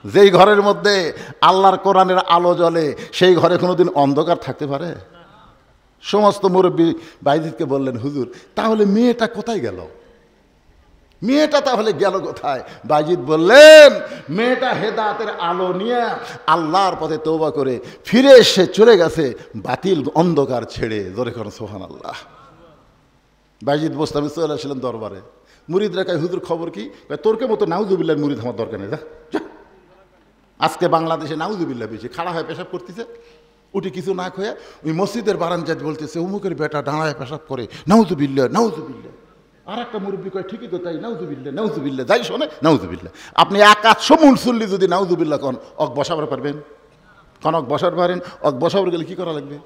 B: যেই ঘরের মধ্যে আল্লাহর কোরআনের আলো জ্বলে, সেই ঘরে কোনোদিন অন্ধকার থাকতে পারে? সমস্ত মুরব্বী বাইজিদকে বললেন, হুজুর তাহলে মেয়েটা কোথায় গেল? মেয়েটা তাহলে গেল কোথায়? বাইজিদ বললেন, মেয়েটা হেদায়েতের আলো নিয়ে আল্লাহর পথে তওবা করে ফিরে এসে চলে গেছে বাতিল অন্ধকার ছেড়ে। জোরে কান সুবহানাল্লাহ। বাইজিদ বোস্তামি চলে আসলেন দরবারে। মুরিদরা কয়, হুজুর খবর কি? তোরকে মতো নাউজুবিল্লাহর মুরিদ আমার দরকার নেই, যা। আজকে বাংলাদেশে নাউজুবিল্লাহ বেশি, খাড়া হয়ে পেশাব করতেছে, উঠে কিছু না খেয়ে ওই মসজিদের বারান্দায় বলতেছে, অমুকের বেটা দাঁড়ায় পেশাব করে, নাউজুবিল্লাহ নাউজুবিল্লাহ। আর একটা মুরব্বী কয়, ঠিকই তো তাই, নাউজুবিল্লাহ নাউজুবিল্লাহ, যাই শোনে নাউজুবিল্লাহ। আপনি 100 মুনসুল্লি যদি নাউজুবিল্লাহ কন, অক বসাবার পারবেন? কনক বসার পারেন? অক বসাবার গেলে কি করা লাগবে?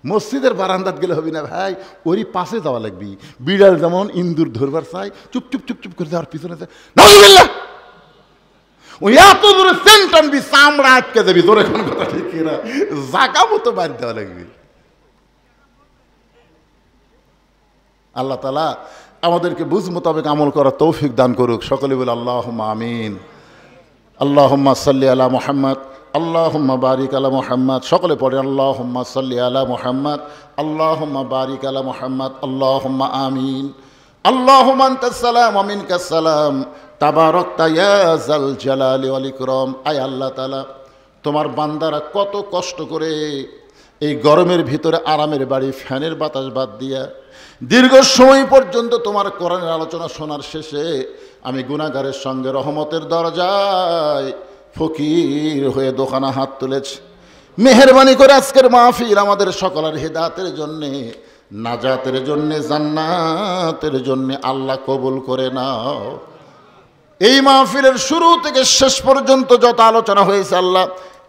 B: মসজিদের বারান্দাত গেলে হবে না ভাই, ওরই পাশে যাওয়া লাগবে। বিড়াল যেমন ইন্দুর ধরবার চাই, চুপ চুপ চুপ চুপ করে যাওয়ার পিছনে যায়, নাউজুবিল্লাহ। ওই এত দূরে সেন্ট টানবি, চামড়া আটকে যাবি। তোর এখন কথা ঠিক না, জাগা মতো বাদ দেওয়া লাগবে। আল্লাহ তাআলা আমাদেরকে বুঝ মোতাবেক আমল করার তৌফিক দান করুক। সকলে বলে আল্লাহুম্মা আমিন। আল্লাহুম্মা সাল্লি আলা মুহাম্মদ, আল্লাহুম্মা বারিক আলা মুহাম্মদ। সকলে পড়ে আল্লাহুম্মা সাল্লি আলা মুহাম্মদ, আল্লাহুম্মা বারিক আলা মুহাম্মদ, আল্লাহুম্মা আমিন। আল্লাহুম্মা আনতাস সালাম ওয়া মিনকাস সালাম, তাবারাকতা ইয়া যাল জালালি ওয়াল ইকরাম। আয় আল্লাহ তাআলা, তোমার বান্দারা কত কষ্ট করে এই গরমের ভিতরে আরামের বাড়ি, ফ্যানের বাতাস বাদ দিয়া দীর্ঘ সময় পর্যন্ত তোমার কোরআনের আলোচনা শোনার শেষে আমি গুনাহগারের সঙ্গে রহমতের দরজায় ফকির হয়ে দোকানা হাত তুলেছি। মেহেরবানি করে আজকের মাহফিল আমাদের সকলের হেদায়েতের জন্যে, নাজাতের জন্যে, জান্নাতের জন্যে আল্লাহ কবুল করে নাও। এই মাহফিলের শুরু থেকে শেষ পর্যন্ত যত আলোচনা হয়েছে আল্লাহ,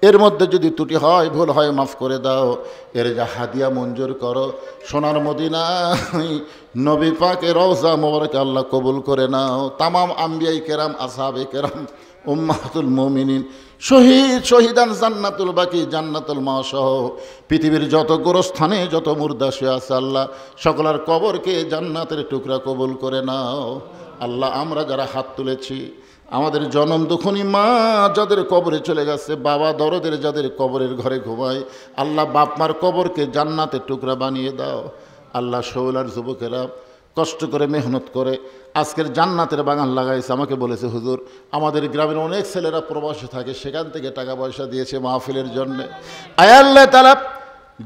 B: এর মধ্যে যদি ত্রুটি হয়, ভুল হয়, মাফ করে দাও। এর যা হাদিয়া মঞ্জুর করো, সোনার মদিনায় নবী পাকের রওজা মোবারকে আল্লাহ কবুল করে নাও। তামাম আম্বিয়াই কেরাম, আসহাবে কেরাম, উম্মাহাতুল মুমিনিন, শহীদ শহীদান, জান্নাতুল বাকি, জান্নাতুল মাসহ পৃথিবীর যত গোরস্থানে যত মুর্দা শুয়ে আছে আল্লাহ, সকলের কবরকে জান্নাতের টুকরা কবুল করে নাও। আল্লাহ আমরা যারা হাত তুলেছি, আমাদের জনম দুঃখনী মা যাদের কবরে চলে গেছে, বাবা দরদের যাদের কবরের ঘরে ঘুমায়, আল্লাহ বাপ মার কবরকে জান্নাতের টুকরা বানিয়ে দাও। আল্লাহ শৌলার যুবকেরা কষ্ট করে মেহনত করে আজকের জান্নাতের বাগান লাগাইছে। আমাকে বলেছে, হুজুর আমাদের গ্রামের অনেক ছেলেরা প্রবাসে থাকে, সেখান থেকে টাকা পয়সা দিয়েছে মাহফিলের জন্যে। আয় আল্লাহ তাআলা,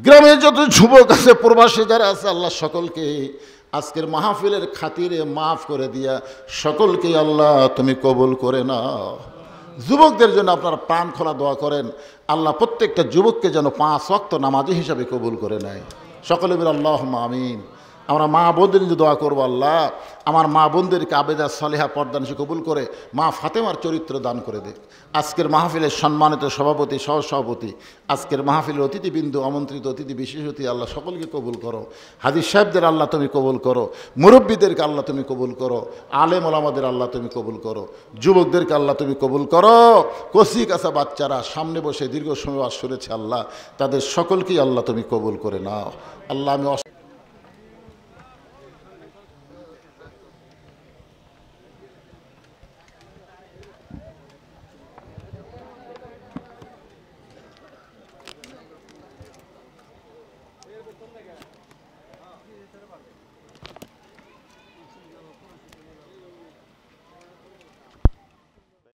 B: গ্রামের যত যুবক আছে, প্রবাসে যারা আছে, আল্লাহ সকলকে আজকের মাহফিলের খাতিরে মাফ করে দিয়া সকলকে আল্লাহ তুমি কবুল করে নাও। যুবকদের জন্য আপনারা প্রাণ খোলা দোয়া করেন, আল্লাহ প্রত্যেকটা যুবককে যেন 5 ওয়াক্ত নামাজি হিসাবে কবুল করে নেয়। সকলে বলে আল্লাহুম্মা আমিন। আমরা মা বোনদের যদি দোয়া করবো, আল্লাহ আমার মা বোনদেরকে আবেদা সালেহা পর্দানিশী কবুল করে মা ফাতেমার চরিত্র দান করে দে। আজকের মাহফিলের সম্মানিত সভাপতি, সহসভাপতি, আজকের মাহফিলের অতিথিবৃন্দ, আমন্ত্রিত অতিথি, বিশেষ অতিথি, আল্লাহ সকলকে কবুল করো। হাদিস সাহেবদের আল্লাহ তুমি কবুল করো, মুরব্বীদেরকে আল্লাহ তুমি কবুল করো, আলেম ওলামাদের আল্লাহ তুমি কবুল করো, যুবকদেরকে আল্লাহ তুমি কবুল করো। কচি কাঁচা বাচ্চারা সামনে বসে দীর্ঘ সময় ওয়াজ শুনেছে, আল্লাহ তাদের সকলকেই আল্লাহ তুমি কবুল করে নাও। আল্লাহ আমি